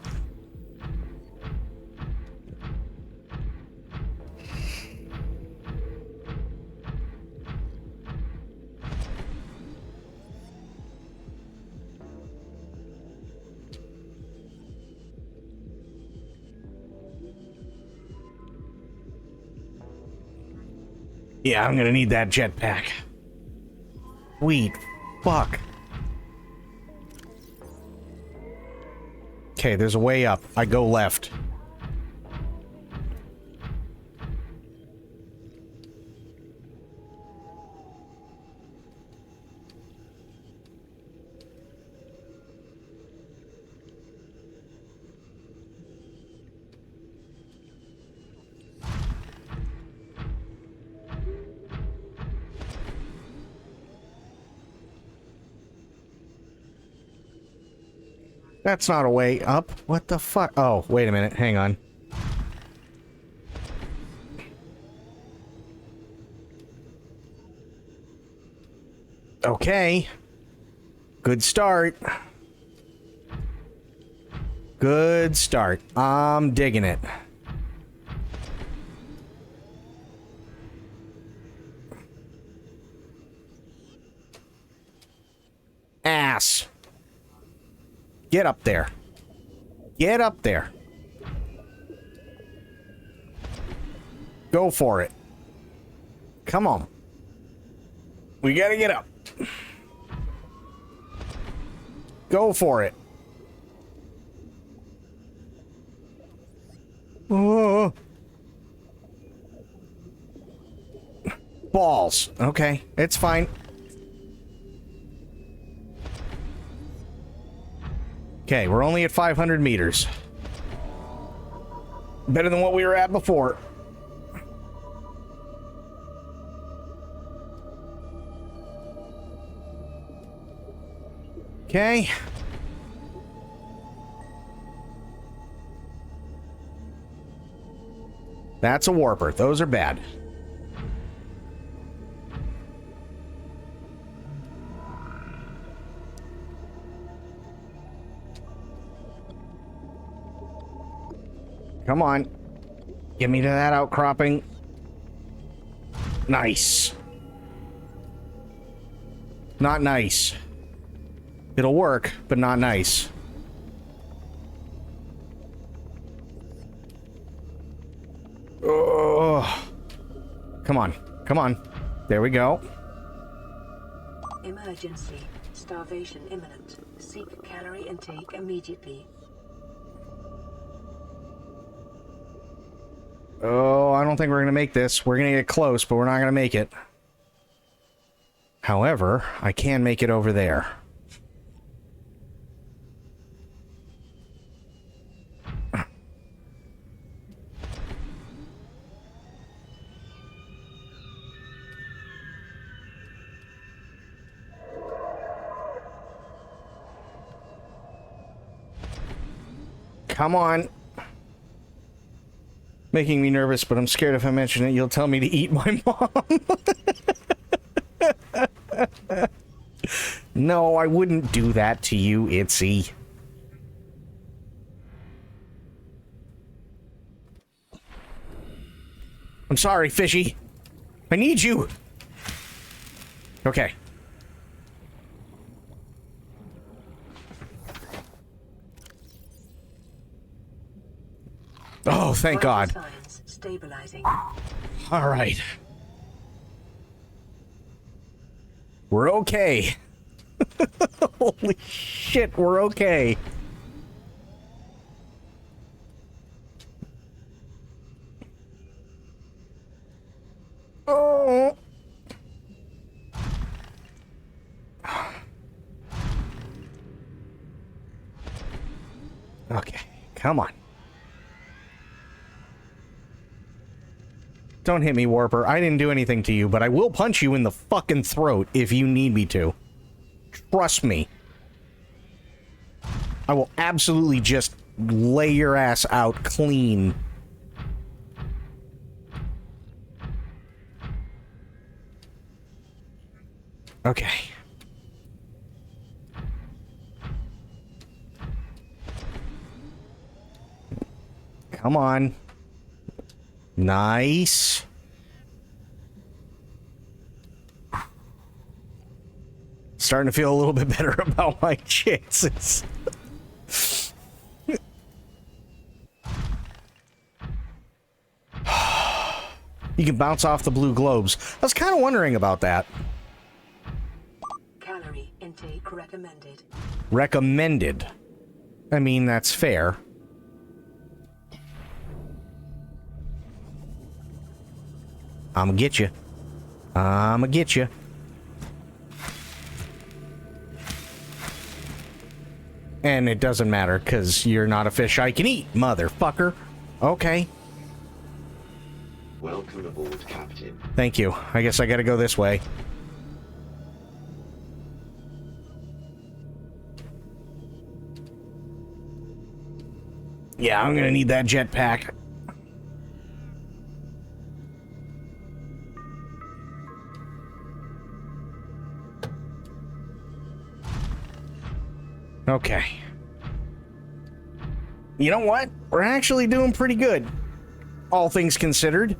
Yeah, I'm gonna need that jetpack. Sweet fuck. Okay, there's a way up. I go left. That's not a way up. What the fuck? Oh, wait a minute. Hang on. Okay. Good start. Good start. I'm digging it. Ass. Get up there. Get up there. Go for it. Come on. We gotta get up. Go for it. Oh. Balls. Okay, it's fine. Okay, we're only at 500 meters. Better than what we were at before. Okay. That's a warper. Those are bad. Come on. Get me to that outcropping. Nice. Not nice. It'll work, but not nice. Oh. Come on. Come on. There we go. Emergency. Starvation imminent. Seek calorie intake immediately. Oh, I don't think we're going to make this. We're going to get close, but we're not going to make it. However, I can make it over there. Come on. Making me nervous, but I'm scared if I mention it, you'll tell me to eat my mom. No, I wouldn't do that to you, Itzy. I'm sorry, Fishy. I need you. Okay. Oh, thank God. Stabilizing. All right. We're okay. Holy shit, we're okay. Oh. Okay, come on. Don't hit me, Warper. I didn't do anything to you, but I will punch you in the fucking throat if you need me to. Trust me. I will absolutely just lay your ass out clean. Okay. Come on. Nice. Starting to feel a little bit better about my chances. You can bounce off the blue globes. I was kind of wondering about that. recommended. Recommended. I mean, that's fair. I'ma get you. I'ma get you. And it doesn't matter, because you're not a fish I can eat, motherfucker. Okay. Welcome aboard, Captain. Thank you. I guess I gotta go this way. Yeah, I'm gonna need that jetpack. Okay. You know what? We're actually doing pretty good, all things considered.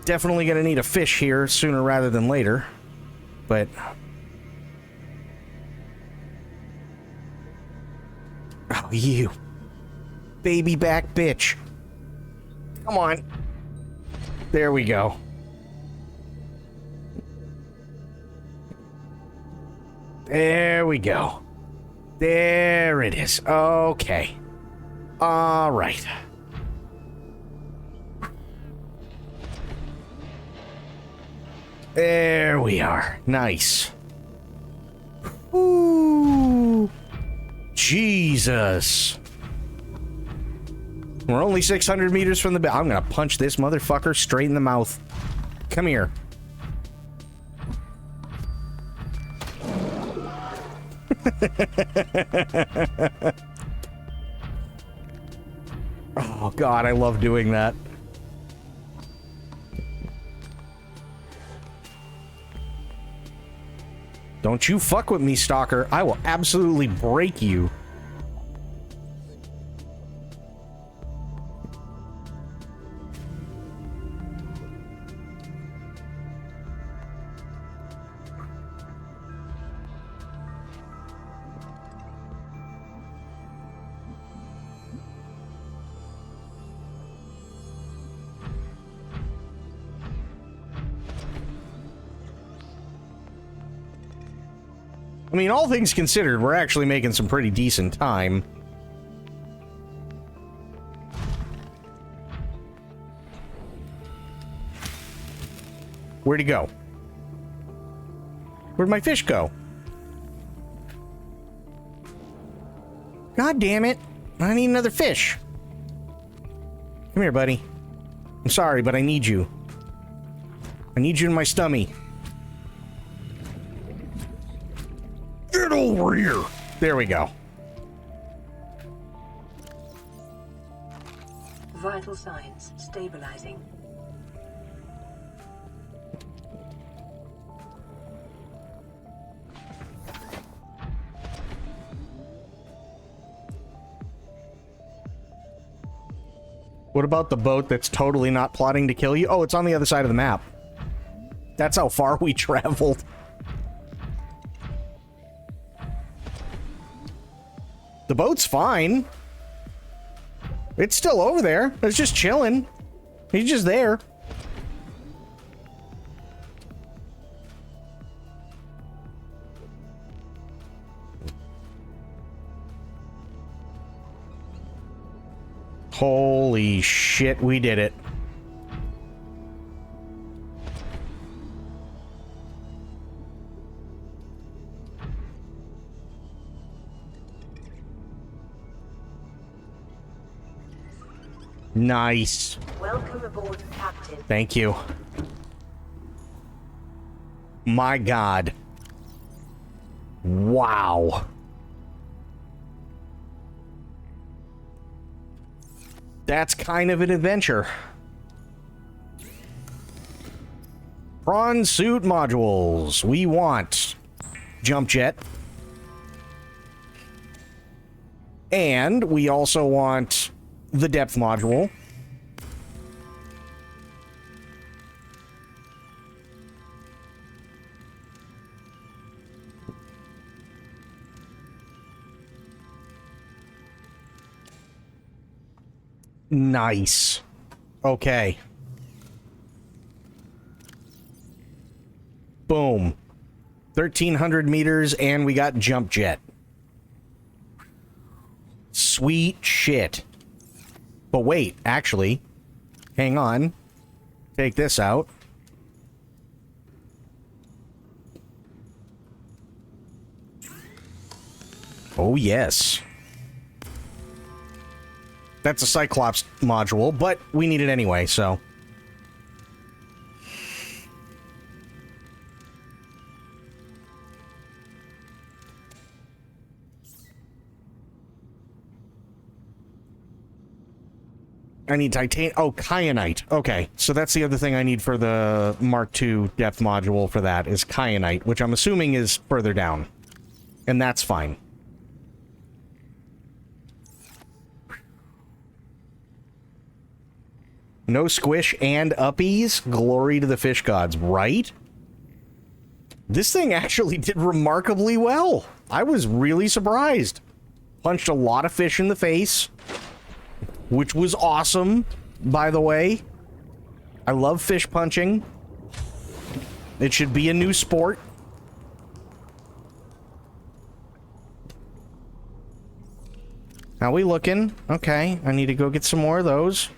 Definitely gonna need a fish here sooner rather than later, but... Oh, you. Baby back bitch. Come on. There we go. There we go. There it is. Okay. All right. There we are. Nice. Ooh. Jesus. We're only 600 meters from the... I'm gonna punch this motherfucker straight in the mouth. Come here. Oh God, I love doing that. Don't you fuck with me, Stalker. I will absolutely break you. I mean, all things considered, we're actually making some pretty decent time. Where'd he go? Where'd my fish go? God damn it. I need another fish. Come here, buddy. I'm sorry, but I need you. I need you in my stomach. Get over here! There we go. Vital signs stabilizing. What about the boat that's totally not plotting to kill you? Oh, it's on the other side of the map. That's how far we traveled. The boat's fine. It's still over there. It's just chilling. He's just there. Holy shit, we did it. Nice. Welcome aboard, Captain. Thank you. My God. Wow. That's kind of an adventure. Prawn suit modules. We want jump jet. And we also want the depth module. Nice. Okay. Boom. 1,300 meters, and we got jump jet. Sweet shit. But wait, actually, hang on. Take this out. Oh, yes. That's a Cyclops module, but we need it anyway, so... I need titanium. Oh, kyanite. Okay, so that's the other thing I need for the Mark II depth module for that is kyanite, which I'm assuming is further down. And that's fine. No squish and uppies? Glory to the fish gods, right? This thing actually did remarkably well. I was really surprised. Punched a lot of fish in the face. Which was awesome, by the way. I love fish punching. It should be a new sport. How we looking? Okay, I need to go get some more of those.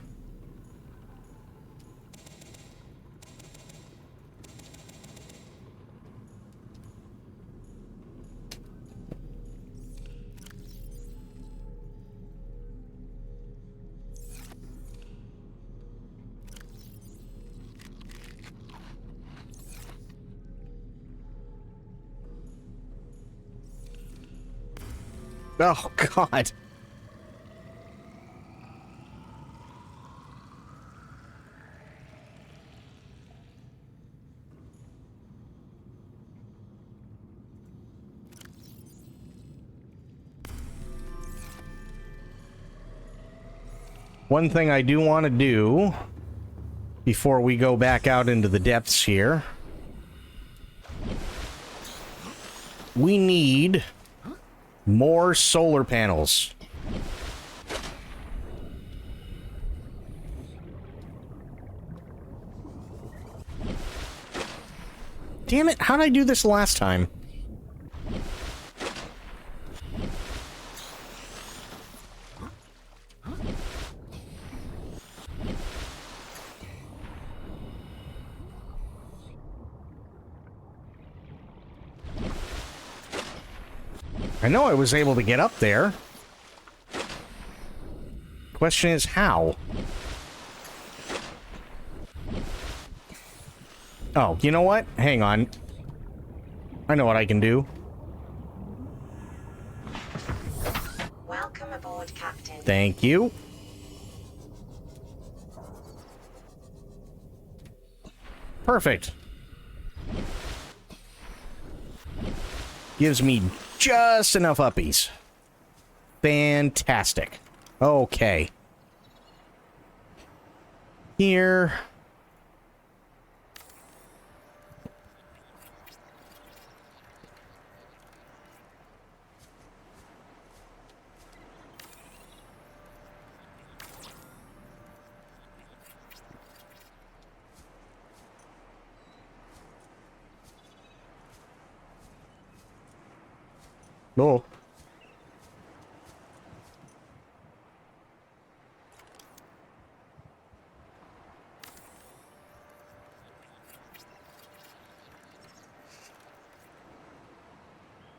Oh, God. One thing I do want to do before we go back out into the depths here, we need more solar panels. Damn it, how did I do this last time? I know I was able to get up there. Question is how? Oh, you know what? Hang on. I know what I can do. Welcome aboard, Captain. Thank you. Perfect. Gives me just enough uppies. Fantastic. Okay. Here. Oh.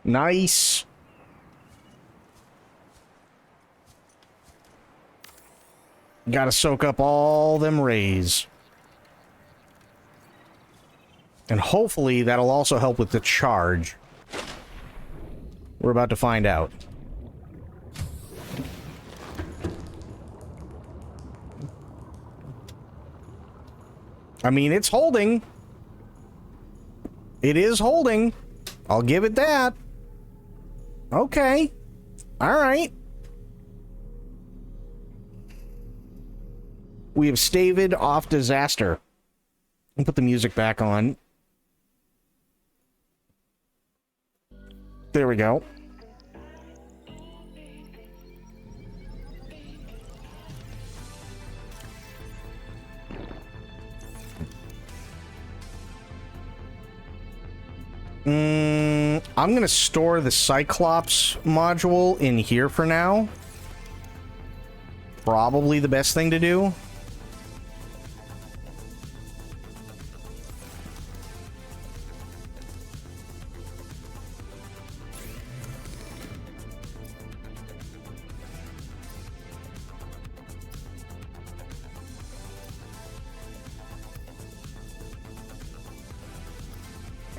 Nice. Gotta soak up all them rays. And hopefully that'll also help with the charge. We're about to find out. I mean, it's holding. It is holding. I'll give it that. Okay. All right. We have staved off disaster. I'll put the music back on. There we go. I'm gonna store the Cyclops module in here for now. Probably the best thing to do.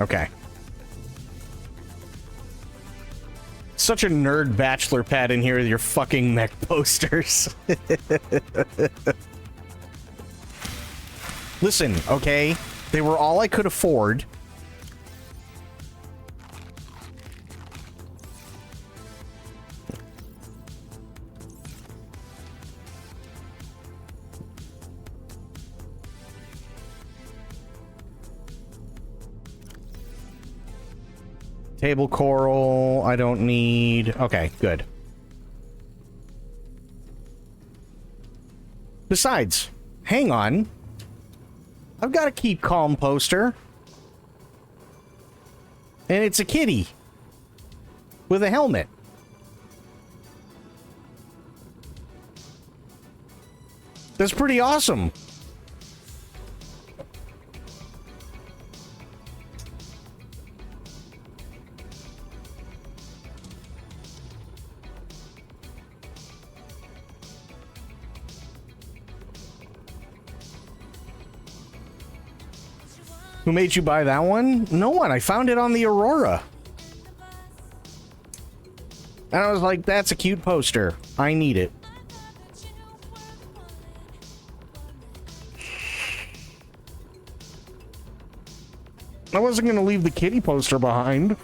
Okay. Such a nerd bachelor pad in here with your fucking mech posters. Listen, okay? They were all I could afford. Table coral, I don't need... Okay, good. Besides, hang on. I've got a Keep Calm poster. And it's a kitty. With a helmet. That's pretty awesome. Who made you buy that one? No one. I found it on the Aurora. And I was like, that's a cute poster. I need it. I wasn't going to leave the kitty poster behind.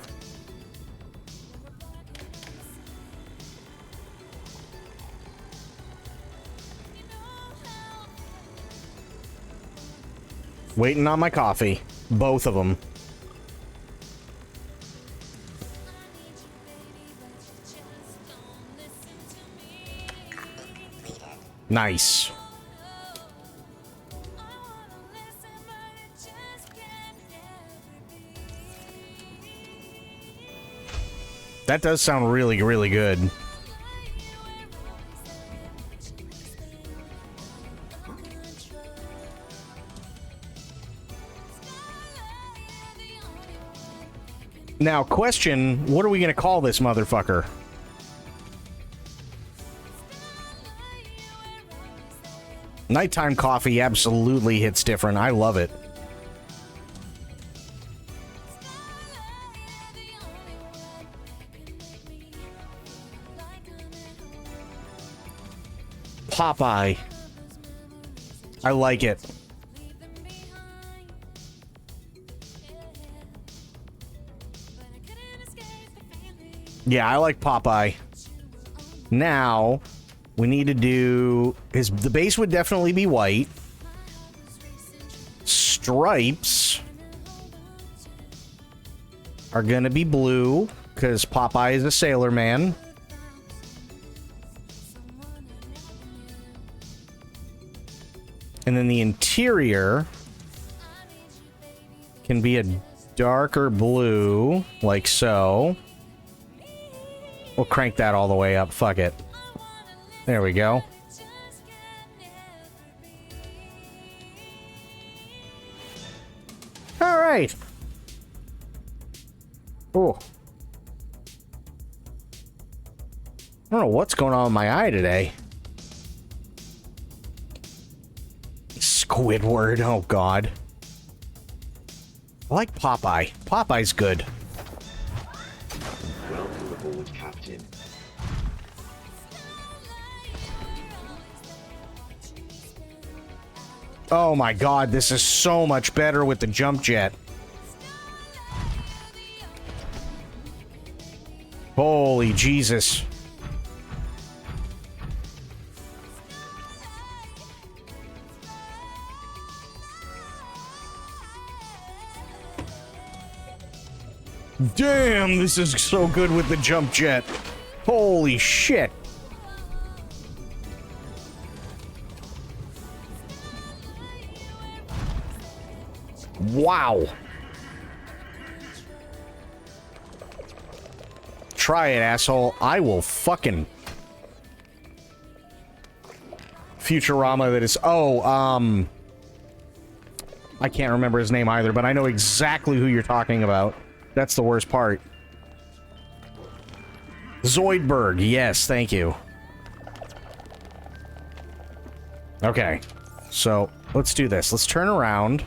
Waiting on my coffee. Both of them. Nice. That does sound really, really good. Now, question, what are we going to call this motherfucker? Nighttime coffee absolutely hits different. I love it. Popeye. I like it. Yeah, I like Popeye. Now, we need to do... the base would definitely be white. Stripes are gonna be blue, because Popeye is a sailor man. And then the interior can be a darker blue, like so. We'll crank that all the way up. Fuck it. There we go. All right. Oh. I don't know what's going on with my eye today. Squidward. Oh, God. I like Popeye. Popeye's good. Welcome aboard, Captain. Oh my God, this is so much better with the jump jet. Holy Jesus. Damn, this is so good with the jump jet. Holy shit. Wow. Try it, asshole. I will fucking... Futurama that is... Oh, I can't remember his name either, but I know exactly who you're talking about. That's the worst part. Zoidberg, yes, thank you. Okay, so let's do this. Let's turn around.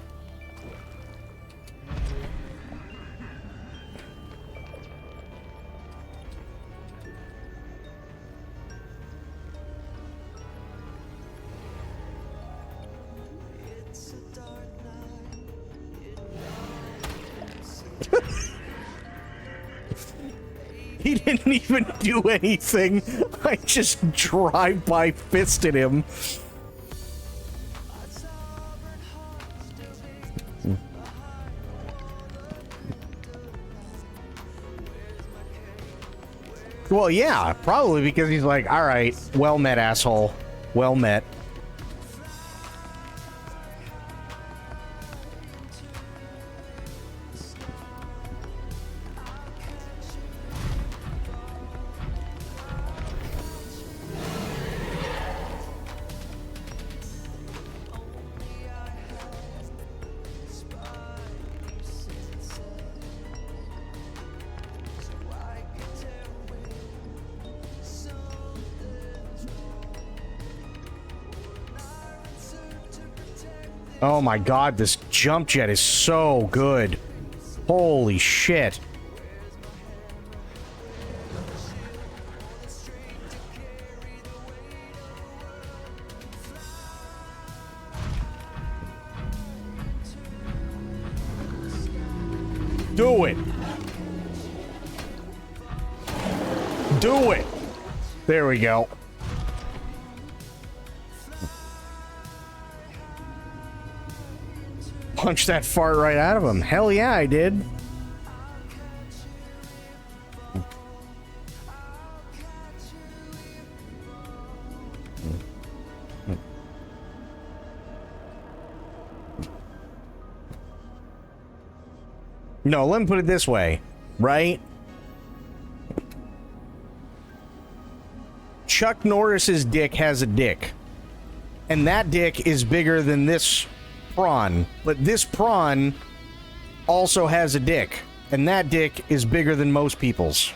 He didn't even do anything. I just drive-by fisted him. Well, yeah, probably because he's like, all right, well met, asshole. Well met. Oh my god, this jump jet is so good. Holy shit. Do it. Do it. There we go. Punch that fart right out of him. Hell yeah, I did. No, let me put it this way, right? Chuck Norris's dick has a dick. And that dick is bigger than this prawn, but this prawn also has a dick, and that dick is bigger than most people's.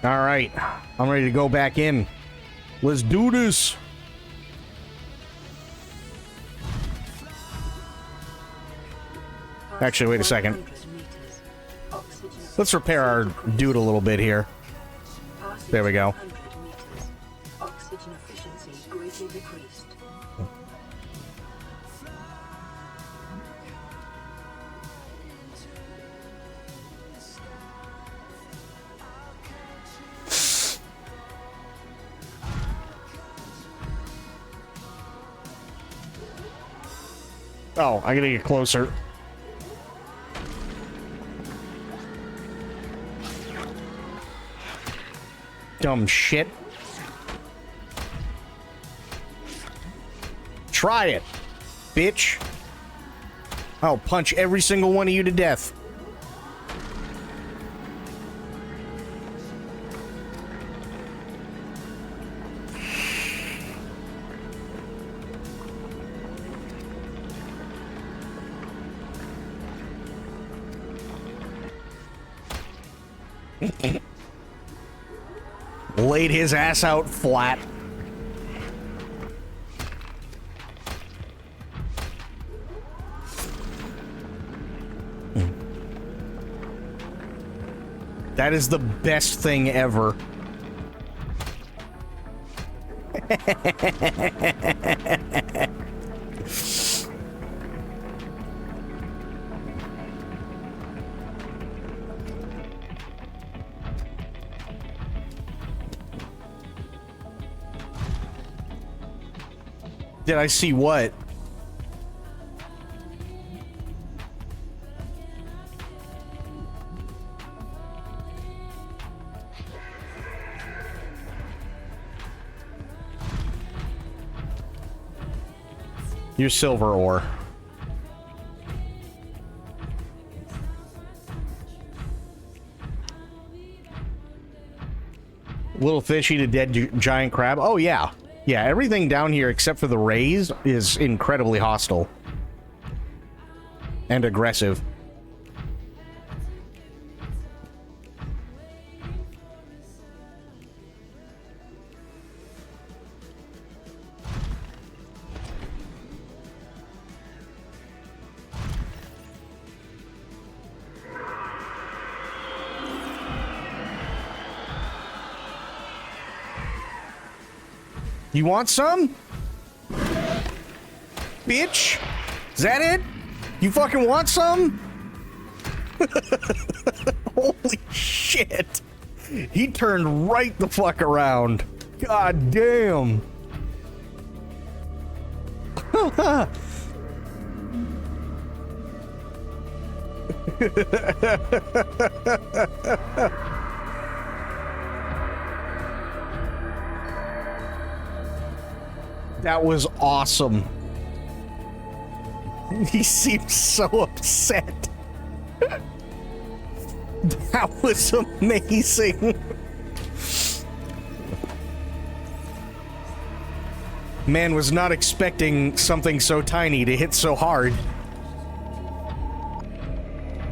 All right, I'm ready to go back in. Let's do this. Actually, wait a second. Let's repair our dude a little bit here. There we go. Oxygen efficiency greatly decreased. Oh, I gotta get closer. Dumb shit. Try it, bitch. I'll punch every single one of you to death. Laid his ass out flat. That is the best thing ever. Did I see what? Your silver ore. Little fish eat a dead giant crab. Oh, yeah. Yeah, everything down here except for the rays is incredibly hostile. And aggressive. You want some? Bitch? Is that it? You fucking want some? Holy shit. He turned right the fuck around. God damn. That was awesome. He seemed so upset. That was amazing. Man was not expecting something so tiny to hit so hard.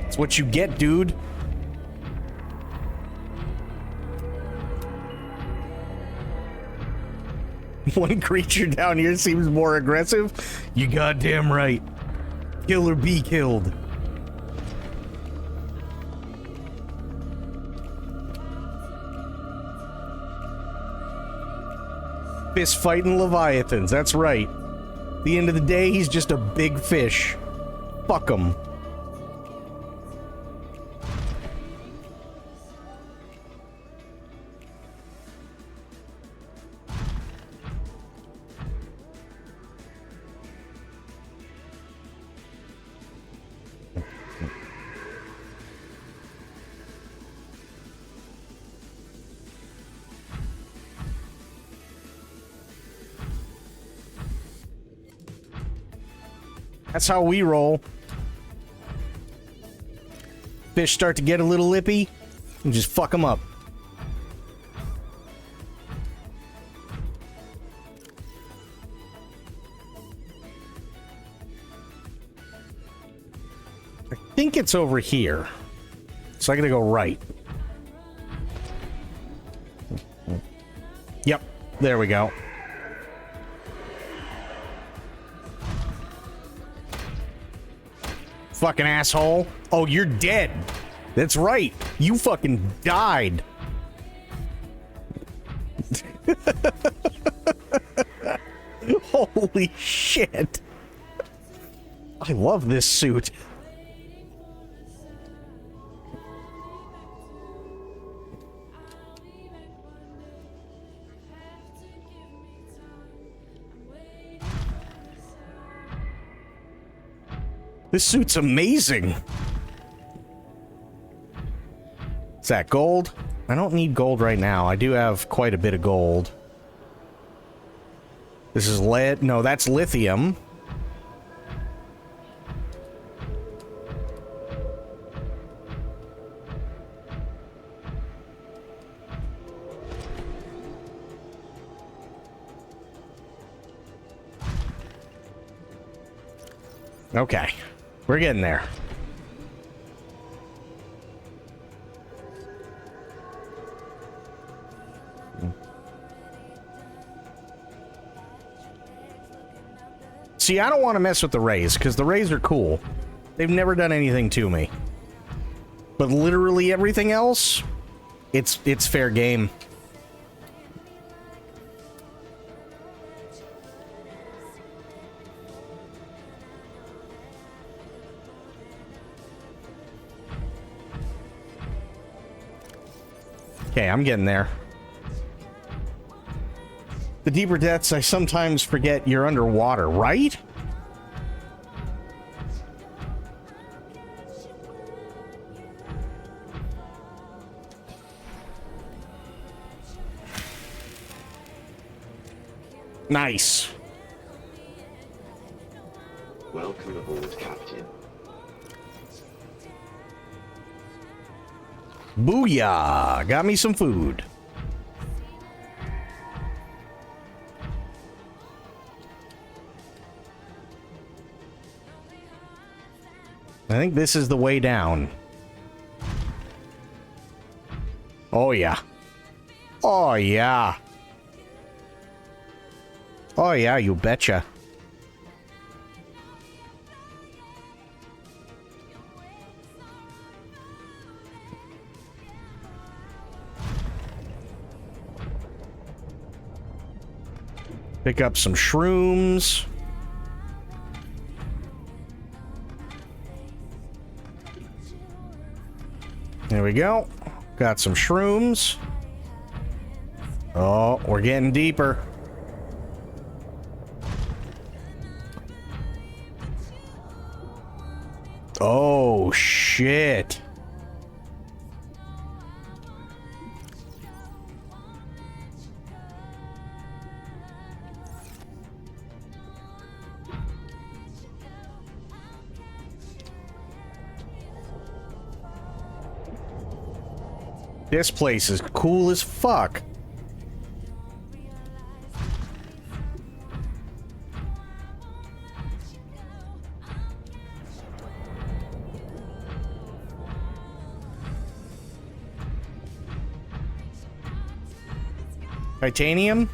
That's what you get, dude. One creature down here seems more aggressive. You goddamn right. Kill or be killed. Fist fighting leviathans, that's right. At the end of the day, he's just a big fish. Fuck him. That's how we roll. Fish start to get a little lippy, and just fuck them up. I think it's over here. So I gotta go right. Yep, there we go. Fucking asshole. Oh, you're dead. That's right. You fucking died. Holy shit. I love this suit. This suit's amazing. Is that gold? I don't need gold right now. I do have quite a bit of gold. This is lead. No, that's lithium. Okay. We're getting there. See, I don't want to mess with the rays, because the rays are cool. They've never done anything to me. But literally everything else, it's fair game. Okay, I'm getting there. The deeper depths, I sometimes forget you're underwater, right? Nice. Welcome aboard, Captain. Booyah! Got me some food. I think this is the way down. Oh, yeah. Oh, yeah. Oh, yeah, you betcha. Pick up some shrooms. There we go. Got some shrooms. Oh, we're getting deeper. Oh, shit. This place is cool as fuck. Titanium?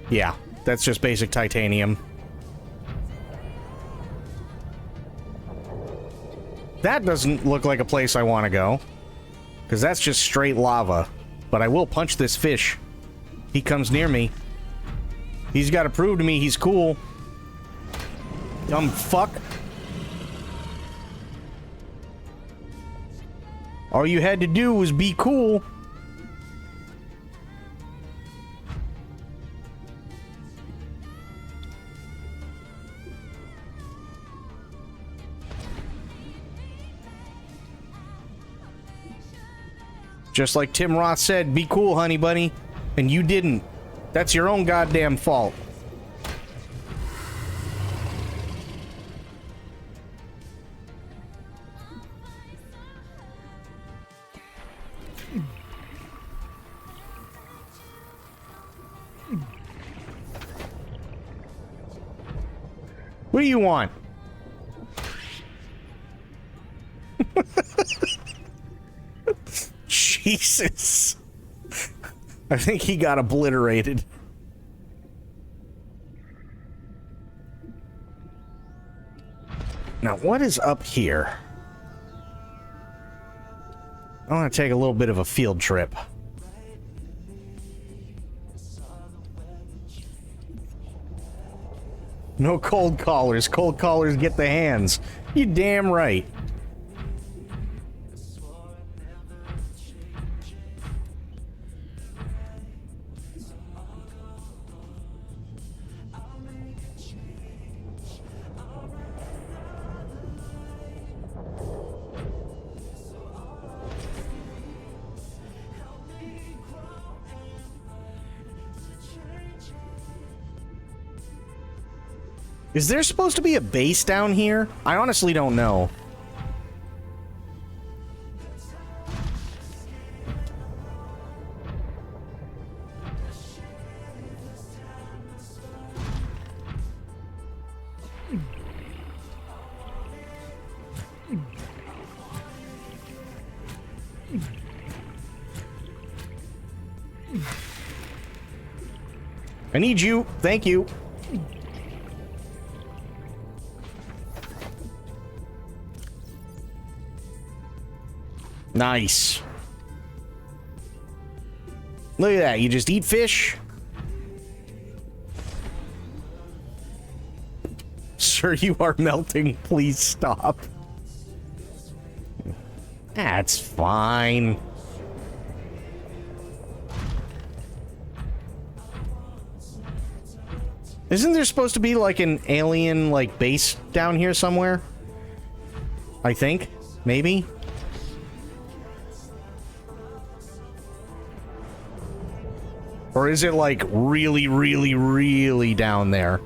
Yeah, that's just basic titanium. That doesn't look like a place I want to go. Because that's just straight lava. But I will punch this fish. He comes near me. He's got to prove to me he's cool. Dumb fuck. All you had to do was be cool. Just like Tim Roth said, be cool, honey bunny. And you didn't. That's your own goddamn fault. What do you want? Jesus. I think he got obliterated. Now, what is up here? I want to take a little bit of a field trip. No cold callers. Cold callers get the hands. You damn right. Is there supposed to be a base down here? I honestly don't know. I need you. Thank you. Nice. Look at that. You just eat fish? Sir, you are melting. Please stop. That's fine. Isn't there supposed to be like an alien like base down here somewhere? I think. Maybe. Or is it like really, really, really down there?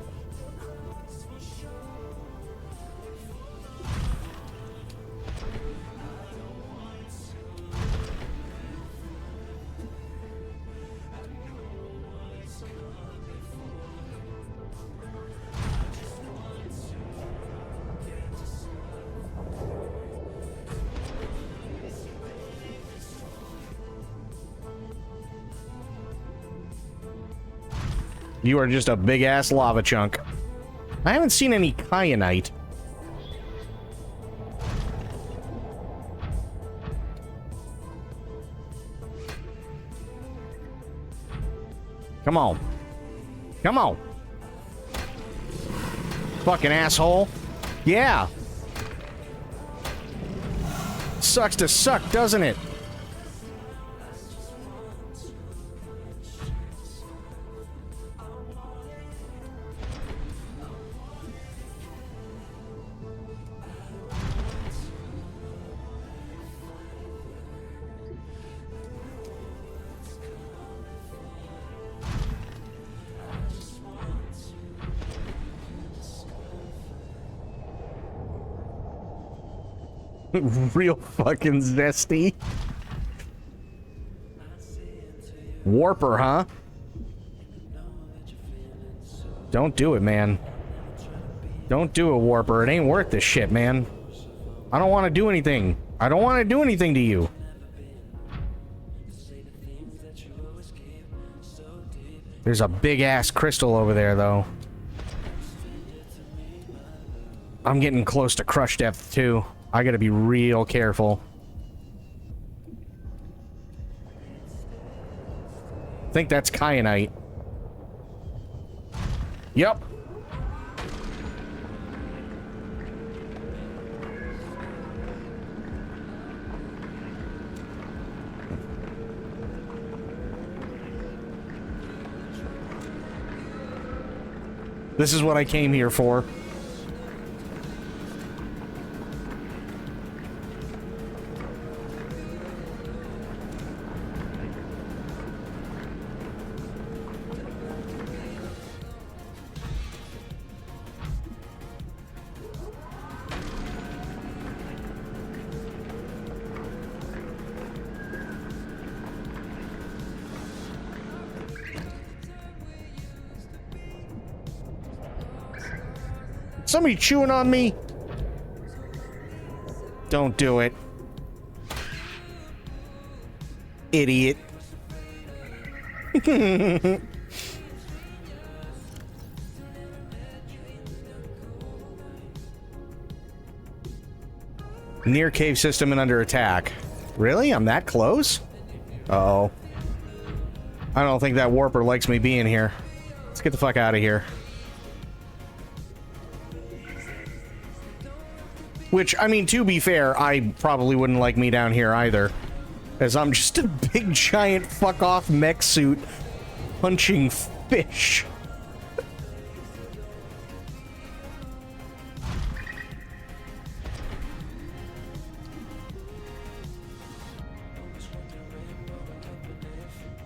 You are just a big-ass lava chunk. I haven't seen any kyanite. Come on. Come on. Fucking asshole. Yeah. Sucks to suck, doesn't it? Real fucking zesty. Warper, huh? Don't do it, man. Don't do it, Warper. It ain't worth this shit, man. I don't want to do anything. I don't want to do anything to you. There's a big-ass crystal over there, though. I'm getting close to crush depth, too. I gotta be real careful. I think that's kyanite. Yep. This is what I came here for. Somebody chewing on me? Don't do it. Idiot. Near cave system and under attack. Really? I'm that close? Uh-oh. I don't think that Warper likes me being here. Let's get the fuck out of here. Which, I mean, to be fair, I probably wouldn't like me down here either. As I'm just a big, giant, fuck-off mech suit punching fish.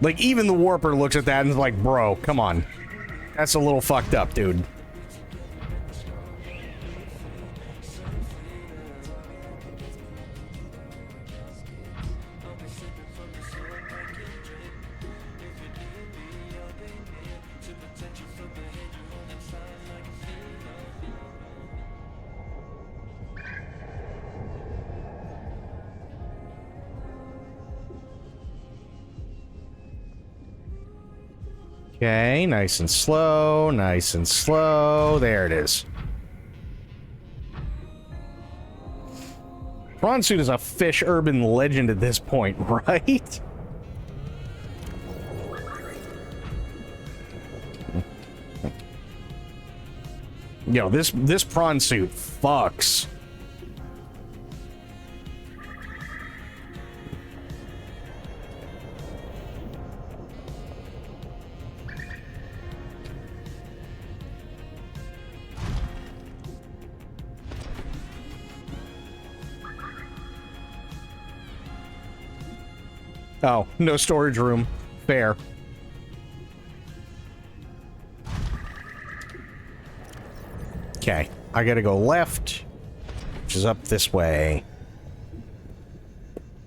Like, even the Warper looks at that and is like, bro, come on. That's a little fucked up, dude. Okay, nice and slow, nice and slow. There it is. Prawn Suit is a fish urban legend at this point, right? Yo, this Prawn Suit fucks. Oh, no storage room. Fair. Okay, I gotta go left, which is up this way.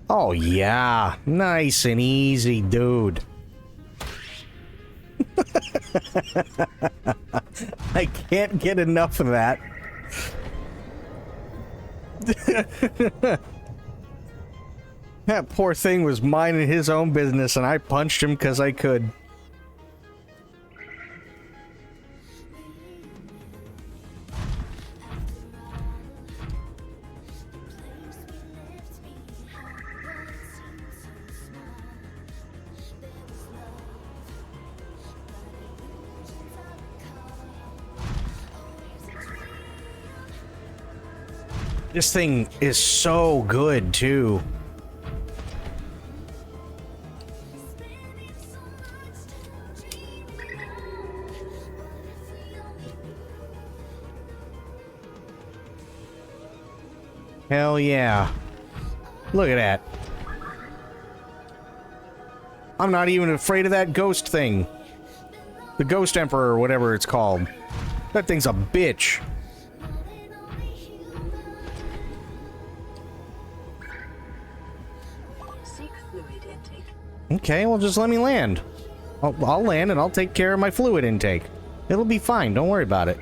Oh yeah, nice and easy, dude. I can't get enough of that. That poor thing was minding his own business and I punched him because I could. This thing is so good, too. Hell yeah. Look at that. I'm not even afraid of that ghost thing. The Ghost Emperor, or whatever it's called. That thing's a bitch. Okay, well, just let me land. I'll land and I'll take care of my fluid intake. It'll be fine, don't worry about it.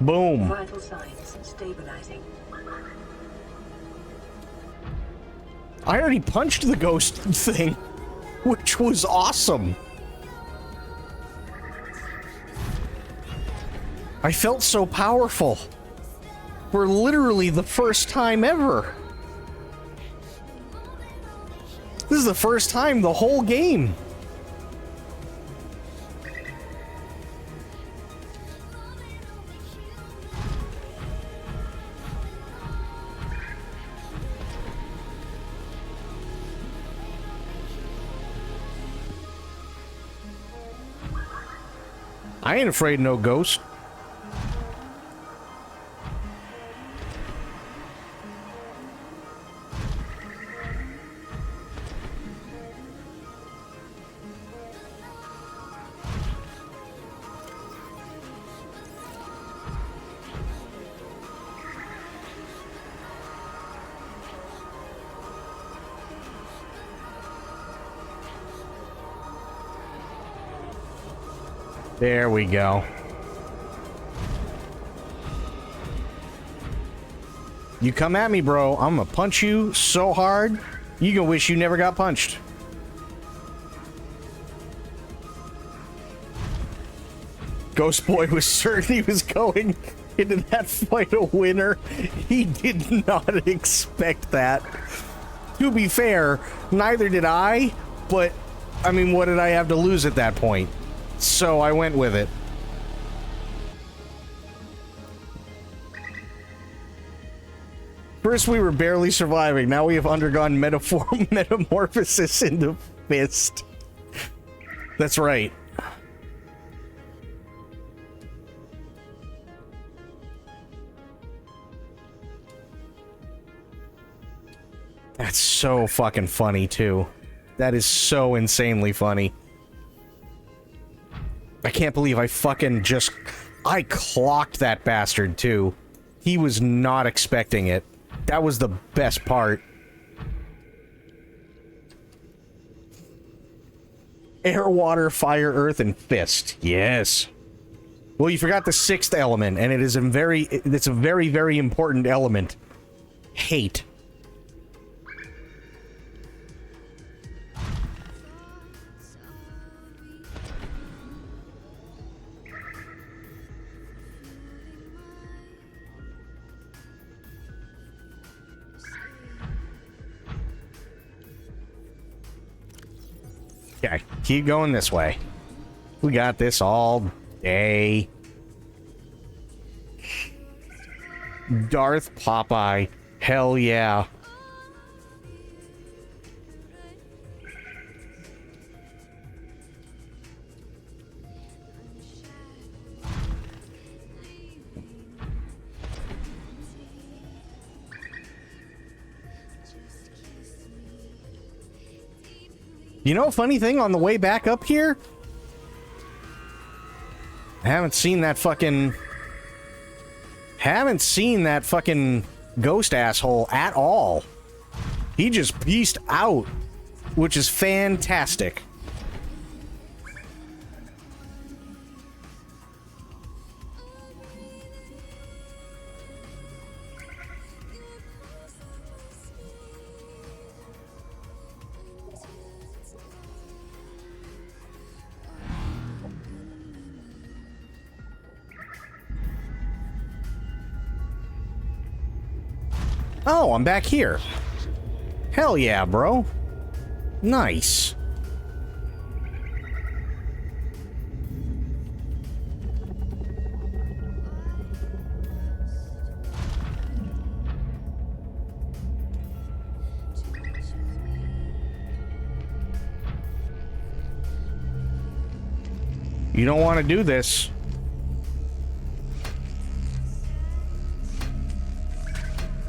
Boom. Vital signs stabilizing. I already punched the ghost thing, which was awesome. I felt so powerful. For literally the first time ever. This is the first time the whole game. I ain't afraid of no ghost. There we go. You come at me, bro. I'm gonna punch you so hard, you gonna wish you never got punched. Ghost Boy was certain he was going into that fight a winner. He did not expect that. To be fair, neither did I, but, I mean, what did I have to lose at that point? So I went with it. First we were barely surviving, now we have undergone metamorphosis into Fist. That's right. That's so fucking funny, too. That is so insanely funny. I can't believe I fucking just... I clocked that bastard, too. He was not expecting it. That was the best part. Air, water, fire, earth, and fist. Yes. Well, you forgot the sixth element, and it's a very, very important element. Hate. Okay, keep going this way. We got this all day. Darth Popeye. Hell yeah. You know, funny thing, on the way back up here, Haven't seen that fucking ghost asshole at all. He just pieced out, which is fantastic. Oh, I'm back here. Hell yeah, bro. Nice. You don't want to do this.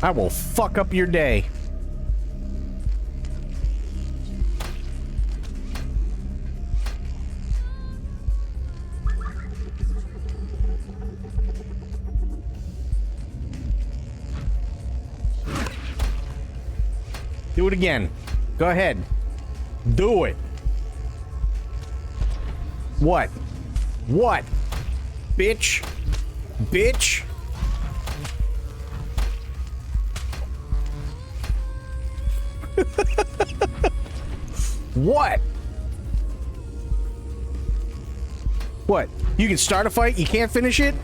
I will fuck up your day. Do it again. Go ahead. Do it. What? What? Bitch? Bitch? What? What? You can start a fight, you can't finish it?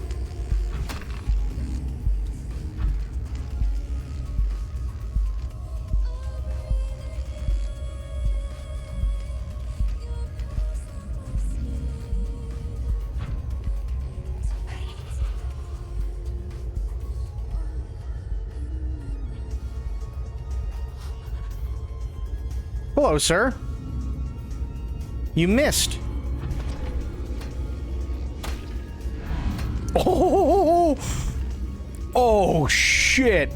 Hello, sir. You missed. Oh! Oh, shit.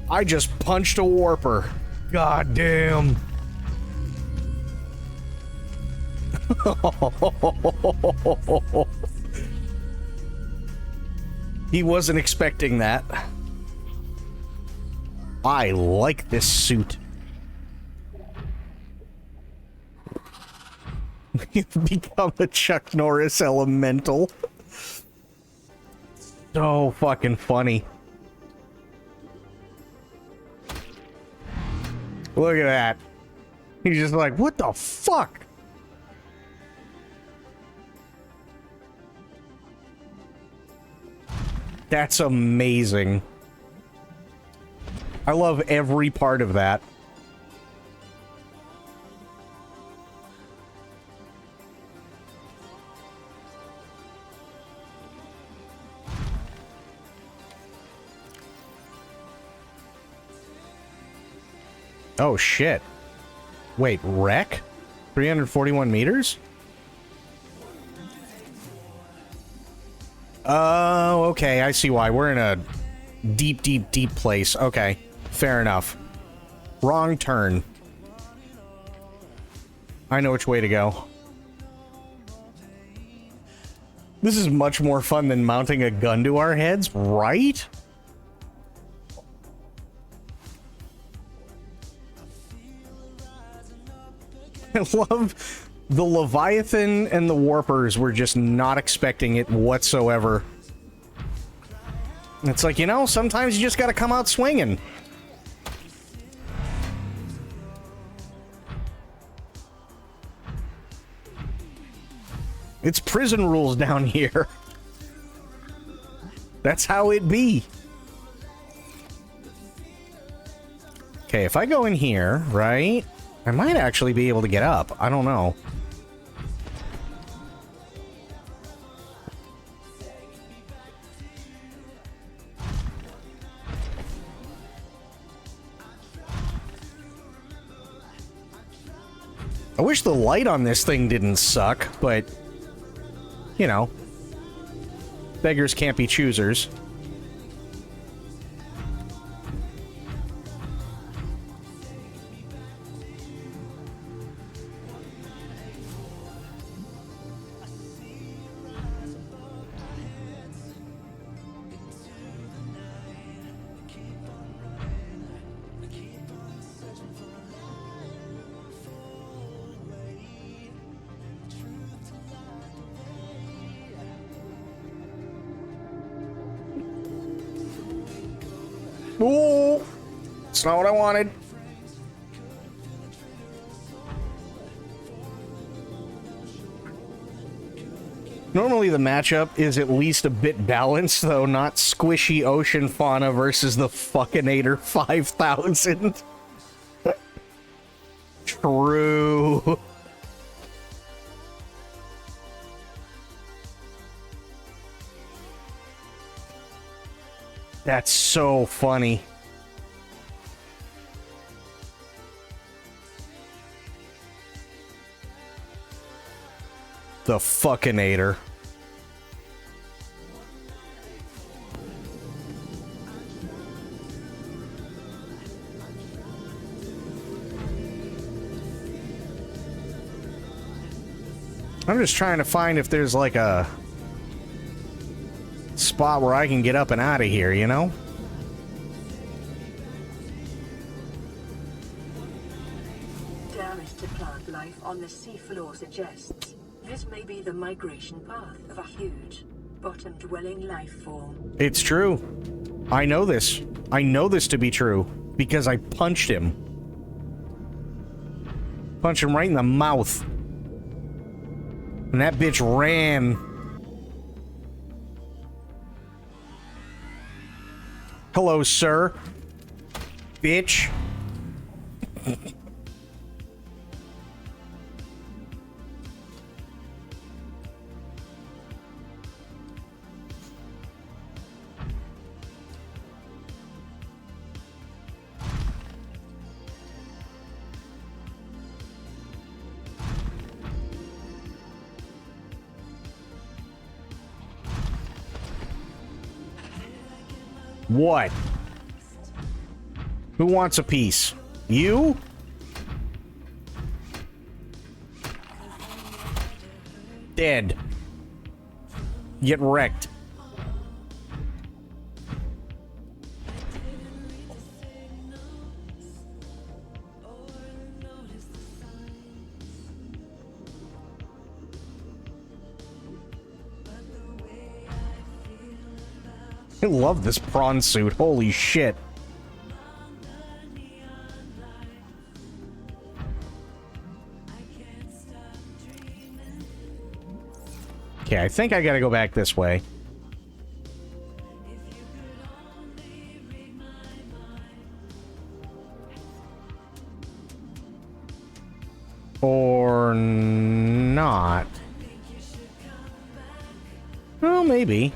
I just punched a warper. God damn. He wasn't expecting that. I like this suit. You've become a Chuck Norris elemental. So fucking funny. Look at that. He's just like, what the fuck? That's amazing. I love every part of that. Oh, shit. Wait, wreck? 341 meters? Oh, okay, I see why. We're in a deep, deep, deep place. Okay, fair enough. Wrong turn. I know which way to go. This is much more fun than mounting a gun to our heads, right? I love the Leviathan and the Warpers were just not expecting it whatsoever. It's like, you know, sometimes you just gotta come out swinging. It's prison rules down here. That's how it be. Okay, if I go in here, right? I might actually be able to get up. I don't know. I wish the light on this thing didn't suck, but, you know, beggars can't be choosers. Ooh! It's not what I wanted. Normally the matchup is at least a bit balanced, though not squishy ocean fauna versus the Fuckinator 5000. True. That's so funny. The Fuckinator. I'm just trying to find if there's like a spot where I can get up and out of here, you know? Damage to plant life on the seafloor suggests this may be the migration path of a huge, bottom-dwelling life form. It's true. I know this. I know this to be true because I punched him. Punched him right in the mouth. And that bitch ran. Hello, sir. Bitch. What? Who wants a piece? You? Dead. Get wrecked. I love this prawn suit. Holy shit. Okay, I think I gotta go back this way. Or not. Well, maybe.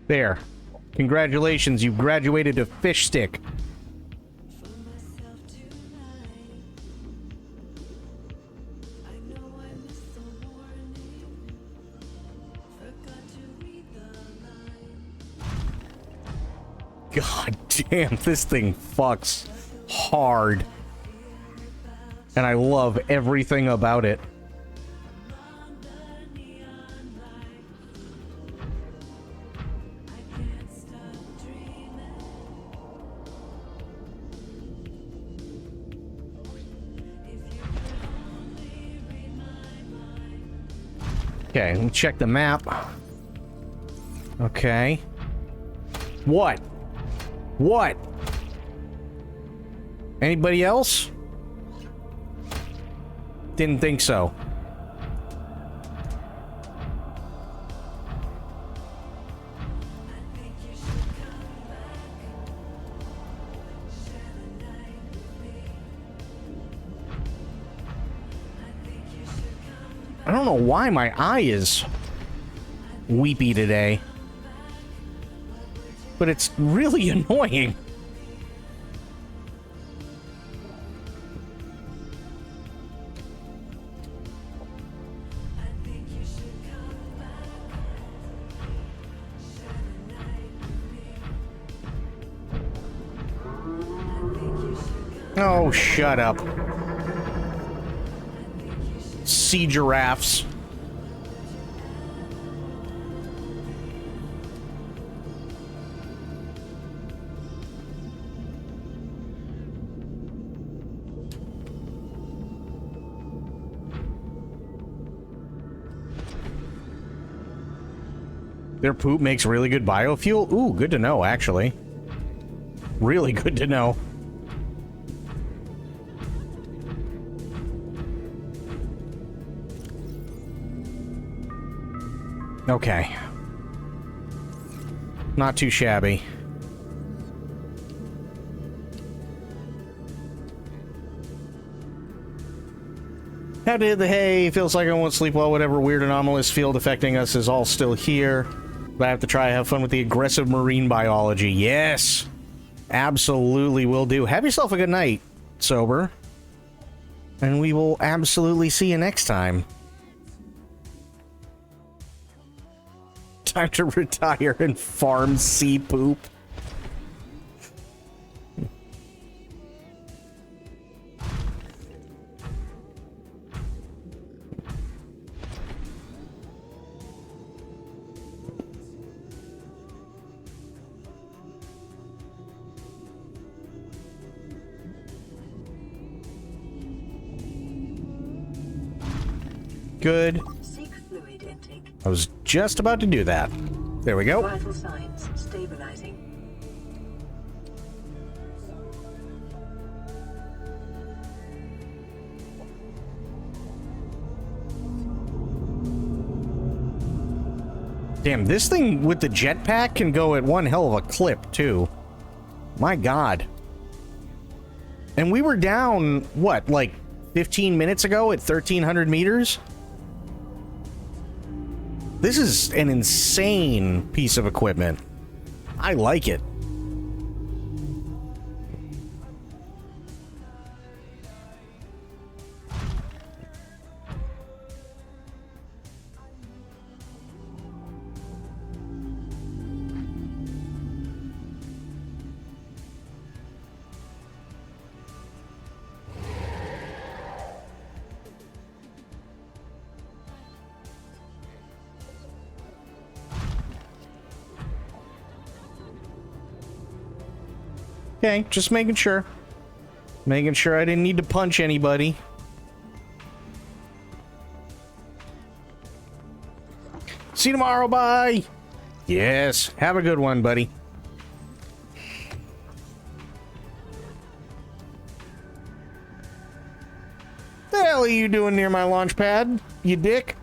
There. Congratulations, you've graduated to fish stick. God damn, this thing fucks hard. And I love everything about it. Okay, let me check the map. Okay. What? What? Anybody else? Didn't think so. I don't know why my eye is weepy today, but it's really annoying. Oh, shut up. sea giraffes. Their poop makes really good biofuel? Ooh, good to know, actually. Really good to know. Okay. Not too shabby. How did the hay? Feels like I won't sleep well. Whatever weird anomalous field affecting us is all still here. But I have to try to have fun with the aggressive marine biology. Yes! Absolutely will do. Have yourself a good night, Sober. And we will absolutely see you next time. Time to retire and farm sea poop. Good. Seek fluid intake. I was just about to do that. There we go. Vital signs stabilizing. Damn, this thing with the jetpack can go at one hell of a clip, too. My God. And we were down, what, like 15 minutes ago at 1,300 meters? This is an insane piece of equipment. I like it. Okay, just making sure. Making sure I didn't need to punch anybody. See you tomorrow, bye! Yes, have a good one, buddy. The hell are you doing near my launch pad, you dick?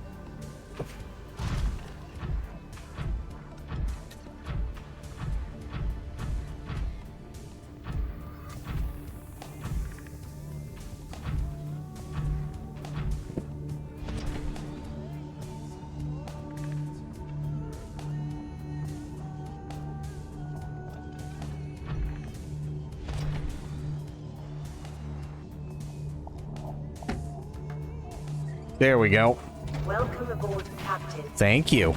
There we go. Welcome aboard, Captain. Thank you.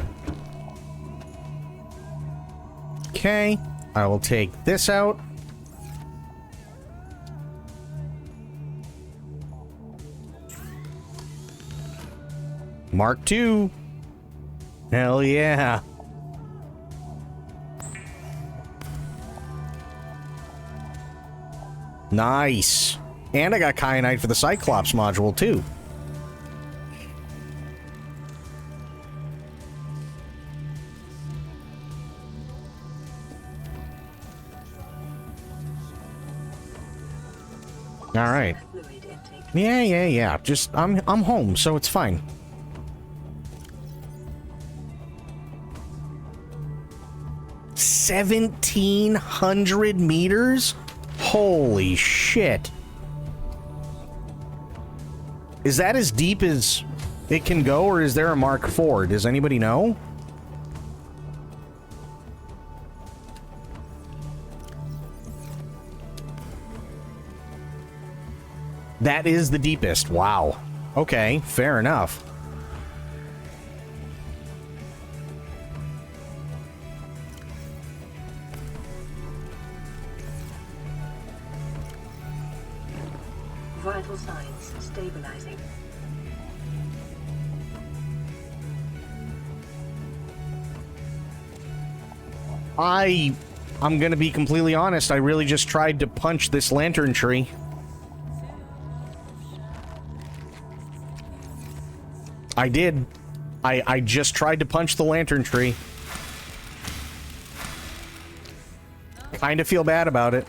Okay, I will take this out. Mark II. Hell yeah. Nice. And I got kyanite for the Cyclops module, too. All right. Yeah. Just I'm home, so it's fine. $1,700 meters? Holy shit. Is that as deep as it can go, or is there a Mark IV? Does anybody know? That is the deepest. Wow. Okay, fair enough. Vital signs stabilizing. I'm gonna be completely honest, I really just tried to punch this lantern tree. I did. I just tried to punch the lantern tree. Kind of feel bad about it.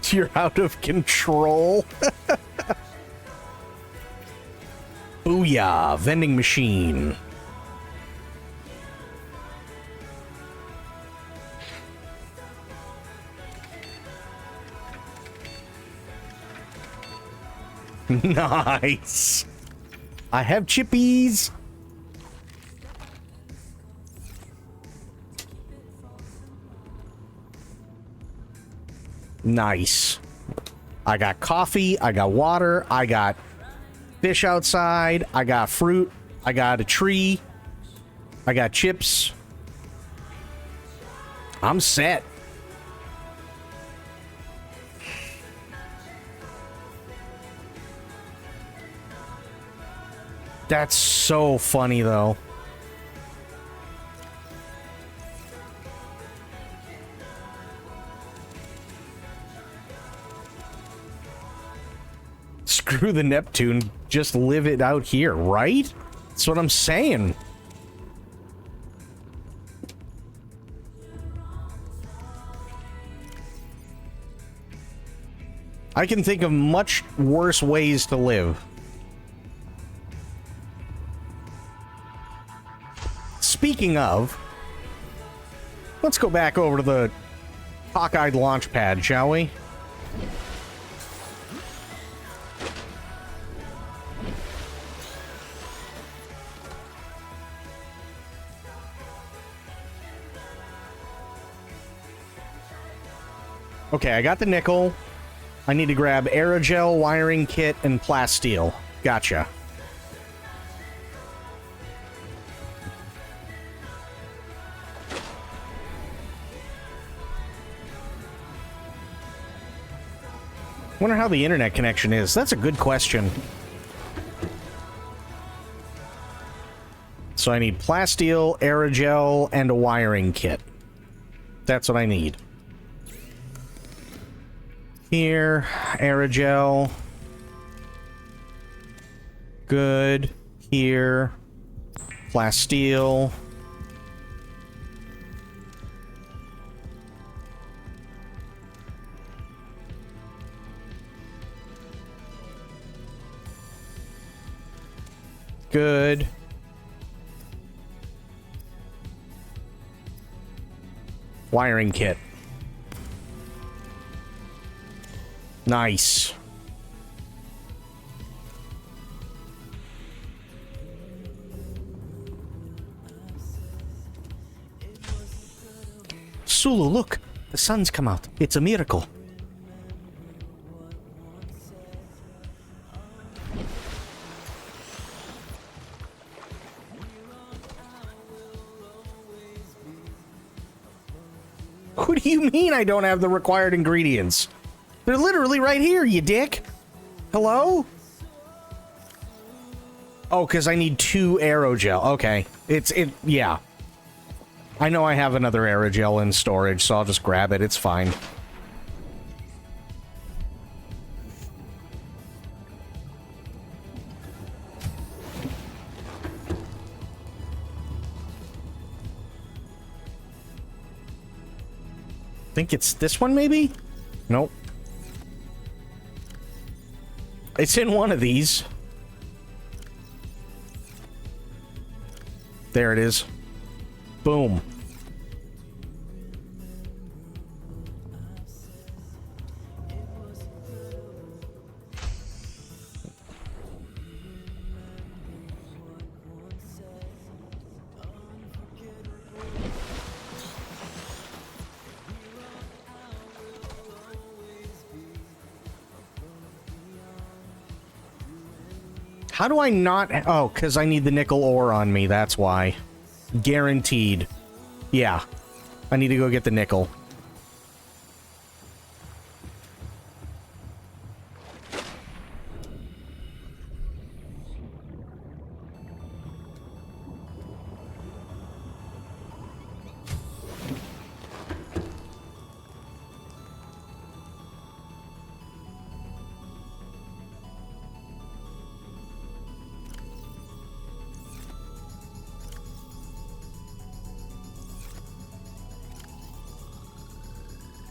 You're out of control. Booyah, vending machine. Nice. I have chippies. Nice. I got coffee, I got water, I got fish outside, I got fruit, I got a tree, I got chips. I'm set. That's so funny, though. Screw the Neptune. Just live it out here, right? That's what I'm saying. I can think of much worse ways to live. Speaking of, let's go back over to the cockeyed launch pad, shall we? Okay, I got the nickel. I need to grab aerogel, wiring kit, and plasteel. Gotcha. Wonder how the internet connection is. That's a good question. So I need plasteel, aerogel, and a wiring kit. That's what I need. Here, aerogel. Good. Here. Plasteel. Good. Wiring kit. Nice. Sulu, look! The sun's come out. It's a miracle. What do you mean I don't have the required ingredients? They're literally right here, you dick. Hello? Oh, because I need 2 aerogel. Okay. Yeah. I know I have another aerogel in storage, so I'll just grab it. It's fine. Think it's this one, maybe? Nope. It's in one of these. There it is. Boom. How do I not... Oh, because I need the nickel ore on me, that's why. Guaranteed. Yeah. I need to go get the nickel.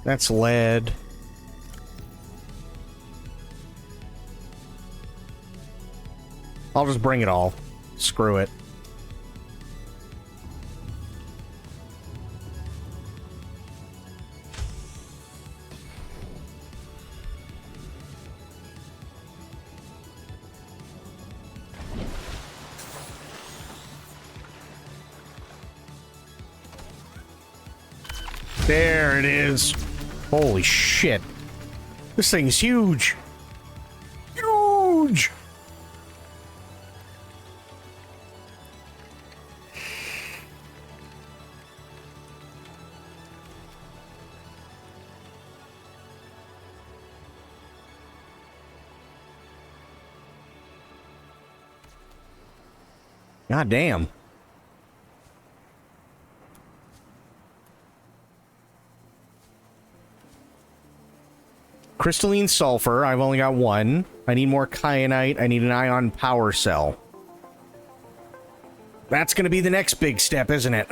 That's lead. I'll just bring it all. Screw it. There it is. Holy shit. This thing's huge. Huge. God damn. Crystalline sulfur. I've only got one. I need more kyanite. I need an ion power cell. That's going to be the next big step, isn't it?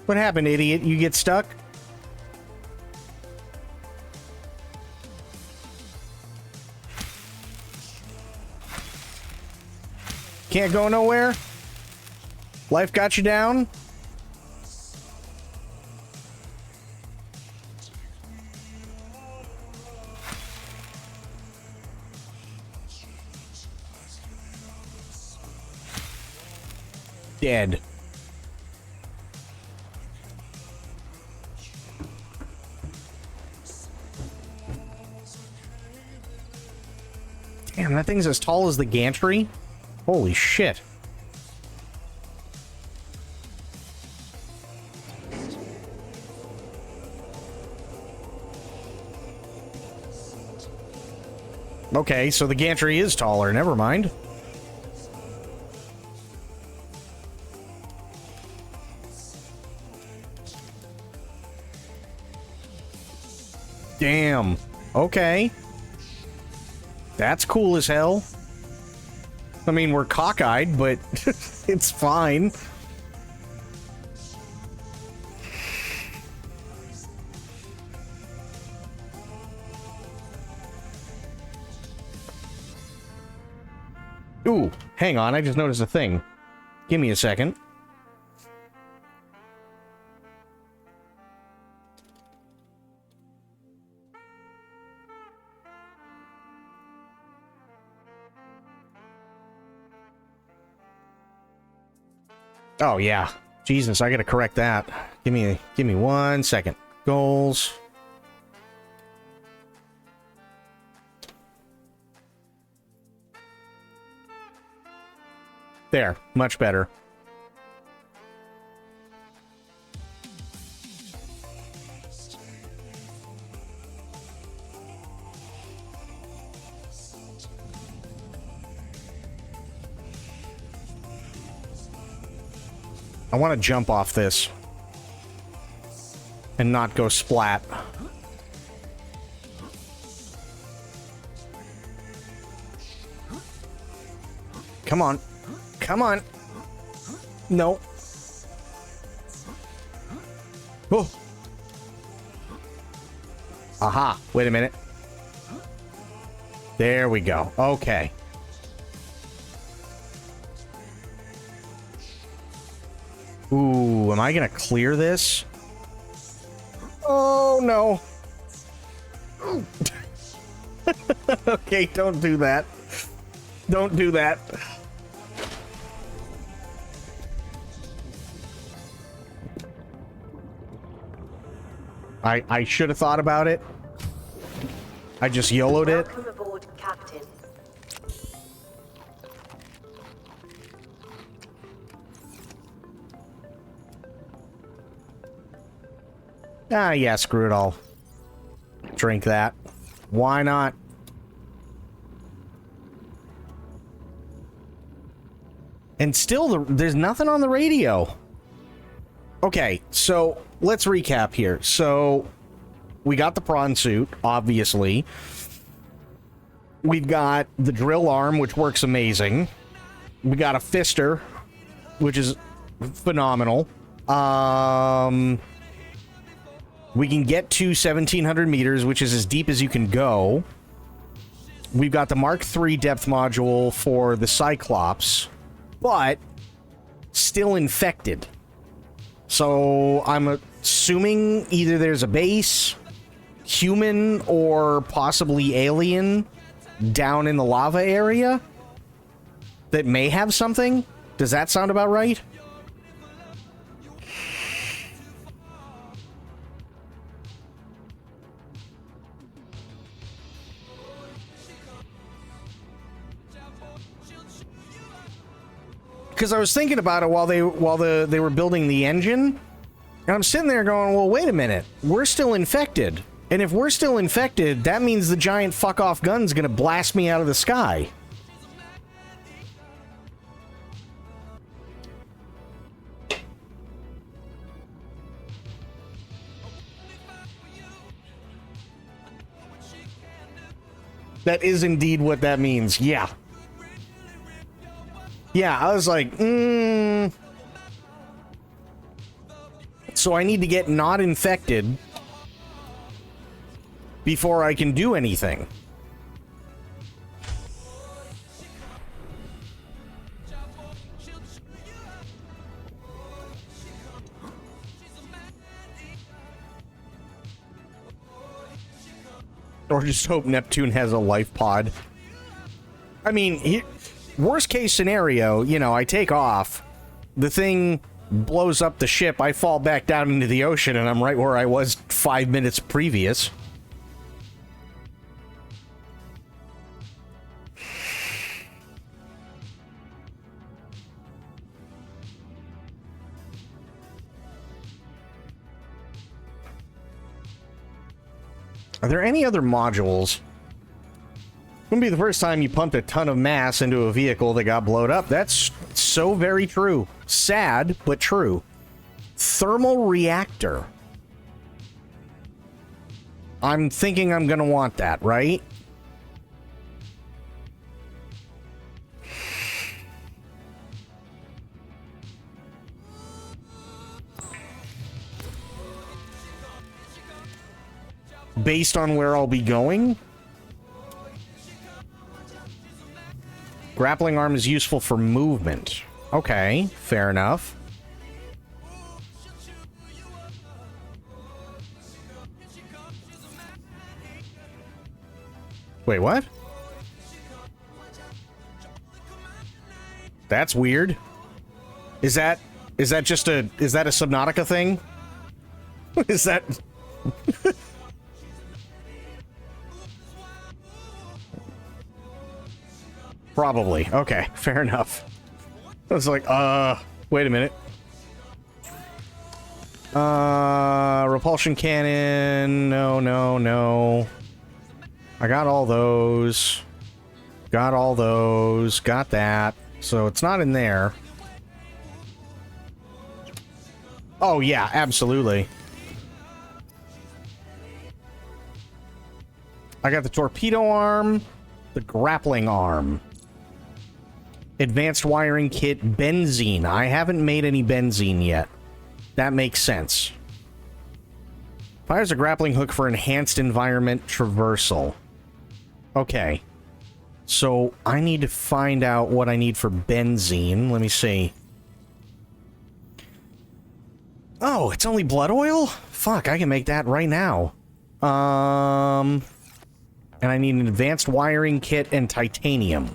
What happened, idiot? You get stuck? Can't go nowhere? Life got you down? Dead. Damn, that thing's as tall as the gantry? Holy shit. Okay, so the gantry is taller. Never mind. Damn. Okay. That's cool as hell. I mean, we're cockeyed, but it's fine. Ooh, hang on, I just noticed a thing. Give me a second. Oh yeah, Jesus, I gotta correct that. Give me 1 second. Goals. There, much better. I want to jump off this and not go splat. Come on. Come on. No. Oh. Aha. Wait a minute. There we go. Okay. Ooh, am I gonna clear this? Oh, no. Okay, don't do that. Don't do that. I should have thought about it. I just YOLO'd it. Welcome aboard, Captain. Ah, yeah, screw it all. Drink that. Why not? And still, there's nothing on the radio. Okay, so let's recap here. So, we got the prawn suit, obviously. We've got the drill arm, which works amazing. We got a fister, which is phenomenal. We can get to 1,700 meters, which is as deep as you can go. We've got the Mark III depth module for the Cyclops, but still infected. So I'm assuming either there's a base, human, or possibly alien down in the lava area that may have something. Does that sound about right? Because I was thinking about it while they were building the engine, and I'm sitting there going, well, wait a minute, we're still infected. And if we're still infected, that means the giant fuck-off gun's gonna blast me out of the sky. That is indeed what that means, yeah. Yeah, I was like, So I need to get not infected before I can do anything. Or just hope Neptune has a life pod. I mean, worst case scenario, you know, I take off, the thing blows up the ship, I fall back down into the ocean, and I'm right where I was 5 minutes previous. Are there any other modules? Wouldn't be the first time you pumped a ton of mass into a vehicle that got blown up. That's so very true. Sad, but true. Thermal reactor. I'm thinking I'm gonna want that, right? Based on where I'll be going? Grappling arm is useful for movement. Okay, fair enough. Wait, what? That's weird. Is that just a Subnautica thing? Is that Probably. Okay, fair enough. I was like, wait a minute. Repulsion cannon. No. I got all those. Got all those. Got that. So it's not in there. Oh, yeah, absolutely. I got the torpedo arm, the grappling arm. Advanced wiring kit, benzene. I haven't made any benzene yet. That makes sense. Fires a grappling hook for enhanced environment traversal. Okay. So I need to find out what I need for benzene. Let me see. Oh, it's only blood oil? Fuck, I can make that right now. And I need an advanced wiring kit and titanium.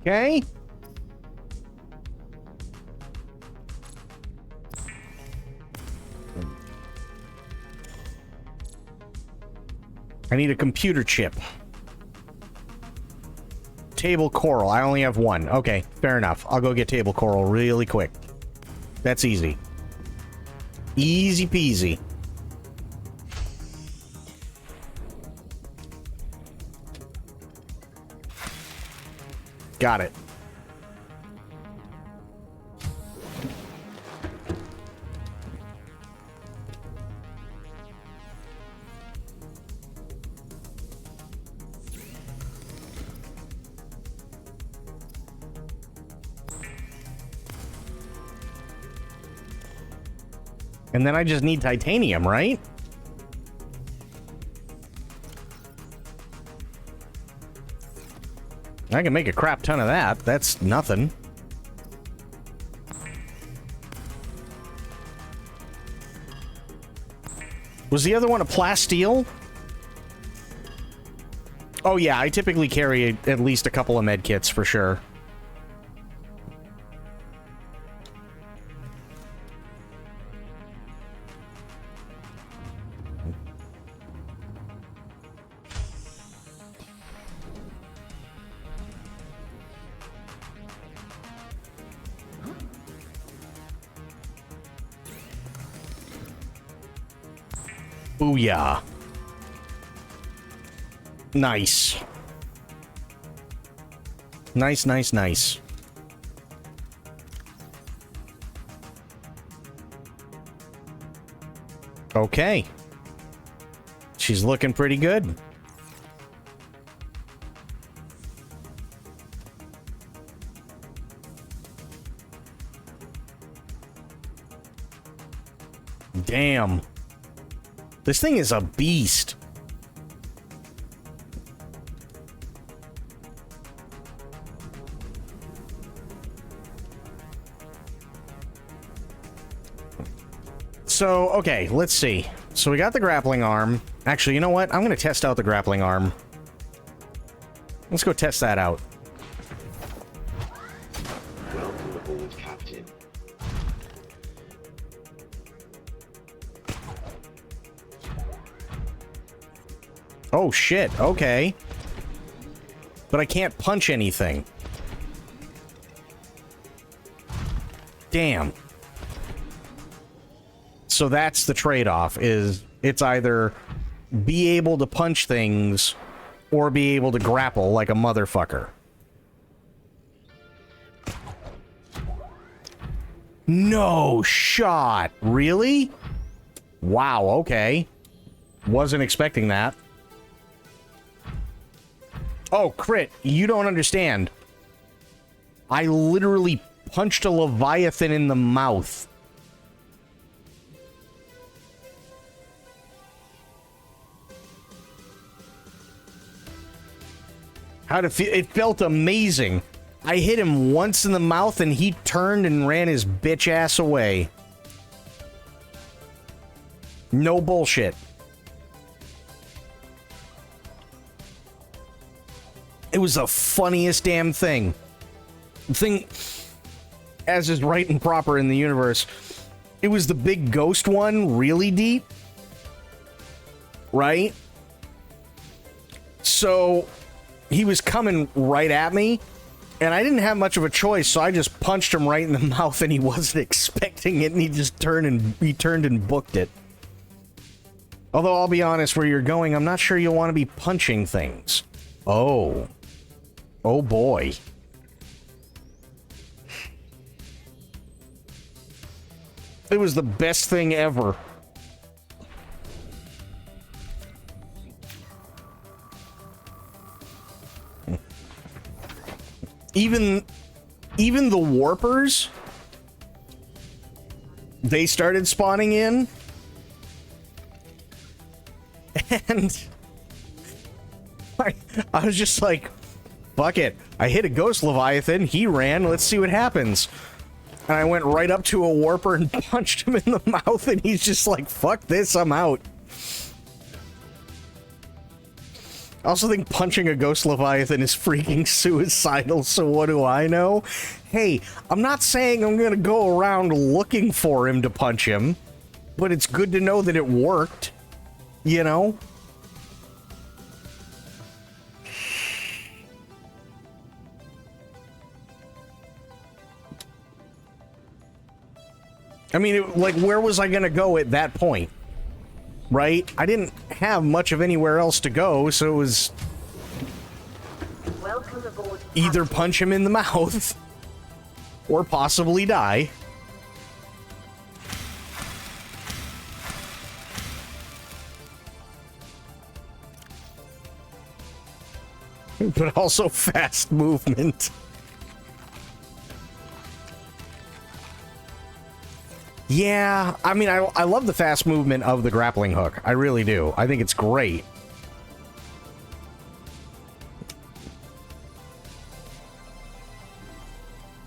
Okay. I need a computer chip table coral. I only have one. Okay, fair enough. I'll go get table coral really quick. That's easy. Easy peasy. Got it. And then I just need titanium, right? I can make a crap ton of that. That's nothing. Was the other one a plasteel? Oh yeah, I typically carry at least a couple of med kits for sure. Booyah. Nice. Nice, nice, nice. Okay. She's looking pretty good. Damn. This thing is a beast. So, okay, let's see. So we got the grappling arm. Actually, you know what? I'm going to test out the grappling arm. Let's go test that out. Welcome aboard, Captain. Oh, shit. Okay. But I can't punch anything. Damn. So that's the trade-off, is it's either be able to punch things or be able to grapple like a motherfucker. No shot. Really? Wow, okay. Wasn't expecting that. Oh, crit. You don't understand. I literally punched a Leviathan in the mouth. How'd it feel? It felt amazing. I hit him once in the mouth and he turned and ran his bitch ass away. No bullshit. It was the funniest damn thing. The thing, as is right and proper in the universe, it was the big ghost one, really deep. Right? So, he was coming right at me, and I didn't have much of a choice, so I just punched him right in the mouth, and he wasn't expecting it, and he just turned and booked it. Although, I'll be honest, where you're going, I'm not sure you'll want to be punching things. Oh. Oh boy. It was the best thing ever. Even the warpers, they started spawning in. And I was just like, fuck it. I hit a ghost Leviathan, he ran, let's see what happens. And I went right up to a warper and punched him in the mouth, and he's just like, fuck this, I'm out. I also think punching a ghost Leviathan is freaking suicidal, so what do I know? Hey, I'm not saying I'm gonna go around looking for him to punch him, but it's good to know that it worked, you know? I mean, like, where was I gonna go at that point? Right? I didn't have much of anywhere else to go, so it was Welcome aboard. either punch him in the mouth or possibly die. But also fast movement. Yeah, I mean, I love the fast movement of the grappling hook. I really do. I think it's great.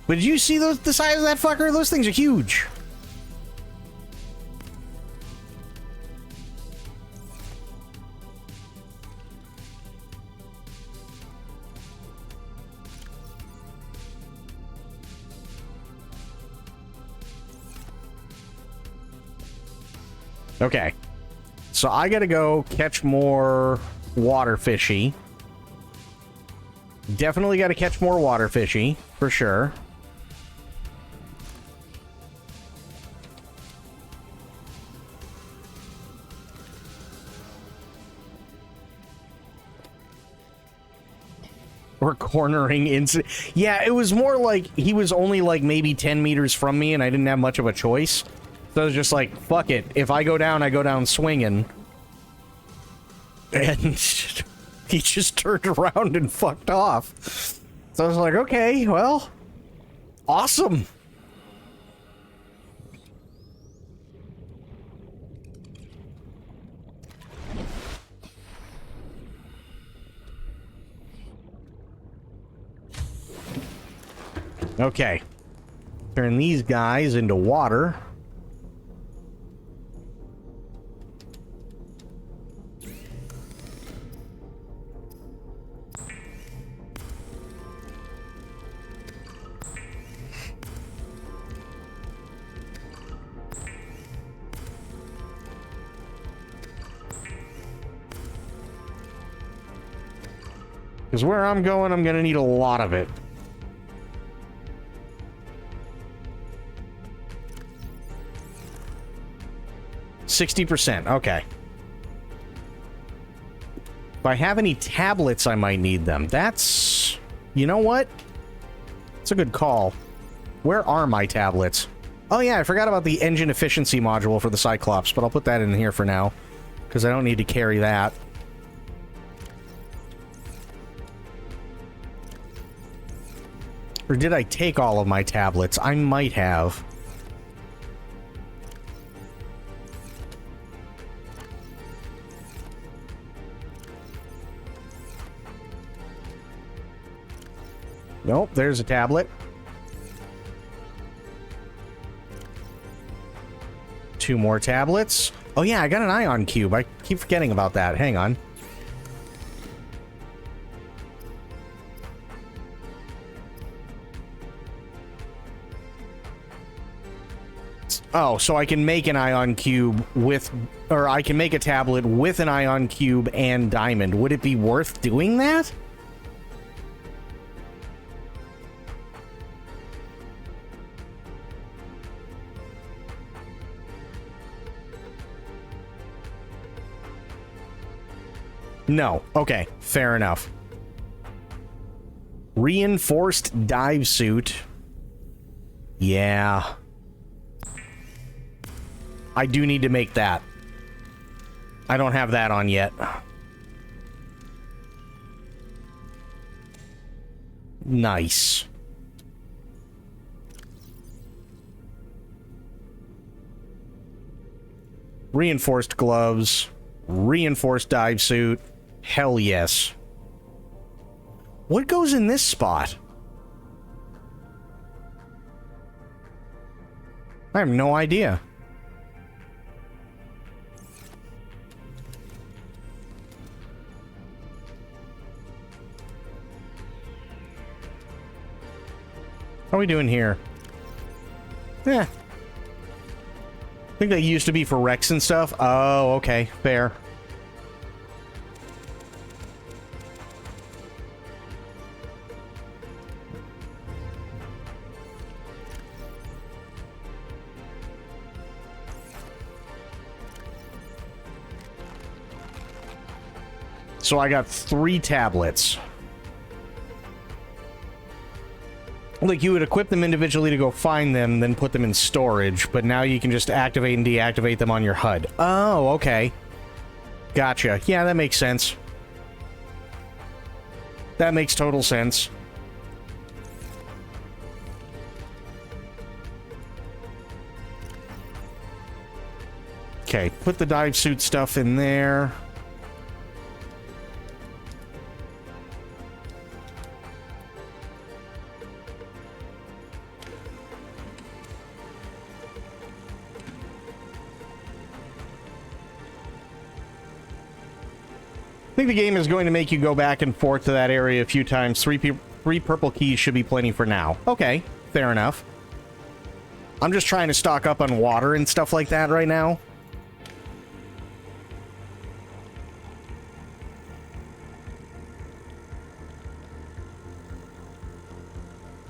But did you see the size of that fucker? Those things are huge. Okay, so I gotta go catch more water fishy. Definitely gotta catch more water fishy, for sure. Or cornering incident. Yeah, it was more like he was only like maybe 10 meters from me and I didn't have much of a choice. So I was just like, fuck it. If I go down swinging. And he just turned around and fucked off. So I was like, okay, well, awesome. Okay. Turn these guys into water. Because where I'm going, I'm going to need a lot of it. %, okay. If I have any tablets, I might need them. That's... You know what? It's a good call. Where are my tablets? Oh yeah, I forgot about the engine efficiency module for the Cyclops, but I'll put that in here for now. Because I don't need to carry that. Or did I take all of my tablets? I might have. Nope, there's a tablet. 2 more tablets. Oh yeah, I got an ion cube. I keep forgetting about that. Hang on. Oh, so I can make an ion cube with... Or I can make a tablet with an ion cube and diamond. Would it be worth doing that? No. Okay, fair enough. Reinforced dive suit. Yeah. I do need to make that. I don't have that on yet. Nice. Reinforced gloves. Reinforced dive suit. Hell yes. What goes in this spot? I have no idea. How are we doing here? I think that used to be for Rex and stuff. Oh, okay. Fair. So I got 3 tablets. Like, you would equip them individually to go find them, then put them in storage, but now you can just activate and deactivate them on your HUD. Oh, okay. Gotcha. Yeah, that makes sense. That makes total sense. Okay, put the dive suit stuff in there. I think the game is going to make you go back and forth to that area a few times. Three purple keys should be plenty for now. Okay, fair enough. I'm just trying to stock up on water and stuff like that right now.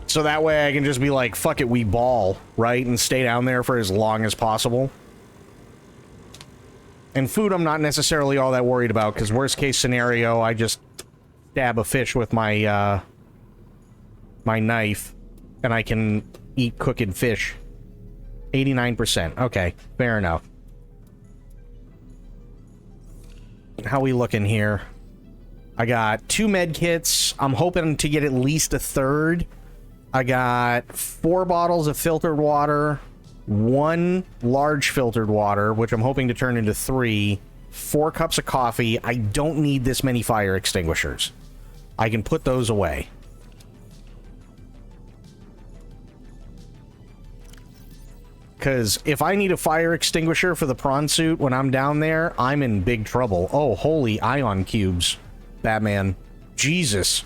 So that way I can just be like, fuck it, we ball, right? And stay down there for as long as possible. And food I'm not necessarily all that worried about, because worst case scenario, I just stab a fish with my, my knife, and I can eat cooked fish. 89%. Okay, fair enough. How we looking here? I got 2 med kits. I'm hoping to get at least a 3rd. I got 4 bottles of filtered water. 1 large filtered water, which I'm hoping to turn into 3, 4 cups of coffee. I don't need this many fire extinguishers. I can put those away. Because if I need a fire extinguisher for the prawn suit when I'm down there, I'm in big trouble. Oh, holy ion cubes. Batman. Jesus.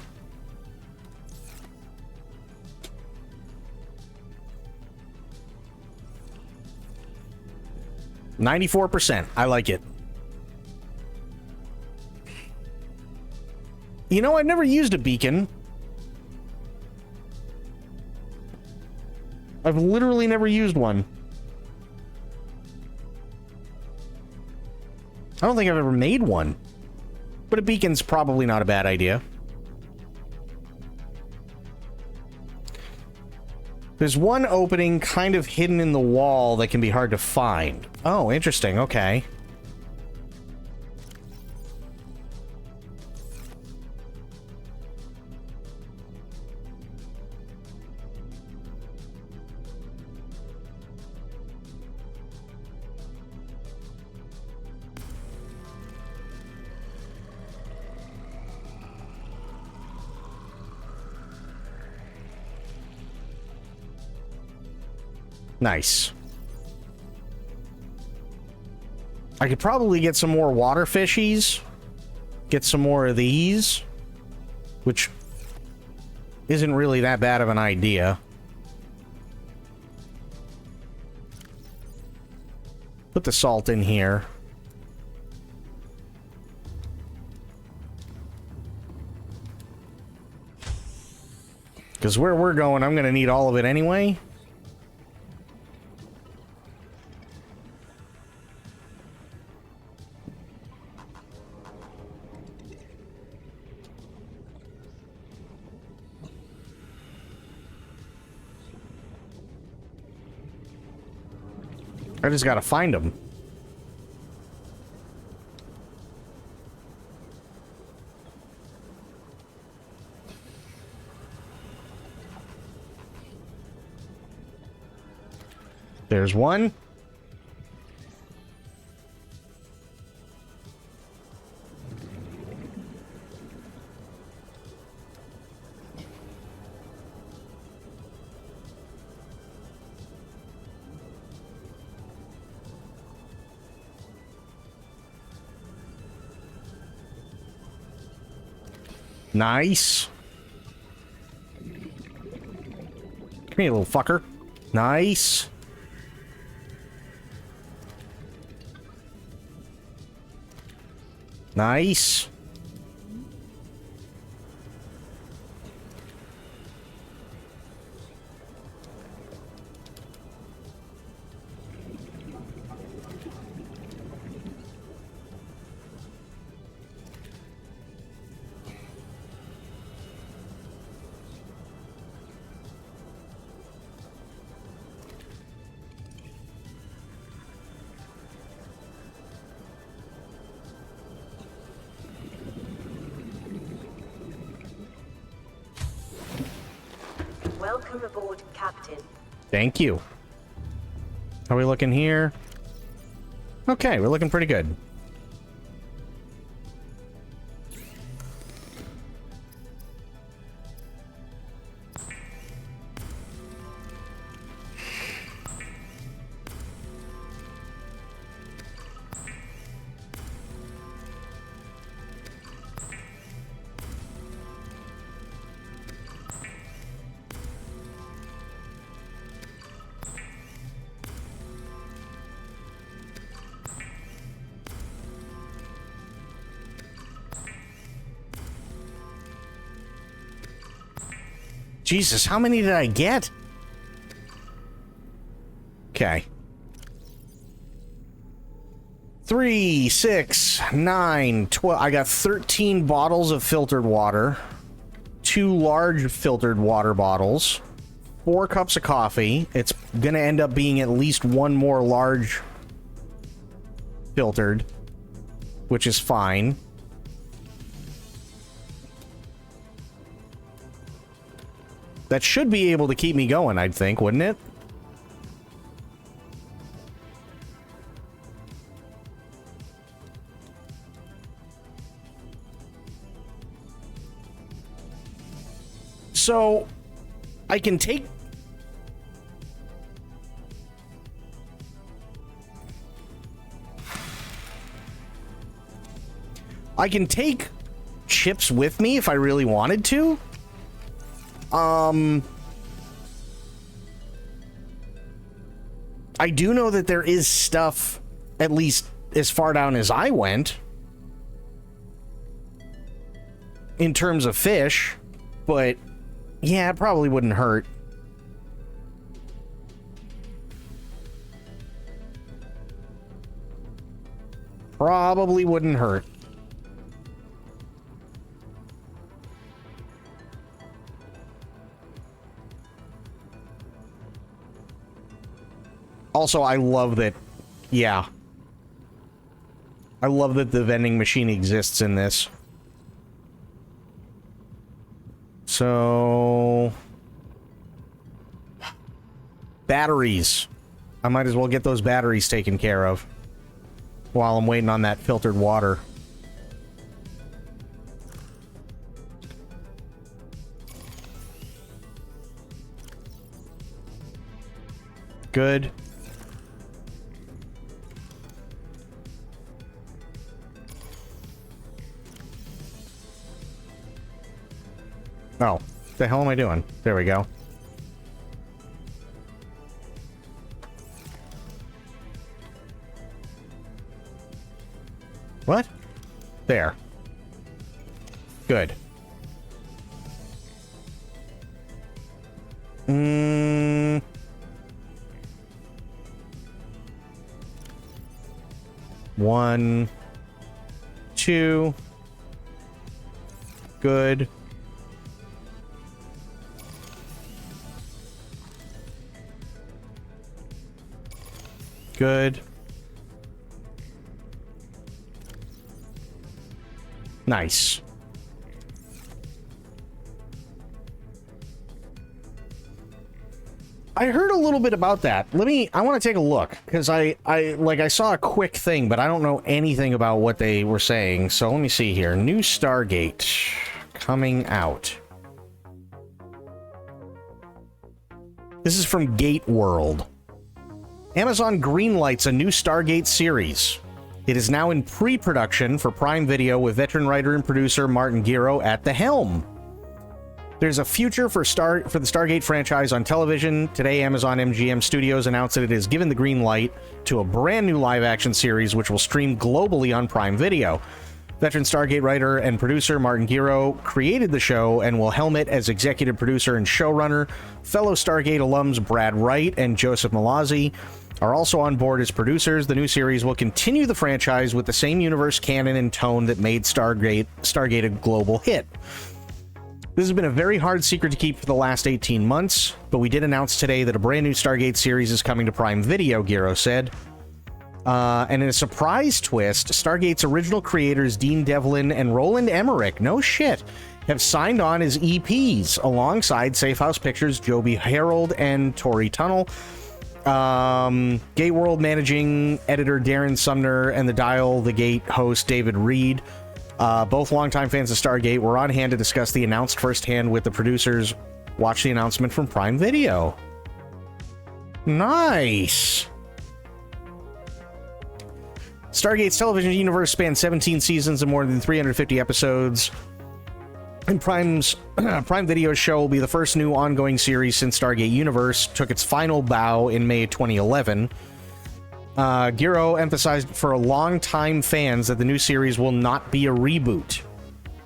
%. I like it. You know, I've never used a beacon. I've literally never used one. I don't think I've ever made one. But a beacon's probably not a bad idea. There's one opening kind of hidden in the wall that can be hard to find. Oh, interesting. Okay. Nice. I could probably get some more water fishies. Get some more of these. Which isn't really that bad of an idea. Put the salt in here. Because where we're going, I'm going to need all of it anyway. I just gotta find them. There's one. Nice. Come here, little fucker. Nice. Nice. Welcome aboard, Captain. Thank you. How are we looking here? Okay, we're looking pretty good. Jesus, how many did I get? Okay. 3, 6, 9, 12. I got 13 bottles of filtered water, 2 large filtered water bottles, 4 cups of coffee. It's gonna end up being at least 1 more large filtered, which is fine. That should be able to keep me going, I'd think, wouldn't it? So, I can take... I can take chips with me if I really wanted to. I do know that there is stuff, at least as far down as I went, in terms of fish, but yeah, it probably wouldn't hurt. Probably wouldn't hurt. Also, I love that, yeah. I love that the vending machine exists in this. So... batteries. I might as well get those batteries taken care of while I'm waiting on that filtered water. Good. Oh, what the hell am I doing? There we go. What? There. Good. One, 2. Good. Good. Nice. I heard a little bit about that. I want to take a look, because I saw a quick thing, but I don't know anything about what they were saying. So let me see here. New Stargate coming out. This is from Gate World. Amazon greenlights a new Stargate series. It is now in pre-production for Prime Video with veteran writer and producer Martin Gero at the helm. There's a future for the Stargate franchise on television. Today, Amazon MGM Studios announced that it has given the green light to a brand new live-action series which will stream globally on Prime Video. Veteran Stargate writer and producer Martin Gero created the show and will helm it as executive producer and showrunner. Fellow Stargate alums Brad Wright and Joseph Malazzi are also on board as producers. The new series will continue the franchise with the same universe canon and tone that made Stargate a global hit. This has been a very hard secret to keep for the last 18 months, but we did announce today that a brand new Stargate series is coming to Prime Video, Gero said. And in a surprise twist, Stargate's original creators Dean Devlin and Roland Emmerich, no shit, have signed on as EPs alongside Safe House Pictures' Joby Harold and Tori Tunnel, Gate World managing editor Darren Sumner, and the Dial the Gate host David Reed. Both longtime fans of Stargate were on hand to discuss the announced firsthand with the producers. Watch the announcement from Prime Video. Nice. Stargate's television universe spans 17 seasons and more than 350 episodes. And Prime Video's show will be the first new ongoing series since Stargate Universe took its final bow in May 2011. Giro emphasized for longtime fans that the new series will not be a reboot.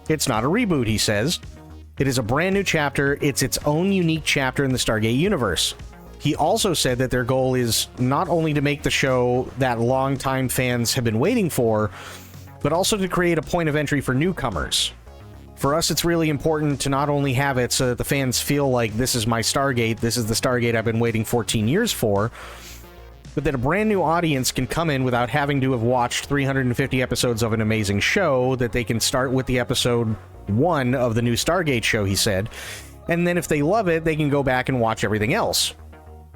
It's not a reboot, he says. It is a brand new chapter. It's its own unique chapter in the Stargate universe. He also said that their goal is not only to make the show that longtime fans have been waiting for, but also to create a point of entry for newcomers. For us, it's really important to not only have it so that the fans feel like this is my Stargate, this is the Stargate I've been waiting 14 years for, but that a brand new audience can come in without having to have watched 350 episodes of an amazing show, that they can start with the episode 1 of the new Stargate show, he said, and then if they love it, they can go back and watch everything else.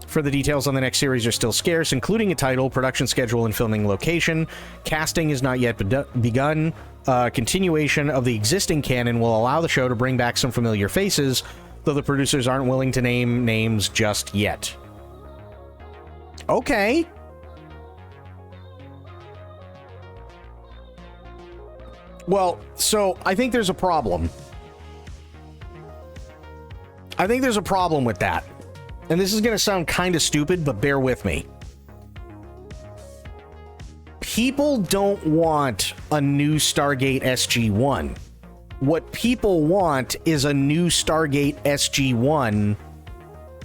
Further details on the next series are still scarce, including a title, production schedule, and filming location. Casting is not yet begun. Continuation of the existing canon will allow the show to bring back some familiar faces, though the producers aren't willing to name names just yet. Okay. Well, so I think there's a problem. I think there's a problem with that. And this is going to sound kind of stupid, but bear with me. People don't want a new Stargate SG-1. What people want is a new Stargate SG-1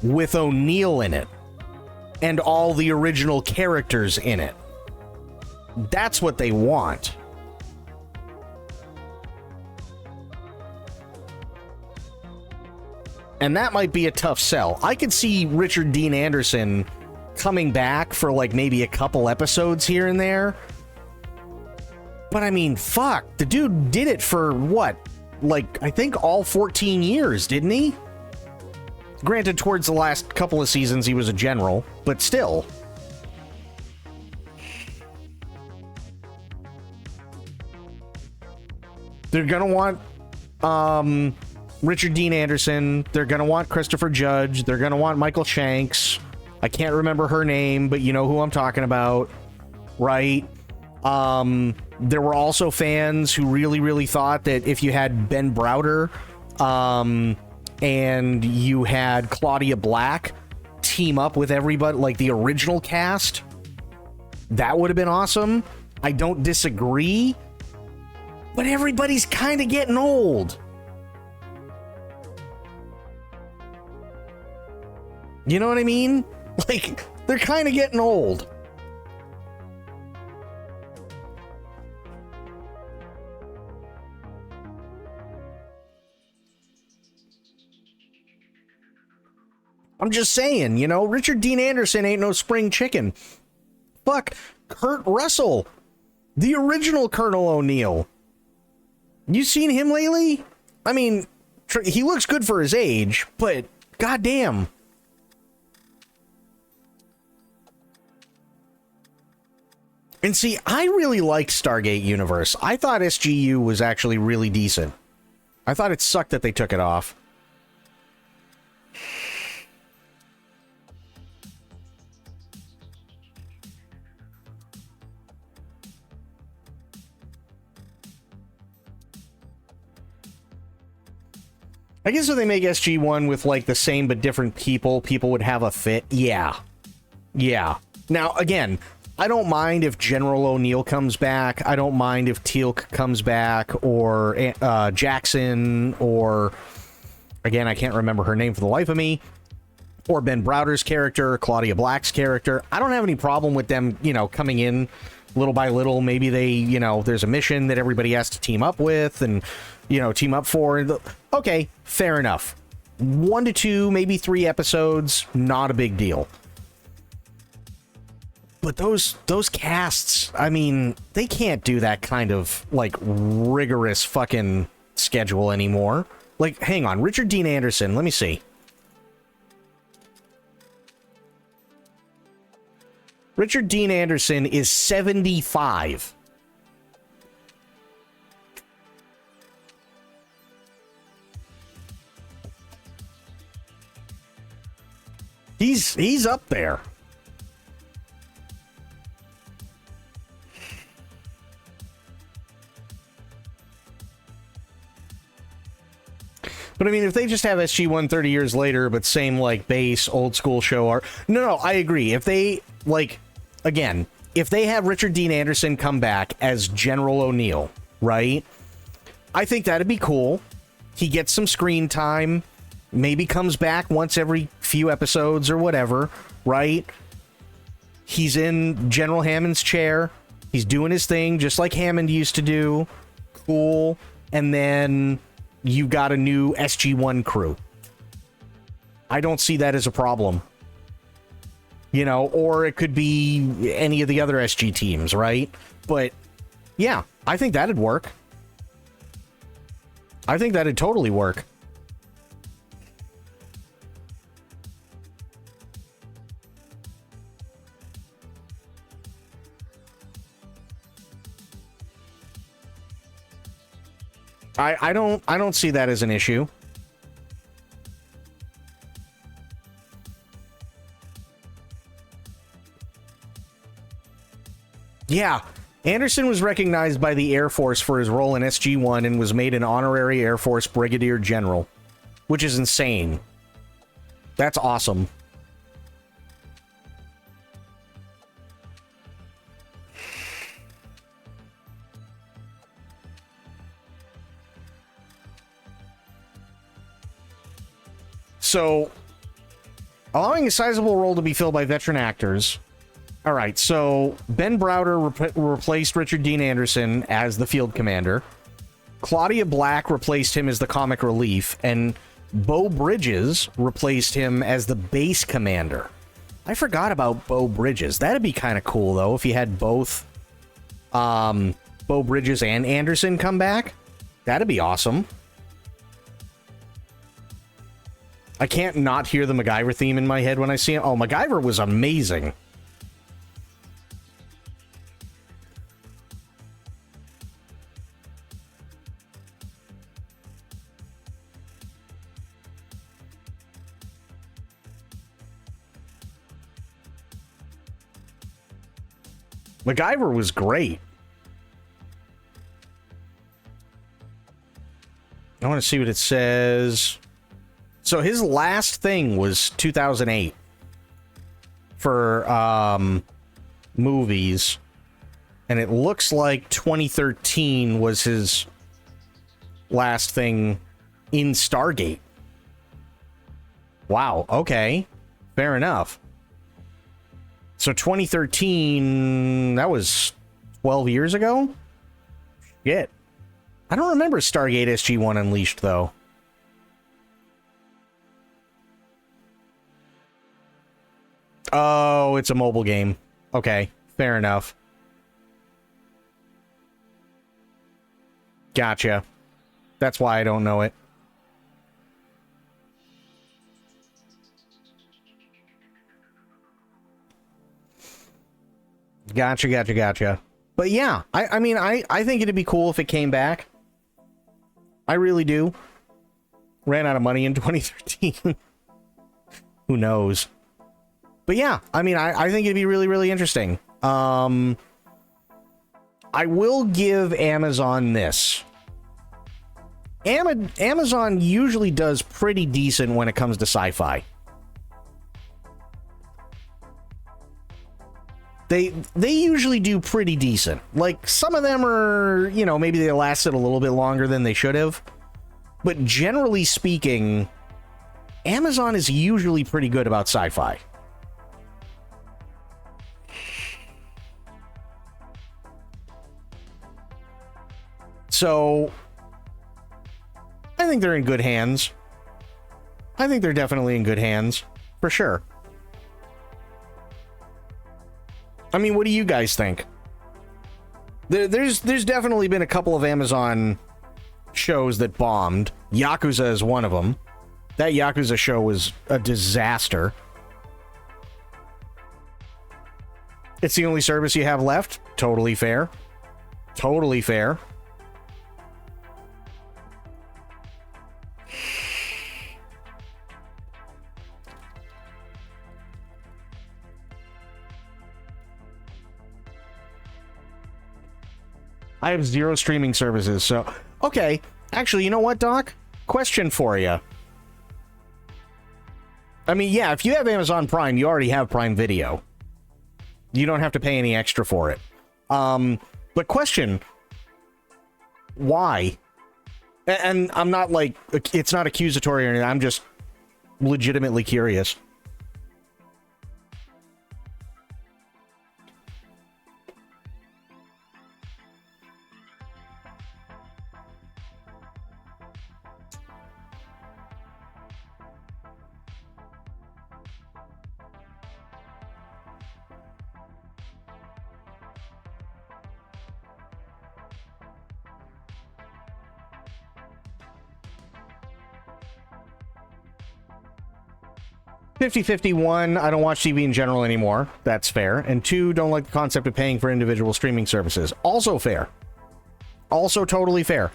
with O'Neill in it and all the original characters in it. That's what they want. And that might be a tough sell. I could see Richard Dean Anderson coming back for like maybe a couple episodes here and there. But I mean, fuck, the dude did it for what? Like, I think all 14 years, didn't he? Granted, towards the last couple of seasons, he was a general, but still. They're gonna want, Richard Dean Anderson. They're going to want Christopher Judge. They're going to want Michael Shanks. I can't remember her name, but you know who I'm talking about, right? There were also fans who really thought that if you had Ben Browder and you had Claudia Black team up with everybody, like the original cast, that would have been awesome. I don't disagree, but everybody's kind of getting old. You know what I mean? Like, they're kind of getting old. I'm just saying, you know, Richard Dean Anderson ain't no spring chicken. Fuck, Kurt Russell, the original Colonel O'Neill. You seen him lately? I mean, he looks good for his age, but goddamn. And see, I really like Stargate Universe. I thought SGU was actually really decent. I thought it sucked that they took it off. I guess if they make SG-1 with like the same but different people would have a fit. Yeah. Yeah. Now, again, I don't mind if General O'Neill comes back. I don't mind if Teal'c comes back, or Jackson, or, again, I can't remember her name for the life of me, or Ben Browder's character, Claudia Black's character. I don't have any problem with them, you know, coming in little by little. Maybe they, you know, there's a mission that everybody has to team up with and, you know, team up for. Okay, fair enough. 1 to 2, maybe 3 episodes, not a big deal. But those casts, I mean, they can't do that kind of like rigorous fucking schedule anymore. Like, hang on, Richard Dean Anderson, let me see. Richard Dean Anderson is 75. He's up there. But I mean, if they just have SG-1 30 years later, but same, like, base, old school show art... No, I agree. If they, like, again, if they have Richard Dean Anderson come back as General O'Neill, right? I think that'd be cool. He gets some screen time, maybe comes back once every few episodes or whatever, right? He's in General Hammond's chair. He's doing his thing, just like Hammond used to do. Cool. And then... you've got a new SG-1 crew. I don't see that as a problem. You know, or it could be any of the other SG teams, right? But, yeah, I think that'd work. I think that'd totally work. I don't see that as an issue. Yeah, Anderson was recognized by the Air Force for his role in SG-1 and was made an honorary Air Force Brigadier General, which is insane. That's awesome. So, allowing a sizable role to be filled by veteran actors. All right, so Ben Browder replaced Richard Dean Anderson as the field commander. Claudia Black replaced him as the comic relief, and Beau Bridges replaced him as the base commander. I forgot about Beau Bridges. That'd be kind of cool, though, if you had both Beau Bridges and Anderson come back. That'd be awesome. I can't not hear the MacGyver theme in my head when I see it. Oh, MacGyver was amazing. MacGyver was great. I want to see what it says. So his last thing was 2008 for movies, and it looks like 2013 was his last thing in Stargate. Wow, okay. Fair enough. So 2013, that was 12 years ago? Shit. I don't remember Stargate SG-1 Unleashed, though. Oh, it's a mobile game. Okay, fair enough. Gotcha. That's why I don't know it. Gotcha. But yeah, I mean, I think it'd be cool if it came back. I really do. Ran out of money in 2013. Who knows? But yeah, I mean, I think it'd be really, really interesting. I will give Amazon this. Amazon usually does pretty decent when it comes to sci-fi. They usually do pretty decent. Like, some of them are, you know, maybe they lasted a little bit longer than they should have. But generally speaking, Amazon is usually pretty good about sci-fi. So, I think they're in good hands. I think they're definitely in good hands, for sure. I mean, what do you guys think? There's definitely been a couple of Amazon shows that bombed. Yakuza is one of them. That Yakuza show was a disaster. It's the only service you have left. Totally fair. Totally fair. I have 0 streaming services, so... Okay, actually, you know what, Doc? Question for you. I mean, yeah, if you have Amazon Prime, you already have Prime Video. You don't have to pay any extra for it. But question... Why? And I'm not, like... It's not accusatory or anything, I'm just legitimately curious. $50.51, I don't watch TV in general anymore. That's fair. And 2, don't like the concept of paying for individual streaming services. Also fair. Also totally fair.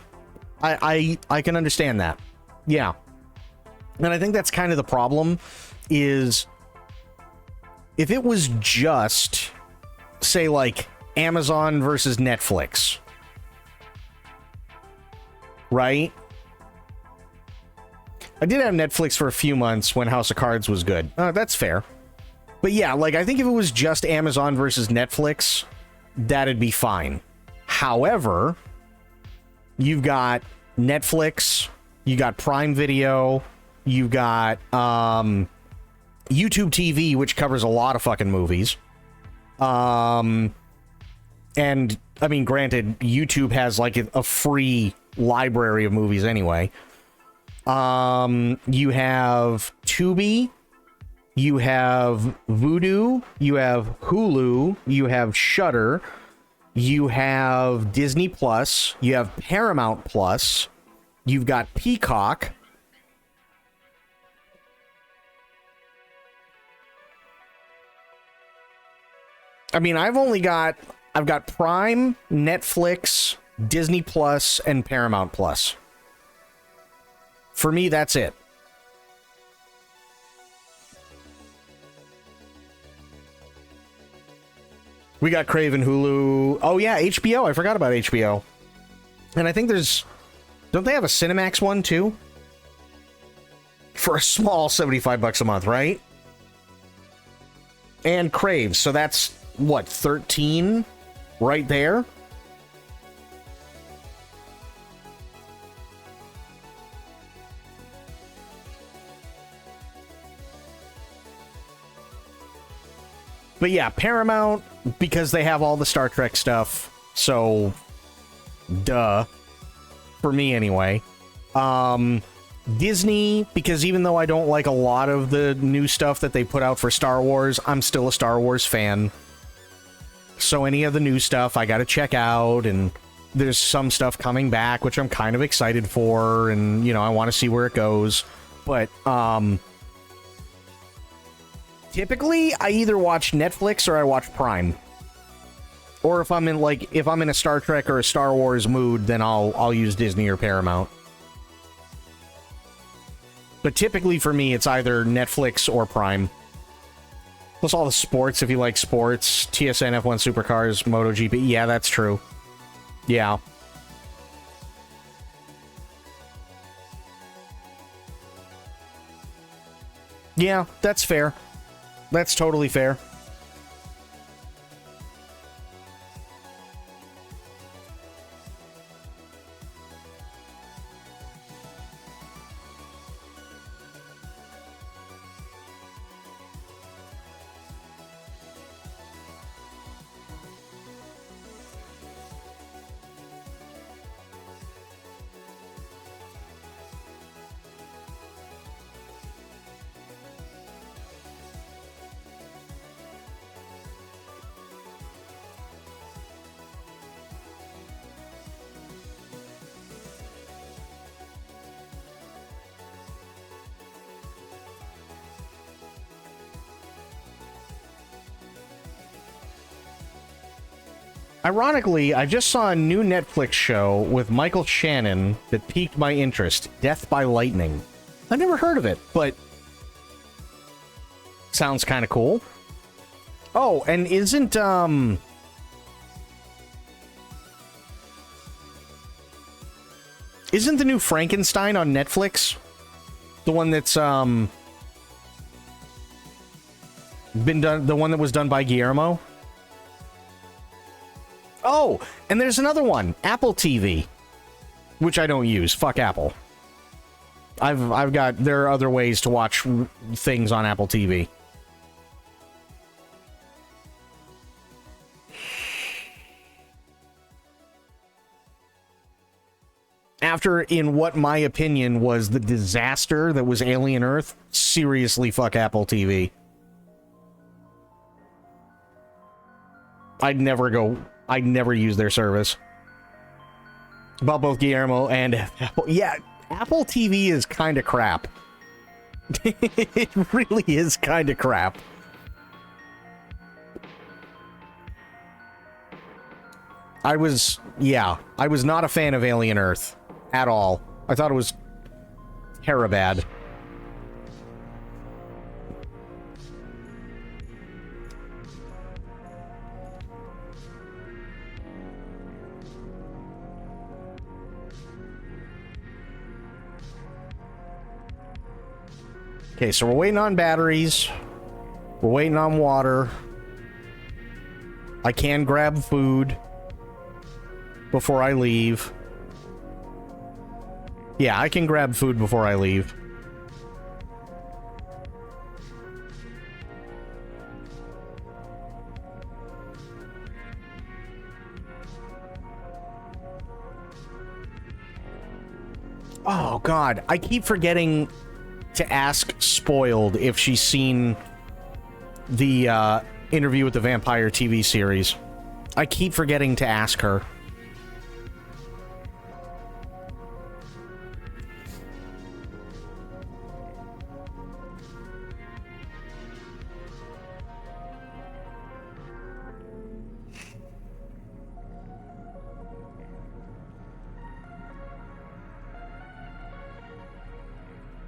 I can understand that. Yeah. And I think that's kind of the problem, is if it was just, say, like, Amazon versus Netflix, right? I did have Netflix for a few months when House of Cards was good. That's fair. But yeah, like, I think if it was just Amazon versus Netflix, that'd be fine. However, you've got Netflix, you got Prime Video, you got YouTube TV, which covers a lot of fucking movies. And, I mean, granted, YouTube has, like, a free library of movies anyway. You have Tubi, you have Vudu, you have Hulu, you have Shudder, you have Disney Plus, you have Paramount Plus, you've got Peacock. I mean, I've got Prime, Netflix, Disney Plus, and Paramount Plus. For me, that's it. We got Crave and Hulu. Oh, yeah, HBO. I forgot about HBO. And I think there's... Don't they have a Cinemax one, too? For a small $75 a month, right? And Crave. So that's, what, 13 right there? But yeah, Paramount, because they have all the Star Trek stuff, so duh. For me, anyway. Disney, because even though I don't like a lot of the new stuff that they put out for Star Wars, I'm still a Star Wars fan. So any of the new stuff I gotta check out, and there's some stuff coming back, which I'm kind of excited for, and, you know, I want to see where it goes. But, typically, I either watch Netflix or I watch Prime. Or if I'm in a Star Trek or a Star Wars mood, then I'll use Disney or Paramount. But typically for me, it's either Netflix or Prime. Plus all the sports, if you like sports, TSN, F1 Supercars, MotoGP. Yeah, that's true. Yeah. Yeah, that's fair. That's totally fair. Ironically, I just saw a new Netflix show with Michael Shannon that piqued my interest. Death by Lightning. I never heard of it, but sounds kind of cool. Oh, and isn't the new Frankenstein on Netflix? The one that's been done, the one that was done by Guillermo? Oh, and there's another one, Apple TV, which I don't use. Fuck Apple. I've got, there are other ways to watch things on Apple TV. After, in what my opinion was the disaster that was Alien Earth, seriously fuck Apple TV. I'd never use their service. About both Guillermo and Apple. Yeah, Apple TV is kind of crap. It really is kind of crap. I was not a fan of Alien Earth at all. I thought it was terribad. Okay, so we're waiting on batteries. We're waiting on water. I can grab food before I leave. Yeah, I can grab food before I leave. Oh, God. I keep forgetting to ask Spoiled if she's seen the Interview with the Vampire TV series. I keep forgetting to ask her.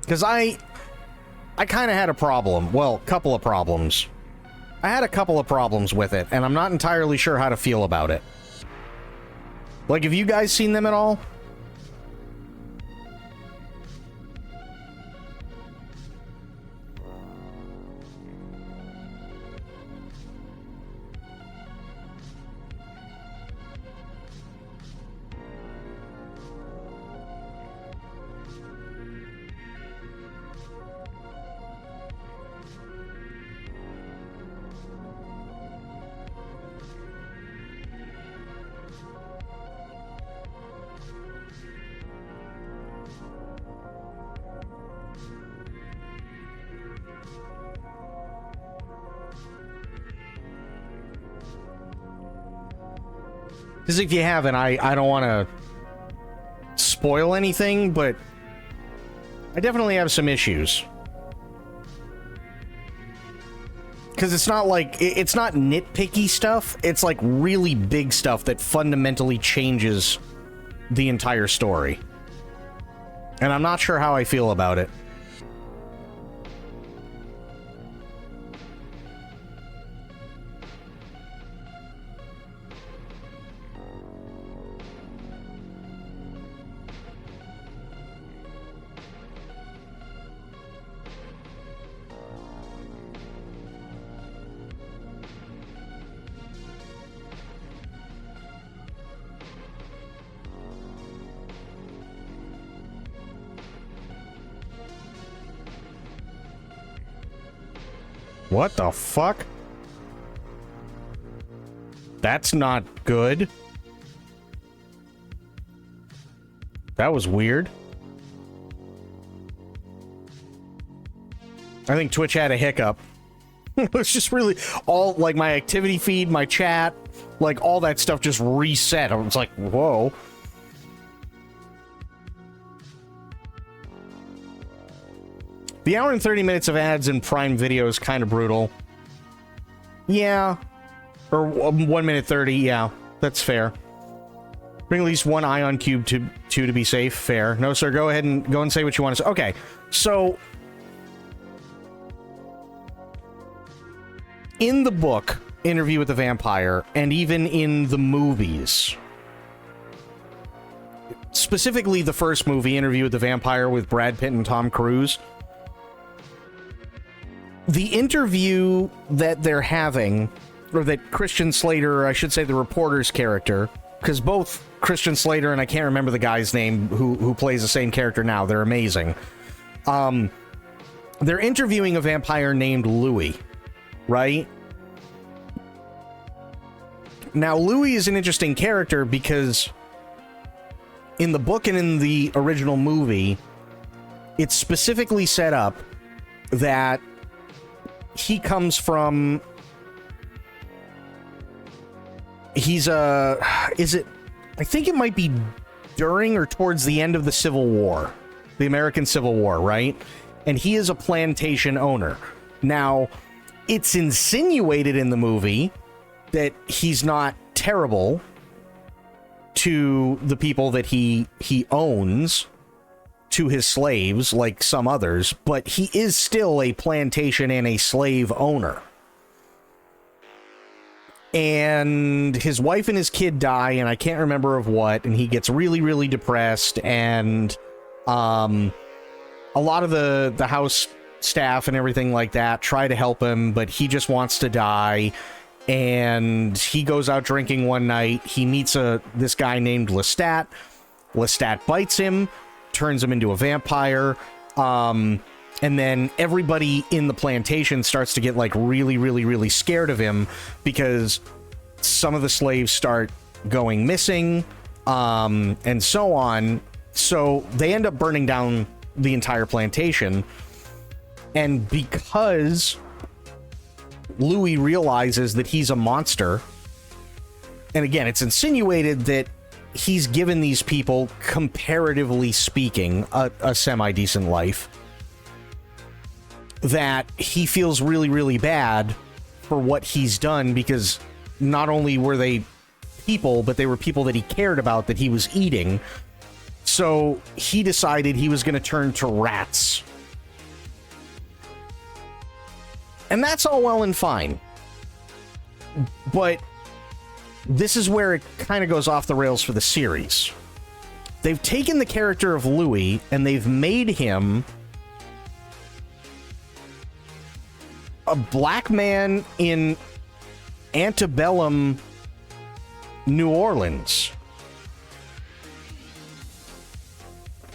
Because I kind of had a problem. Well, couple of problems. I had a couple of problems with it, and I'm not entirely sure how to feel about it. Like, have you guys seen them at all? Because if you haven't, I don't want to spoil anything, but I definitely have some issues. Because it's not like, it's not nitpicky stuff, it's like really big stuff that fundamentally changes the entire story. And I'm not sure how I feel about it. What the fuck? That's not good. That was weird. I think Twitch had a hiccup. It was just really all, like, my activity feed, my chat, like, all that stuff just reset. I was like, whoa. The hour and 30 minutes of ads in Prime Video is kind of brutal. Yeah. Or 1 minute 30, yeah. That's fair. Bring at least one ion cube to be safe. Fair. No, sir. Go ahead and say what you want to say. Okay, so in the book Interview with the Vampire, and even in the movies, specifically the first movie, Interview with the Vampire, with Brad Pitt and Tom Cruise, the interview that they're having, or that Christian Slater, or I should say the reporter's character, because both Christian Slater and I can't remember the guy's name who plays the same character now, they're amazing. They're interviewing a vampire named Louis, right? Now, Louis is an interesting character because in the book and in the original movie, it's specifically set up that he comes from... I think it might be during or towards the end of the Civil War, the American Civil War, right? And he is a plantation owner. Now, it's insinuated in the movie that he's not terrible to the people that he owns, to his slaves, like some others, but he is still a plantation and a slave owner. And his wife and his kid die, and I can't remember of what, and he gets really, really depressed, and a lot of the house staff and everything like that try to help him, but he just wants to die. And he goes out drinking one night. He meets this guy named Lestat. Lestat bites him, turns him into a vampire, and then everybody in the plantation starts to get like really, really, really scared of him because some of the slaves start going missing, and so on. So they end up burning down the entire plantation. And because Louis realizes that he's a monster, and again, it's insinuated that he's given these people, comparatively speaking, a semi-decent life, that he feels really, really bad for what he's done, because not only were they people, but they were people that he cared about, that he was eating. So he decided he was going to turn to rats. And that's all well and fine. But this is where it kind of goes off the rails for the series. They've taken the character of Louis and they've made him a black man in antebellum New Orleans,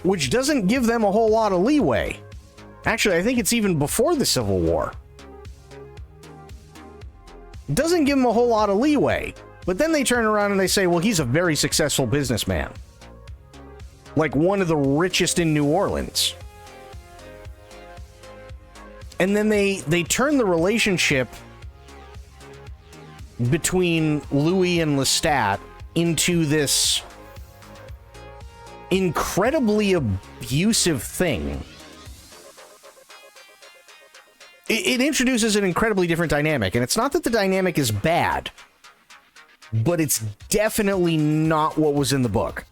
which doesn't give them a whole lot of leeway. Actually, I think it's even before the Civil War. Doesn't give him a whole lot of leeway. But then they turn around and they say, well, he's a very successful businessman. Like one of the richest in New Orleans. And then they turn the relationship between Louis and Lestat into this incredibly abusive thing. It introduces an incredibly different dynamic, and it's not that the dynamic is bad, but it's definitely not what was in the book.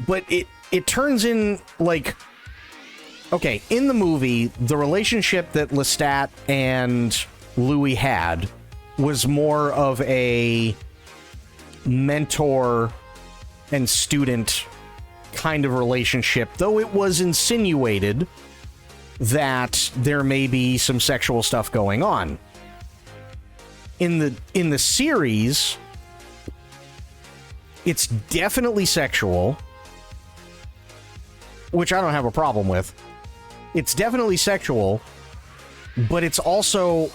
But it turns in, like, okay, in the movie, the relationship that Lestat and Louis had was more of a mentor and student kind of relationship, though it was insinuated that there may be some sexual stuff going on. In the series, it's definitely sexual, which I don't have a problem with. It's definitely sexual, but it's also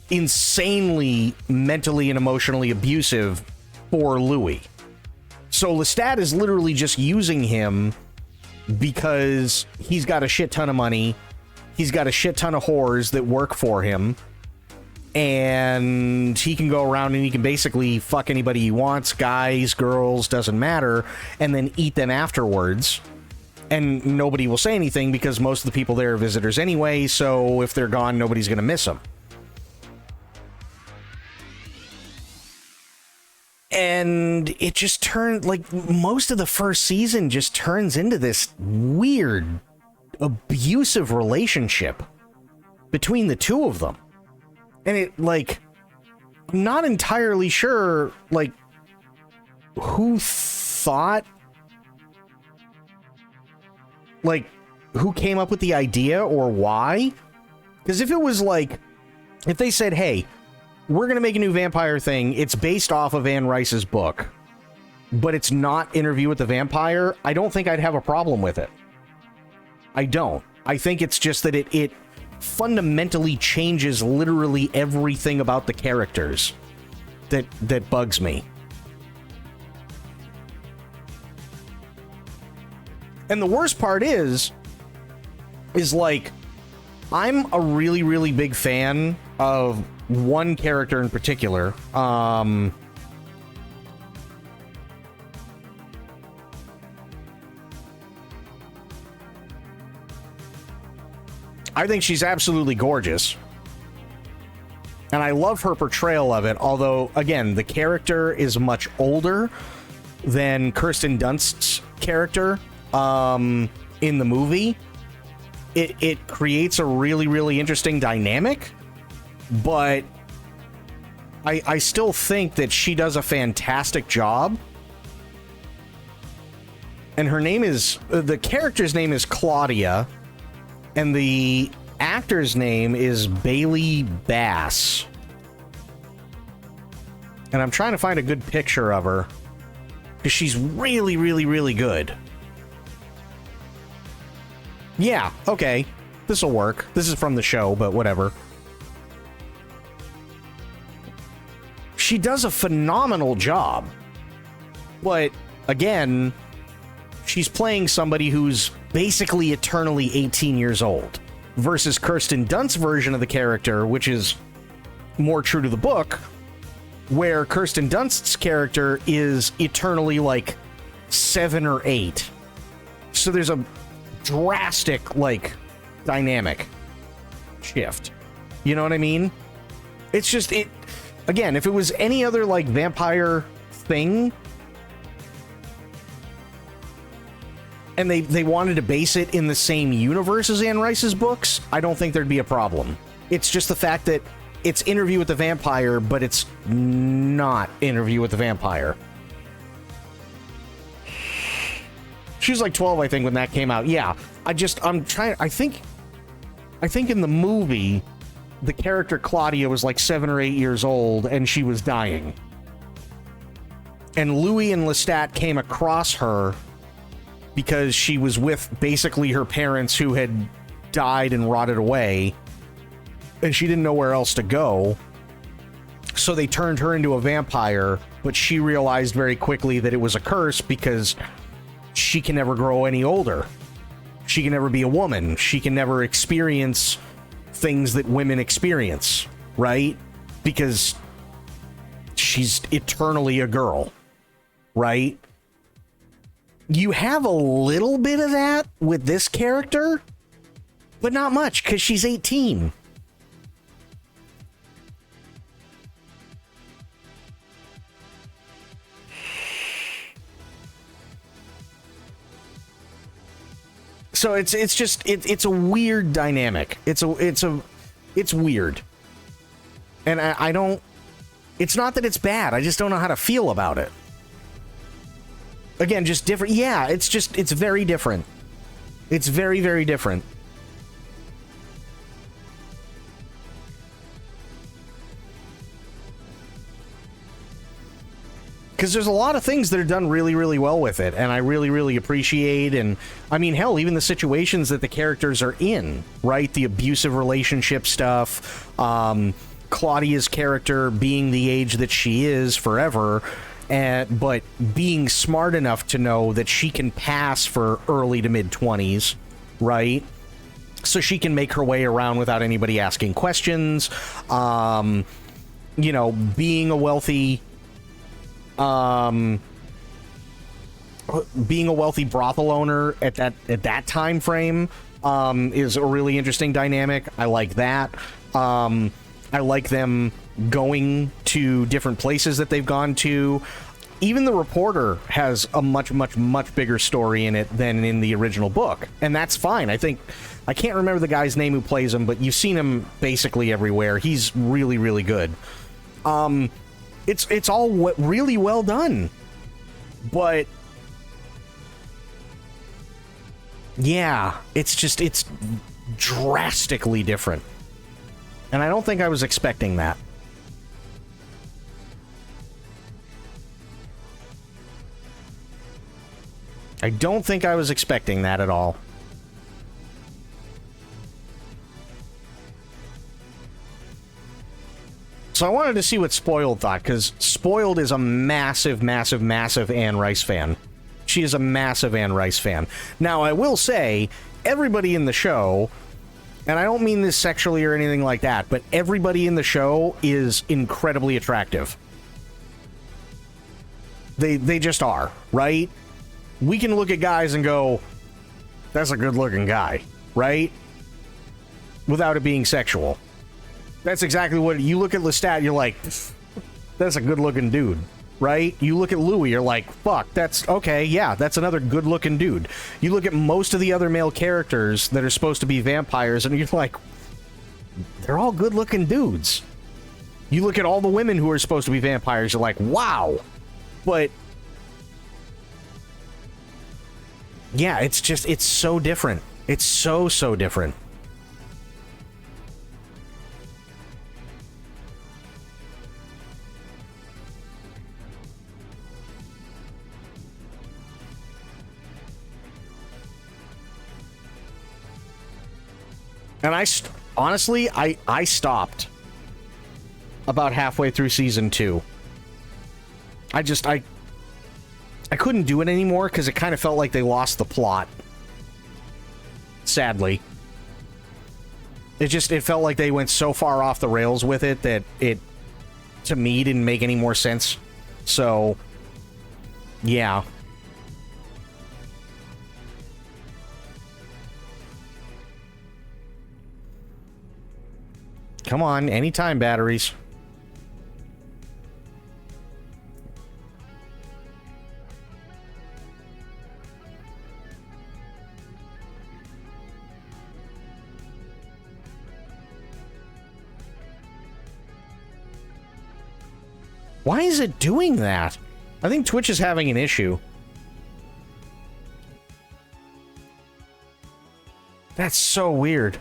insanely mentally and emotionally abusive for Louis. So Lestat is literally just using him because he's got a shit ton of money, he's got a shit ton of whores that work for him, and he can go around and he can basically fuck anybody he wants, guys, girls, doesn't matter, and then eat them afterwards. And nobody will say anything because most of the people there are visitors anyway, so if they're gone, nobody's going to miss them. And it just turned, like, most of the first season just turns into this weird, abusive relationship between the two of them. And it, like, I'm not entirely sure, like, who thought, like, who came up with the idea or why? Because if it was like, if they said, hey, we're going to make a new vampire thing, it's based off of Anne Rice's book, but it's not Interview with the Vampire, I don't think I'd have a problem with it. I don't. I think it's just that it fundamentally changes literally everything about the characters that bugs me. And the worst part is like, I'm a really, really big fan of one character in particular. I think she's absolutely gorgeous. And I love her portrayal of it, although, again, the character is much older than Kirsten Dunst's character in the movie. It creates a really, really interesting dynamic, but I still think that she does a fantastic job. And her name is, the character's name is Claudia, and the actor's name is Bailey Bass. And I'm trying to find a good picture of her, because she's really, really, really good. Yeah, okay. This'll work. This is from the show, but whatever. She does a phenomenal job. But, again, she's playing somebody who's basically eternally 18 years old. Versus Kirsten Dunst's version of the character, which is more true to the book, where Kirsten Dunst's character is eternally, like, 7 or 8. So there's a drastic, like, dynamic shift. You know what I mean? It's just, it, again, if it was any other, like, vampire thing, and they wanted to base it in the same universe as Anne Rice's books, I don't think there'd be a problem. It's just the fact that it's Interview with the Vampire, but it's not Interview with the Vampire. She was like 12, I think, when that came out. Yeah, I think in the movie, the character Claudia was like 7 or 8 years old, and she was dying. And Louis and Lestat came across her because she was with basically her parents who had died and rotted away, and she didn't know where else to go. So they turned her into a vampire, but she realized very quickly that it was a curse because she can never grow any older. She can never be a woman. She can never experience things that women experience, right? Because she's eternally a girl, right? You have a little bit of that with this character, but not much, because she's 18. So it's a weird dynamic. It's weird. And I don't, it's not that it's bad, I just don't know how to feel about it. Again, just different. Yeah, it's very different. It's very, very different. Because there's a lot of things that are done really, really well with it, and I really, really appreciate, and I mean, hell, even the situations that the characters are in, right? The abusive relationship stuff, Claudia's character being the age that she is forever, but being smart enough to know that she can pass for early to mid-20s, right? So she can make her way around without anybody asking questions, you know, being a wealthy brothel owner at that time frame is a really interesting dynamic. I like that. I like them going to different places that they've gone to. even the reporter has a much, much, much bigger story in it than in the original book. And that's fine. I can't remember the guy's name who plays him, but you've seen him basically everywhere. He's really, really good. It's all really well done. But yeah, it's drastically different. And I don't think I was expecting that. I don't think I was expecting that at all. So I wanted to see what Spoiled thought, because Spoiled is a massive, massive, massive Anne Rice fan. She is a massive Anne Rice fan. Now, I will say, everybody in the show, and I don't mean this sexually or anything like that, but everybody in the show is incredibly attractive. They just are, right? We can look at guys and go, that's a good-looking guy, right? Without it being sexual. That's exactly what... You look at Lestat, you're like, that's a good-looking dude, right? You look at Louis, you're like, fuck, that's... Okay, yeah, that's another good-looking dude. You look at most of the other male characters that are supposed to be vampires, and you're like, they're all good-looking dudes. You look at all the women who are supposed to be vampires, you're like, wow. But... yeah, it's just, it's so different. It's so, so different. And honestly, I stopped about halfway through season 2. I couldn't do it anymore because it kind of felt like they lost the plot. Sadly. It felt like they went so far off the rails with it that it, to me, didn't make any more sense. So, yeah. Come on, anytime batteries. Why is it doing that? I think Twitch is having an issue. That's so weird.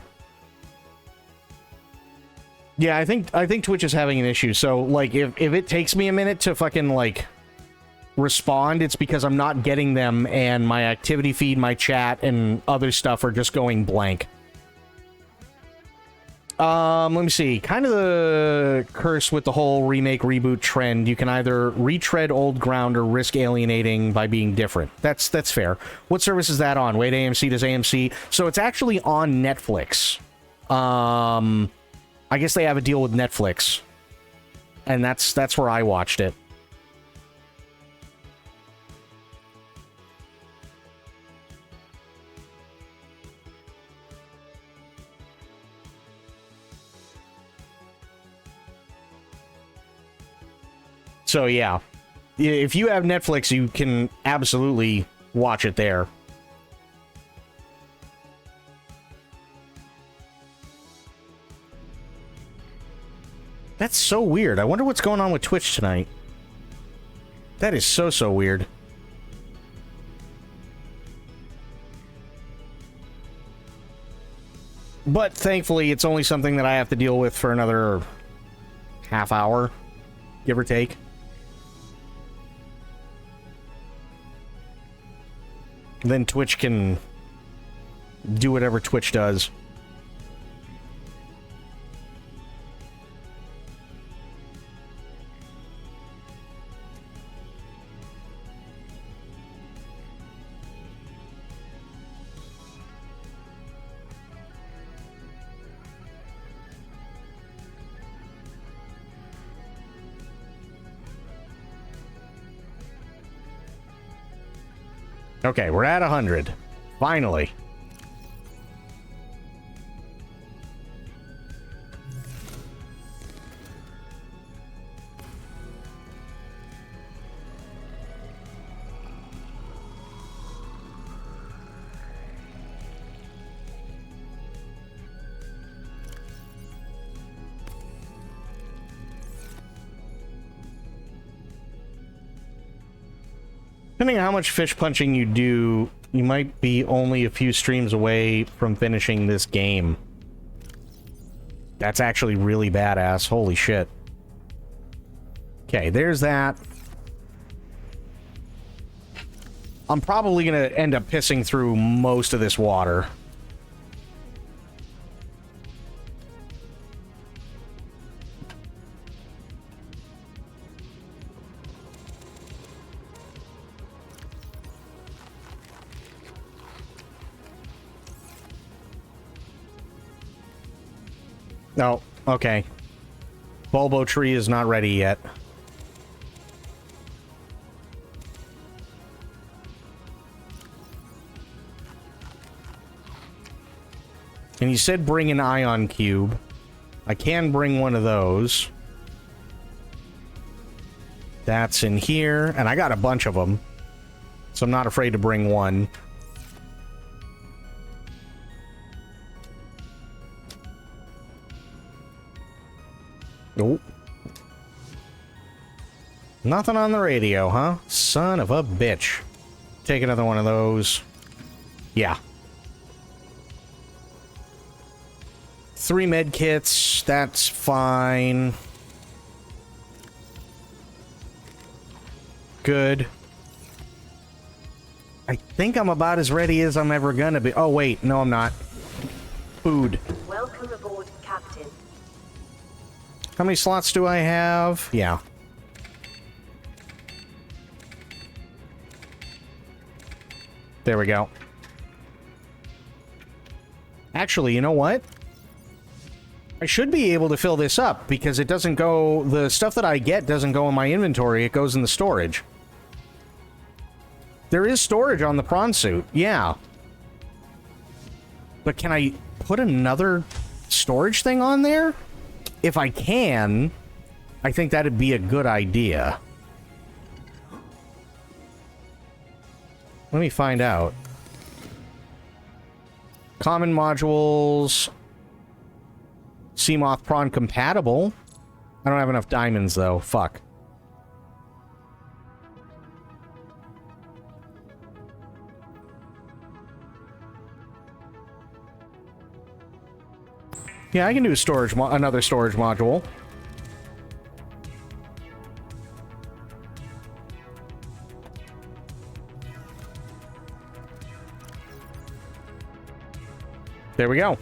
Yeah, I think Twitch is having an issue. So, like, if it takes me a minute to fucking, like, respond, it's because I'm not getting them and my activity feed, my chat, and other stuff are just going blank. Let me see. Kind of the curse with the whole remake reboot trend. You can either retread old ground or risk alienating by being different. That's fair. What service is that on? Wait, AMC does AMC. So it's actually on Netflix. I guess they have a deal with Netflix. And that's where I watched it. So yeah, if you have Netflix, you can absolutely watch it there. That's so weird. I wonder what's going on with Twitch tonight. That is so, so weird. But thankfully, it's only something that I have to deal with for another half hour, give or take. Then Twitch can do whatever Twitch does. Okay, we're at 100. Finally. Depending on how much fish punching you do, you might be only a few streams away from finishing this game. That's actually really badass. Holy shit. Okay, there's that. I'm probably gonna end up pissing through most of this water. No, okay. Bulbo tree is not ready yet. And you said bring an ion cube. I can bring one of those. That's in here, and I got a bunch of them. So I'm not afraid to bring one. Nope. Nothing on the radio, huh? Son of a bitch. Take another one of those. Yeah. 3 med kits, that's fine. Good. I think I'm about as ready as I'm ever gonna be. Oh, wait. No, I'm not. Food. Welcome aboard, Captain. How many slots do I have? Yeah. There we go. Actually, you know what? I should be able to fill this up because it doesn't go... The stuff that I get doesn't go in my inventory. It goes in the storage. There is storage on the prawn suit. Yeah. But can I put another storage thing on there? If I can, I think that'd be a good idea. Let me find out. Common modules... Seamoth prawn compatible. I don't have enough diamonds, though. Fuck. Yeah, I can do a another storage module. There we go.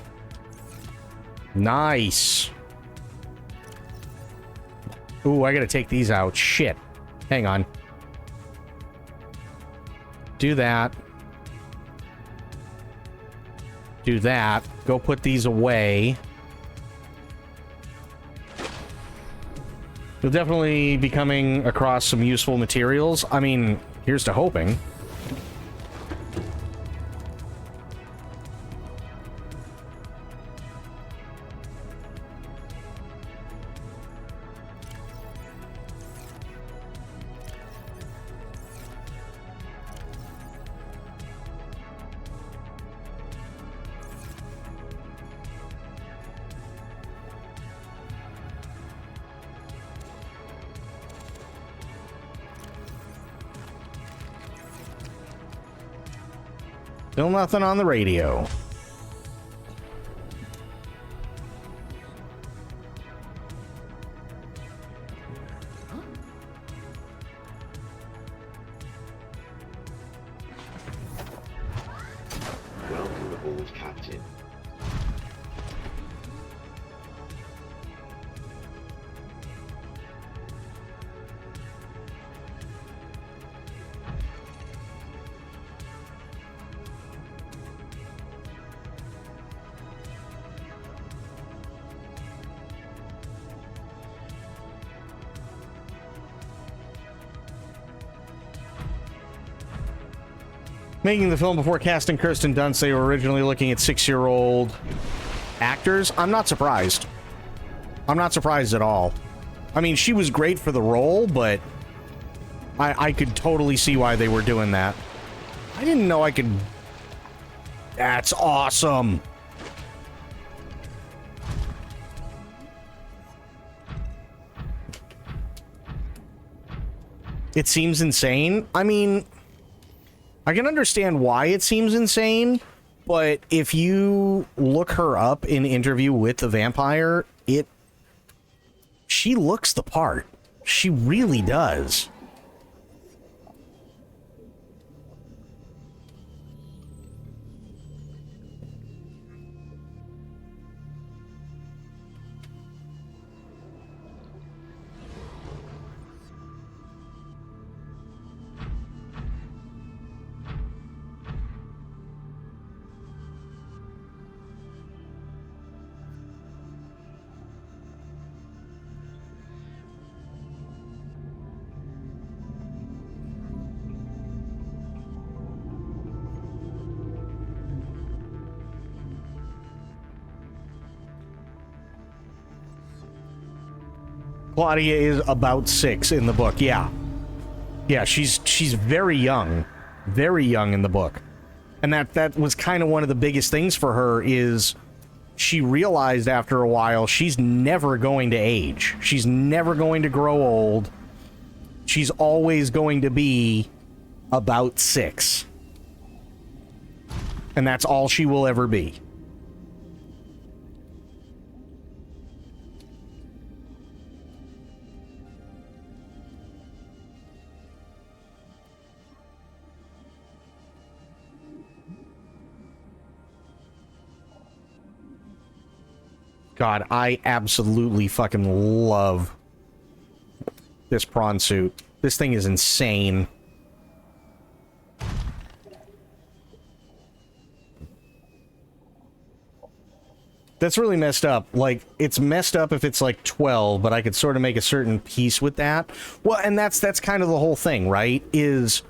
Nice. Ooh, I gotta take these out. Shit. Hang on. Do that. Do that. Go put these away. You'll definitely be coming across some useful materials. I mean, here's to hoping. Still nothing on the radio. Welcome aboard, Captain. Making the film before casting Kirsten Dunst, they were originally looking at 6-year-old actors. I'm not surprised. I'm not surprised at all. I mean, she was great for the role, but I could totally see why they were doing that. I didn't know I could... That's awesome! It seems insane. I mean... I can understand why it seems insane, but if you look her up in Interview with the Vampire, she looks the part. She really does. Claudia is about 6 in the book, yeah. Yeah, she's very young in the book. And that was kind of one of the biggest things for her is she realized after a while she's never going to age. She's never going to grow old. She's always going to be about 6. And that's all she will ever be. God, I absolutely fucking love this prawn suit. This thing is insane. That's really messed up. Like, it's messed up if it's like 12, but I could sort of make a certain peace with that. Well, and that's kind of the whole thing, right? Is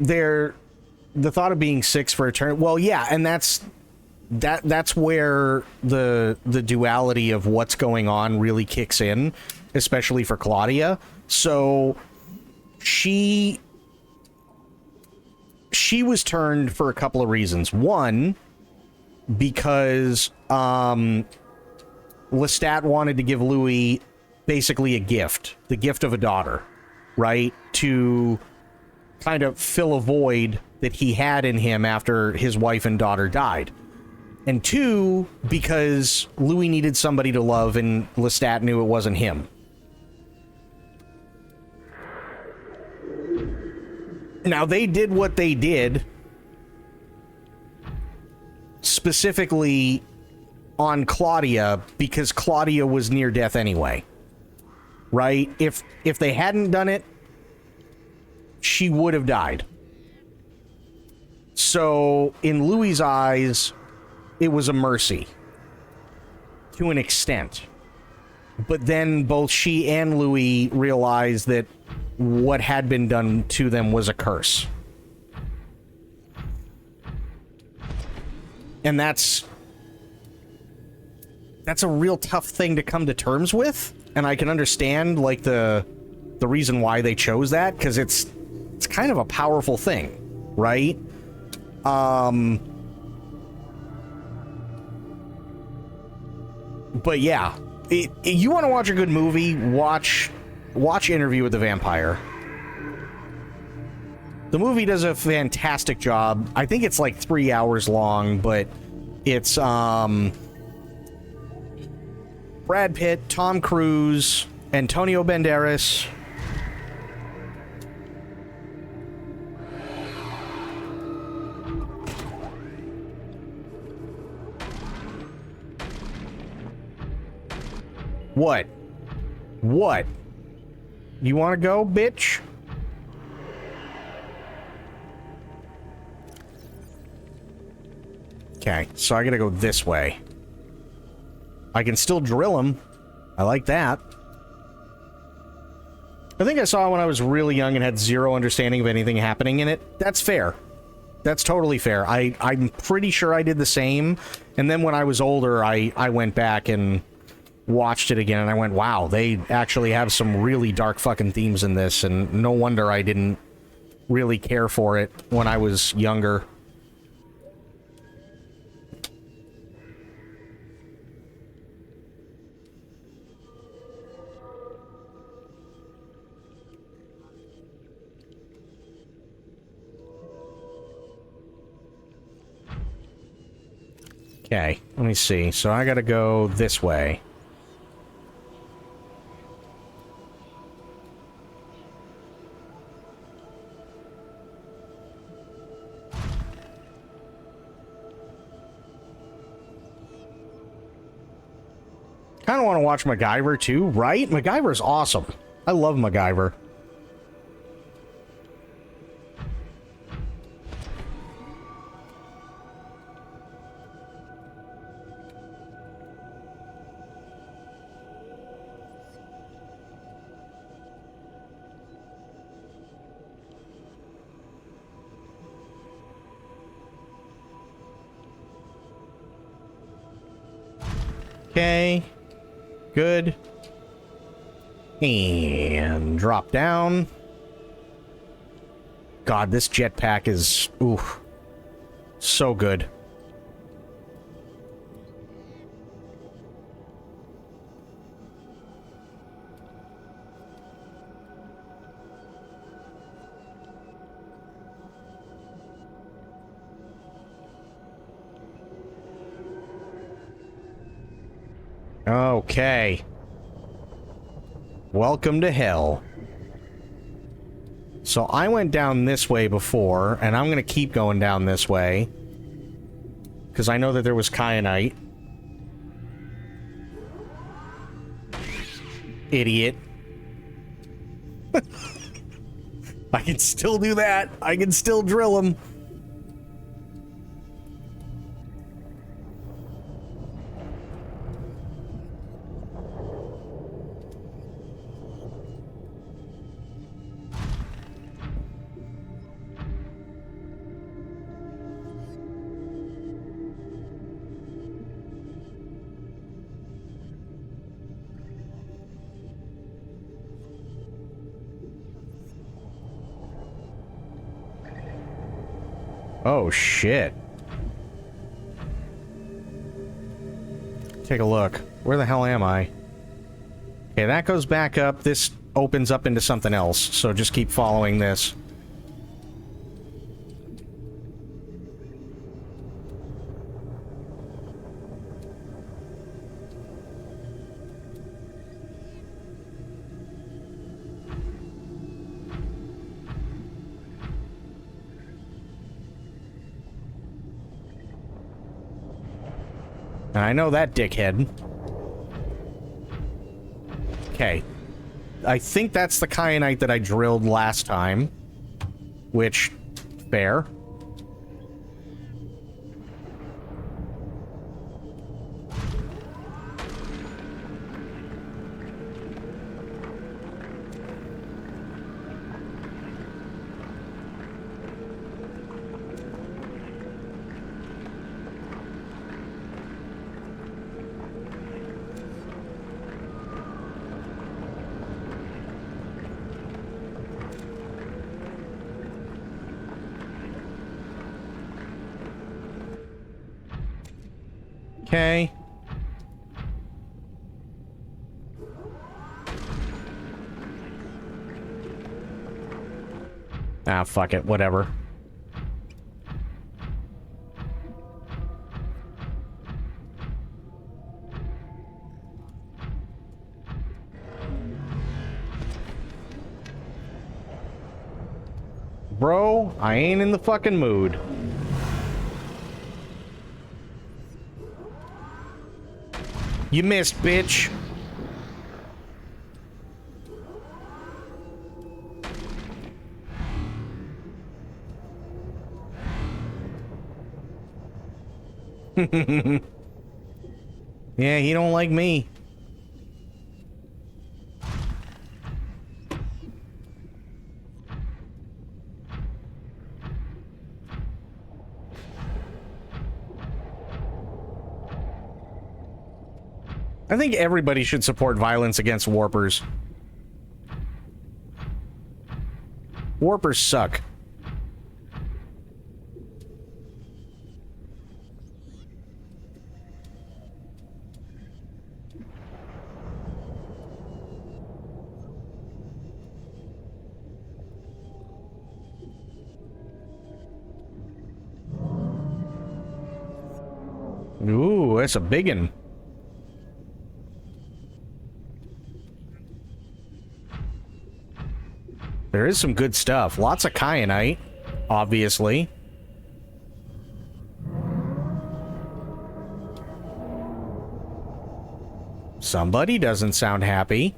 there the thought of being 6 for a turn? Well, yeah, and that's where the duality of what's going on really kicks in, especially for Claudia. So she was turned for a couple of reasons. One, because Lestat wanted to give Louis basically a gift, the gift of a daughter, right? To kind of fill a void that he had in him after his wife and daughter died. And 2, because Louis needed somebody to love and Lestat knew it wasn't him. Now, they did what they did specifically on Claudia because Claudia was near death anyway. Right? If they hadn't done it, she would have died. So, in Louis's eyes, it was a mercy to an extent. But then both she and Louis realized that what had been done to them was a curse. And that's a real tough thing to come to terms with, and I can understand like the reason why they chose that, because it's kind of a powerful thing, right? But yeah, you want to watch a good movie, watch Interview with the Vampire. The movie does a fantastic job. I think it's like 3 hours long, but it's Brad Pitt, Tom Cruise, Antonio Banderas. What? What? You want to go, bitch? Okay, so I gotta go this way. I can still drill him. I like that. I think I saw when I was really young and had zero understanding of anything happening in it. That's fair. That's totally fair. I'm pretty sure I did the same. And then when I was older, I went back and watched it again, and I went, wow, they actually have some really dark fucking themes in this, and no wonder I didn't really care for it when I was younger. Okay, let me see. So I gotta go this way. Kind of want to watch MacGyver too, right? MacGyver's awesome. I love MacGyver. Okay. Good. And drop down. God, this jetpack is... ooh. So good. Okay. Welcome to hell. So I went down this way before, and I'm gonna keep going down this way. Because I know that there was kyanite. Idiot. I can still do that. I can still drill him. Oh, shit. Take a look. Where the hell am I? Okay, that goes back up. This opens up into something else, so just keep following this. And I know that dickhead. Okay. I think that's the kyanite that I drilled last time. Which, fair. Okay. Ah, fuck it. Whatever. Bro, I ain't in the fucking mood. You missed, bitch. Yeah, he don't like me. I think everybody should support violence against warpers. Warpers suck. Ooh. it's a biggin. There is some good stuff. Lots of kyanite, obviously. Somebody doesn't sound happy.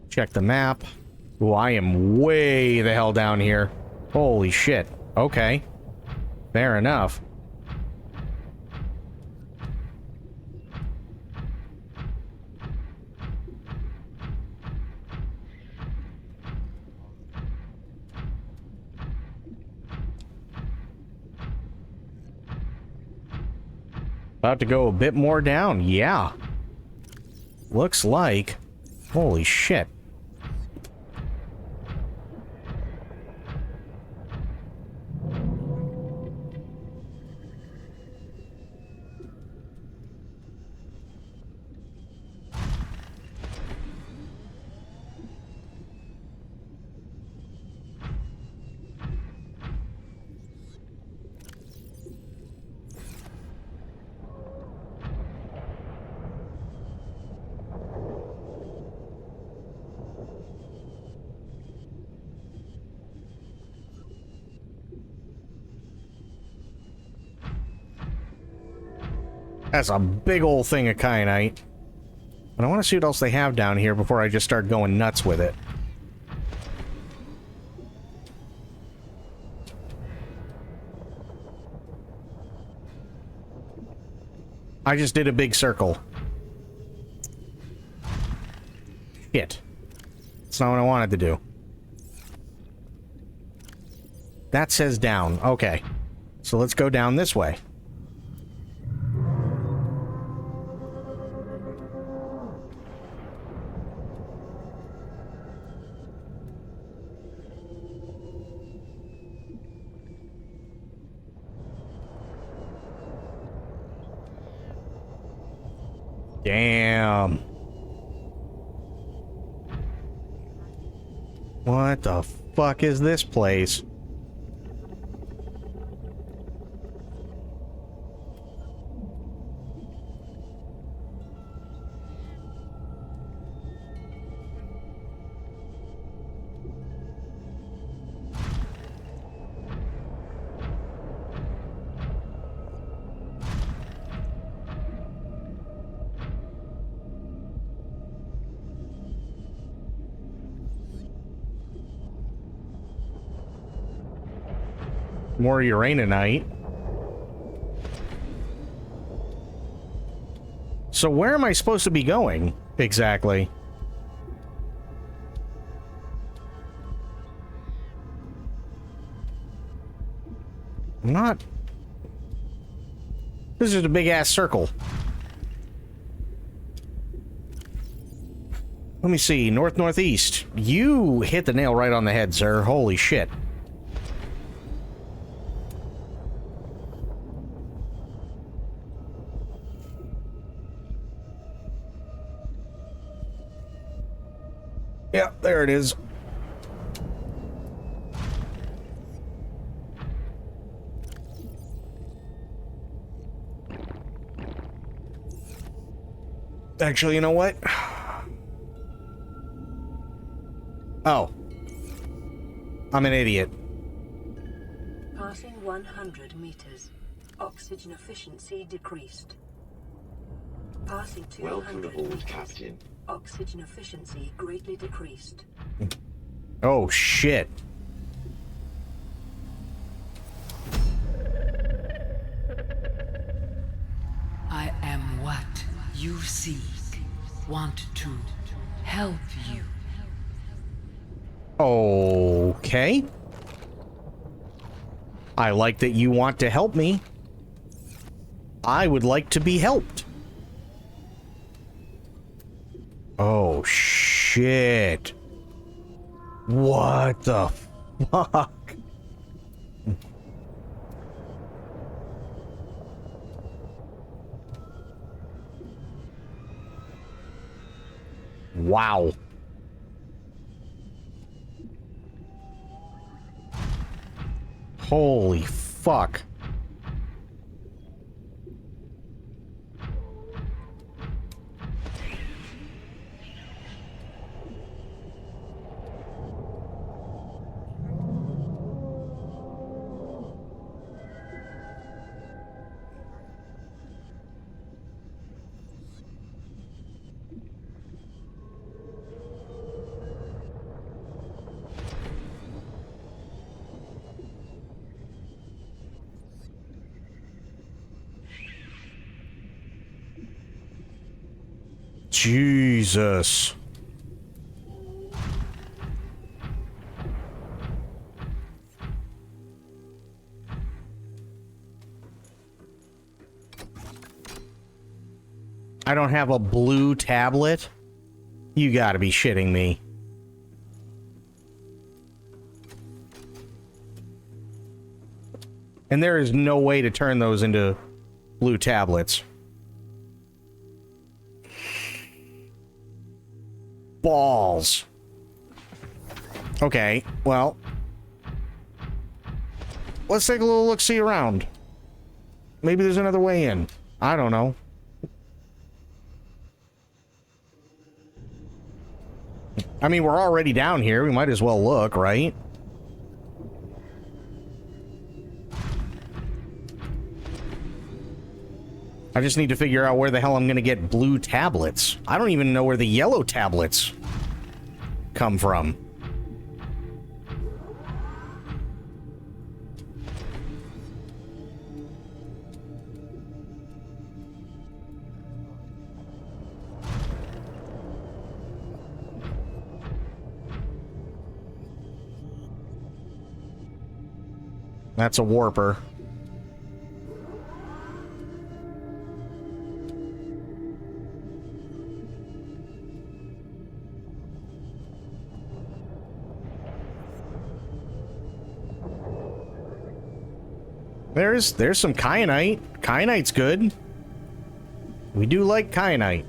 Check the map. Ooh, I am way the hell down here. Holy shit. Okay. Fair enough. About to go a bit more down. Yeah. Looks like. Holy shit. That's a big old thing of kyanite. But I want to see what else they have down here before I just start going nuts with it. I just did a big circle. Shit. That's not what I wanted to do. That says down. Okay. So let's go down this way. Damn. What the fuck is this place? More uraninite. So where am I supposed to be going exactly? I'm not. This is a big ass circle. Let me see. North northeast. You hit the nail right on the head, sir. Holy shit. Yeah, there it is. Actually, you know what? Oh. I'm an idiot. Passing 100 meters. Oxygen efficiency decreased. Passing 200 Welcome aboard, meters. Captain. Oxygen efficiency greatly decreased. Oh, shit. I am what you seek. Want to help you. Okay. I like that you want to help me. I would like to be helped. Oh, shit. What the fuck? Wow. Holy fuck. Jesus. I don't have a blue tablet? You gotta be shitting me. And there is no way to turn those into blue tablets. Balls. Okay, well. Let's take a little look-see around. Maybe there's another way in. I don't know. I mean, we're already down here. We might as well look, right? I just need to figure out where the hell I'm gonna get blue tablets. I don't even know where the yellow tablets come from. That's a warper. There's some kyanite. Kyanite's good. We do like kyanite.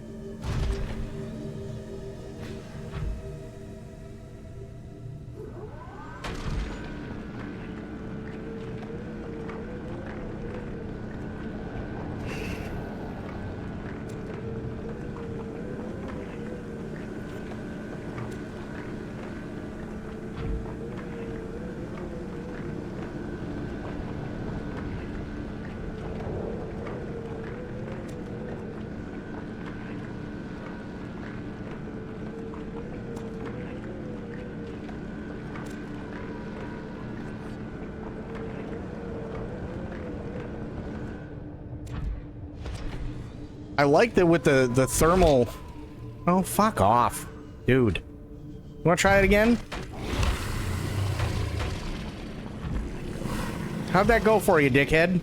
I like that with the thermal... Oh, fuck off. Dude. You wanna try it again? How'd that go for you, dickhead?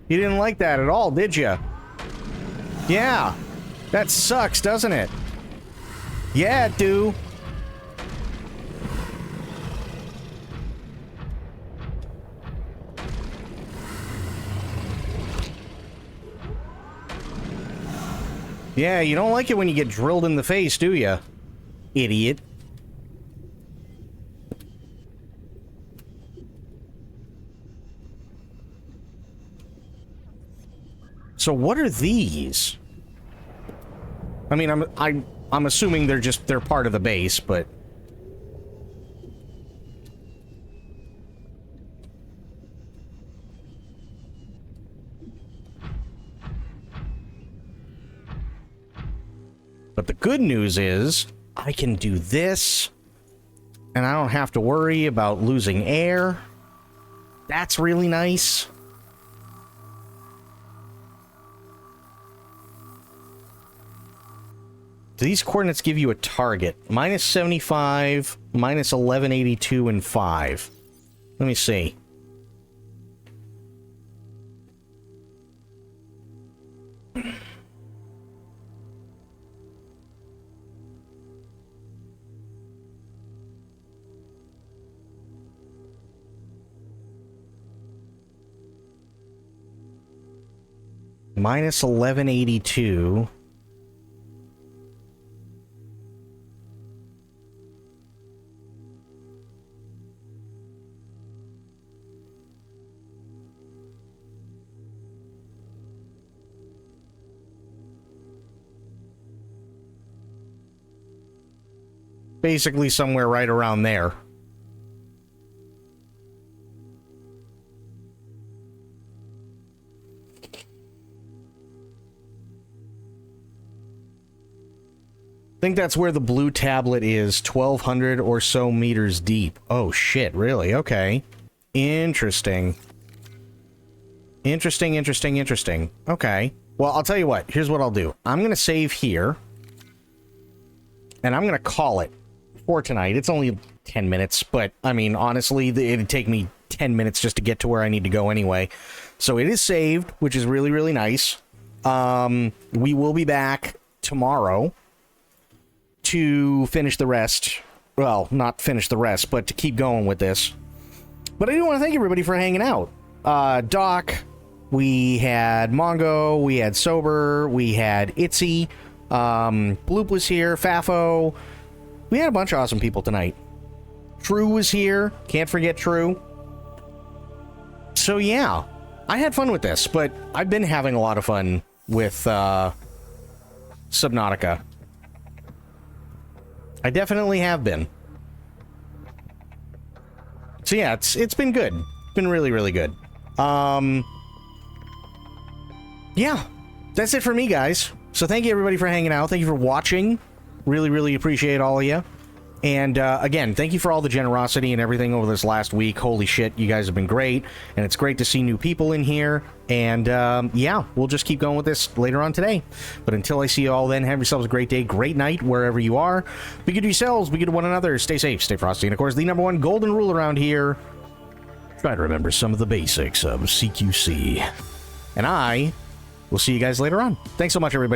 You didn't like that at all, did you? Yeah. That sucks, doesn't it? Yeah, it do. Yeah, you don't like it when you get drilled in the face, do you? Idiot. So what are these? I mean, I'm assuming they're part of the base, but the good news is I can do this and I don't have to worry about losing air. That's really nice. Do these coordinates give you a target? Minus 75, minus 1182, and 5. Let me see. Minus 1182. basically somewhere right around there. I think that's where the blue tablet is, 1,200 or so meters deep. Oh shit, really? Okay. Interesting. Interesting. Okay. Well, I'll tell you what. Here's what I'll do. I'm going to save here. And I'm going to call it for tonight. It's only 10 minutes, but, I mean, honestly, it'd take me 10 minutes just to get to where I need to go anyway. So it is saved, which is really, really nice. We will be back tomorrow to finish the rest. Well, not finish the rest, but to keep going with this. But I do want to thank everybody for hanging out. Doc, we had Mongo, we had Sober, we had Itzy, Bloop was here, Fafo. We had a bunch of awesome people tonight. True was here. Can't forget True. So yeah, I had fun with this, but I've been having a lot of fun with Subnautica. I definitely have been. So yeah, it's been good. It's been really, really good. Yeah, that's it for me, guys. So thank you everybody for hanging out. Thank you for watching. Really, really appreciate all of you. And again, thank you for all the generosity and everything over this last week. Holy shit, you guys have been great. And it's great to see new people in here. And yeah, we'll just keep going with this later on today. But until I see you all then, have yourselves a great day, great night, wherever you are. Be good to yourselves, be good to one another. Stay safe, stay frosty. And of course, the #1 golden rule around here, try to remember some of the basics of CQC. And I will see you guys later on. Thanks so much, everybody.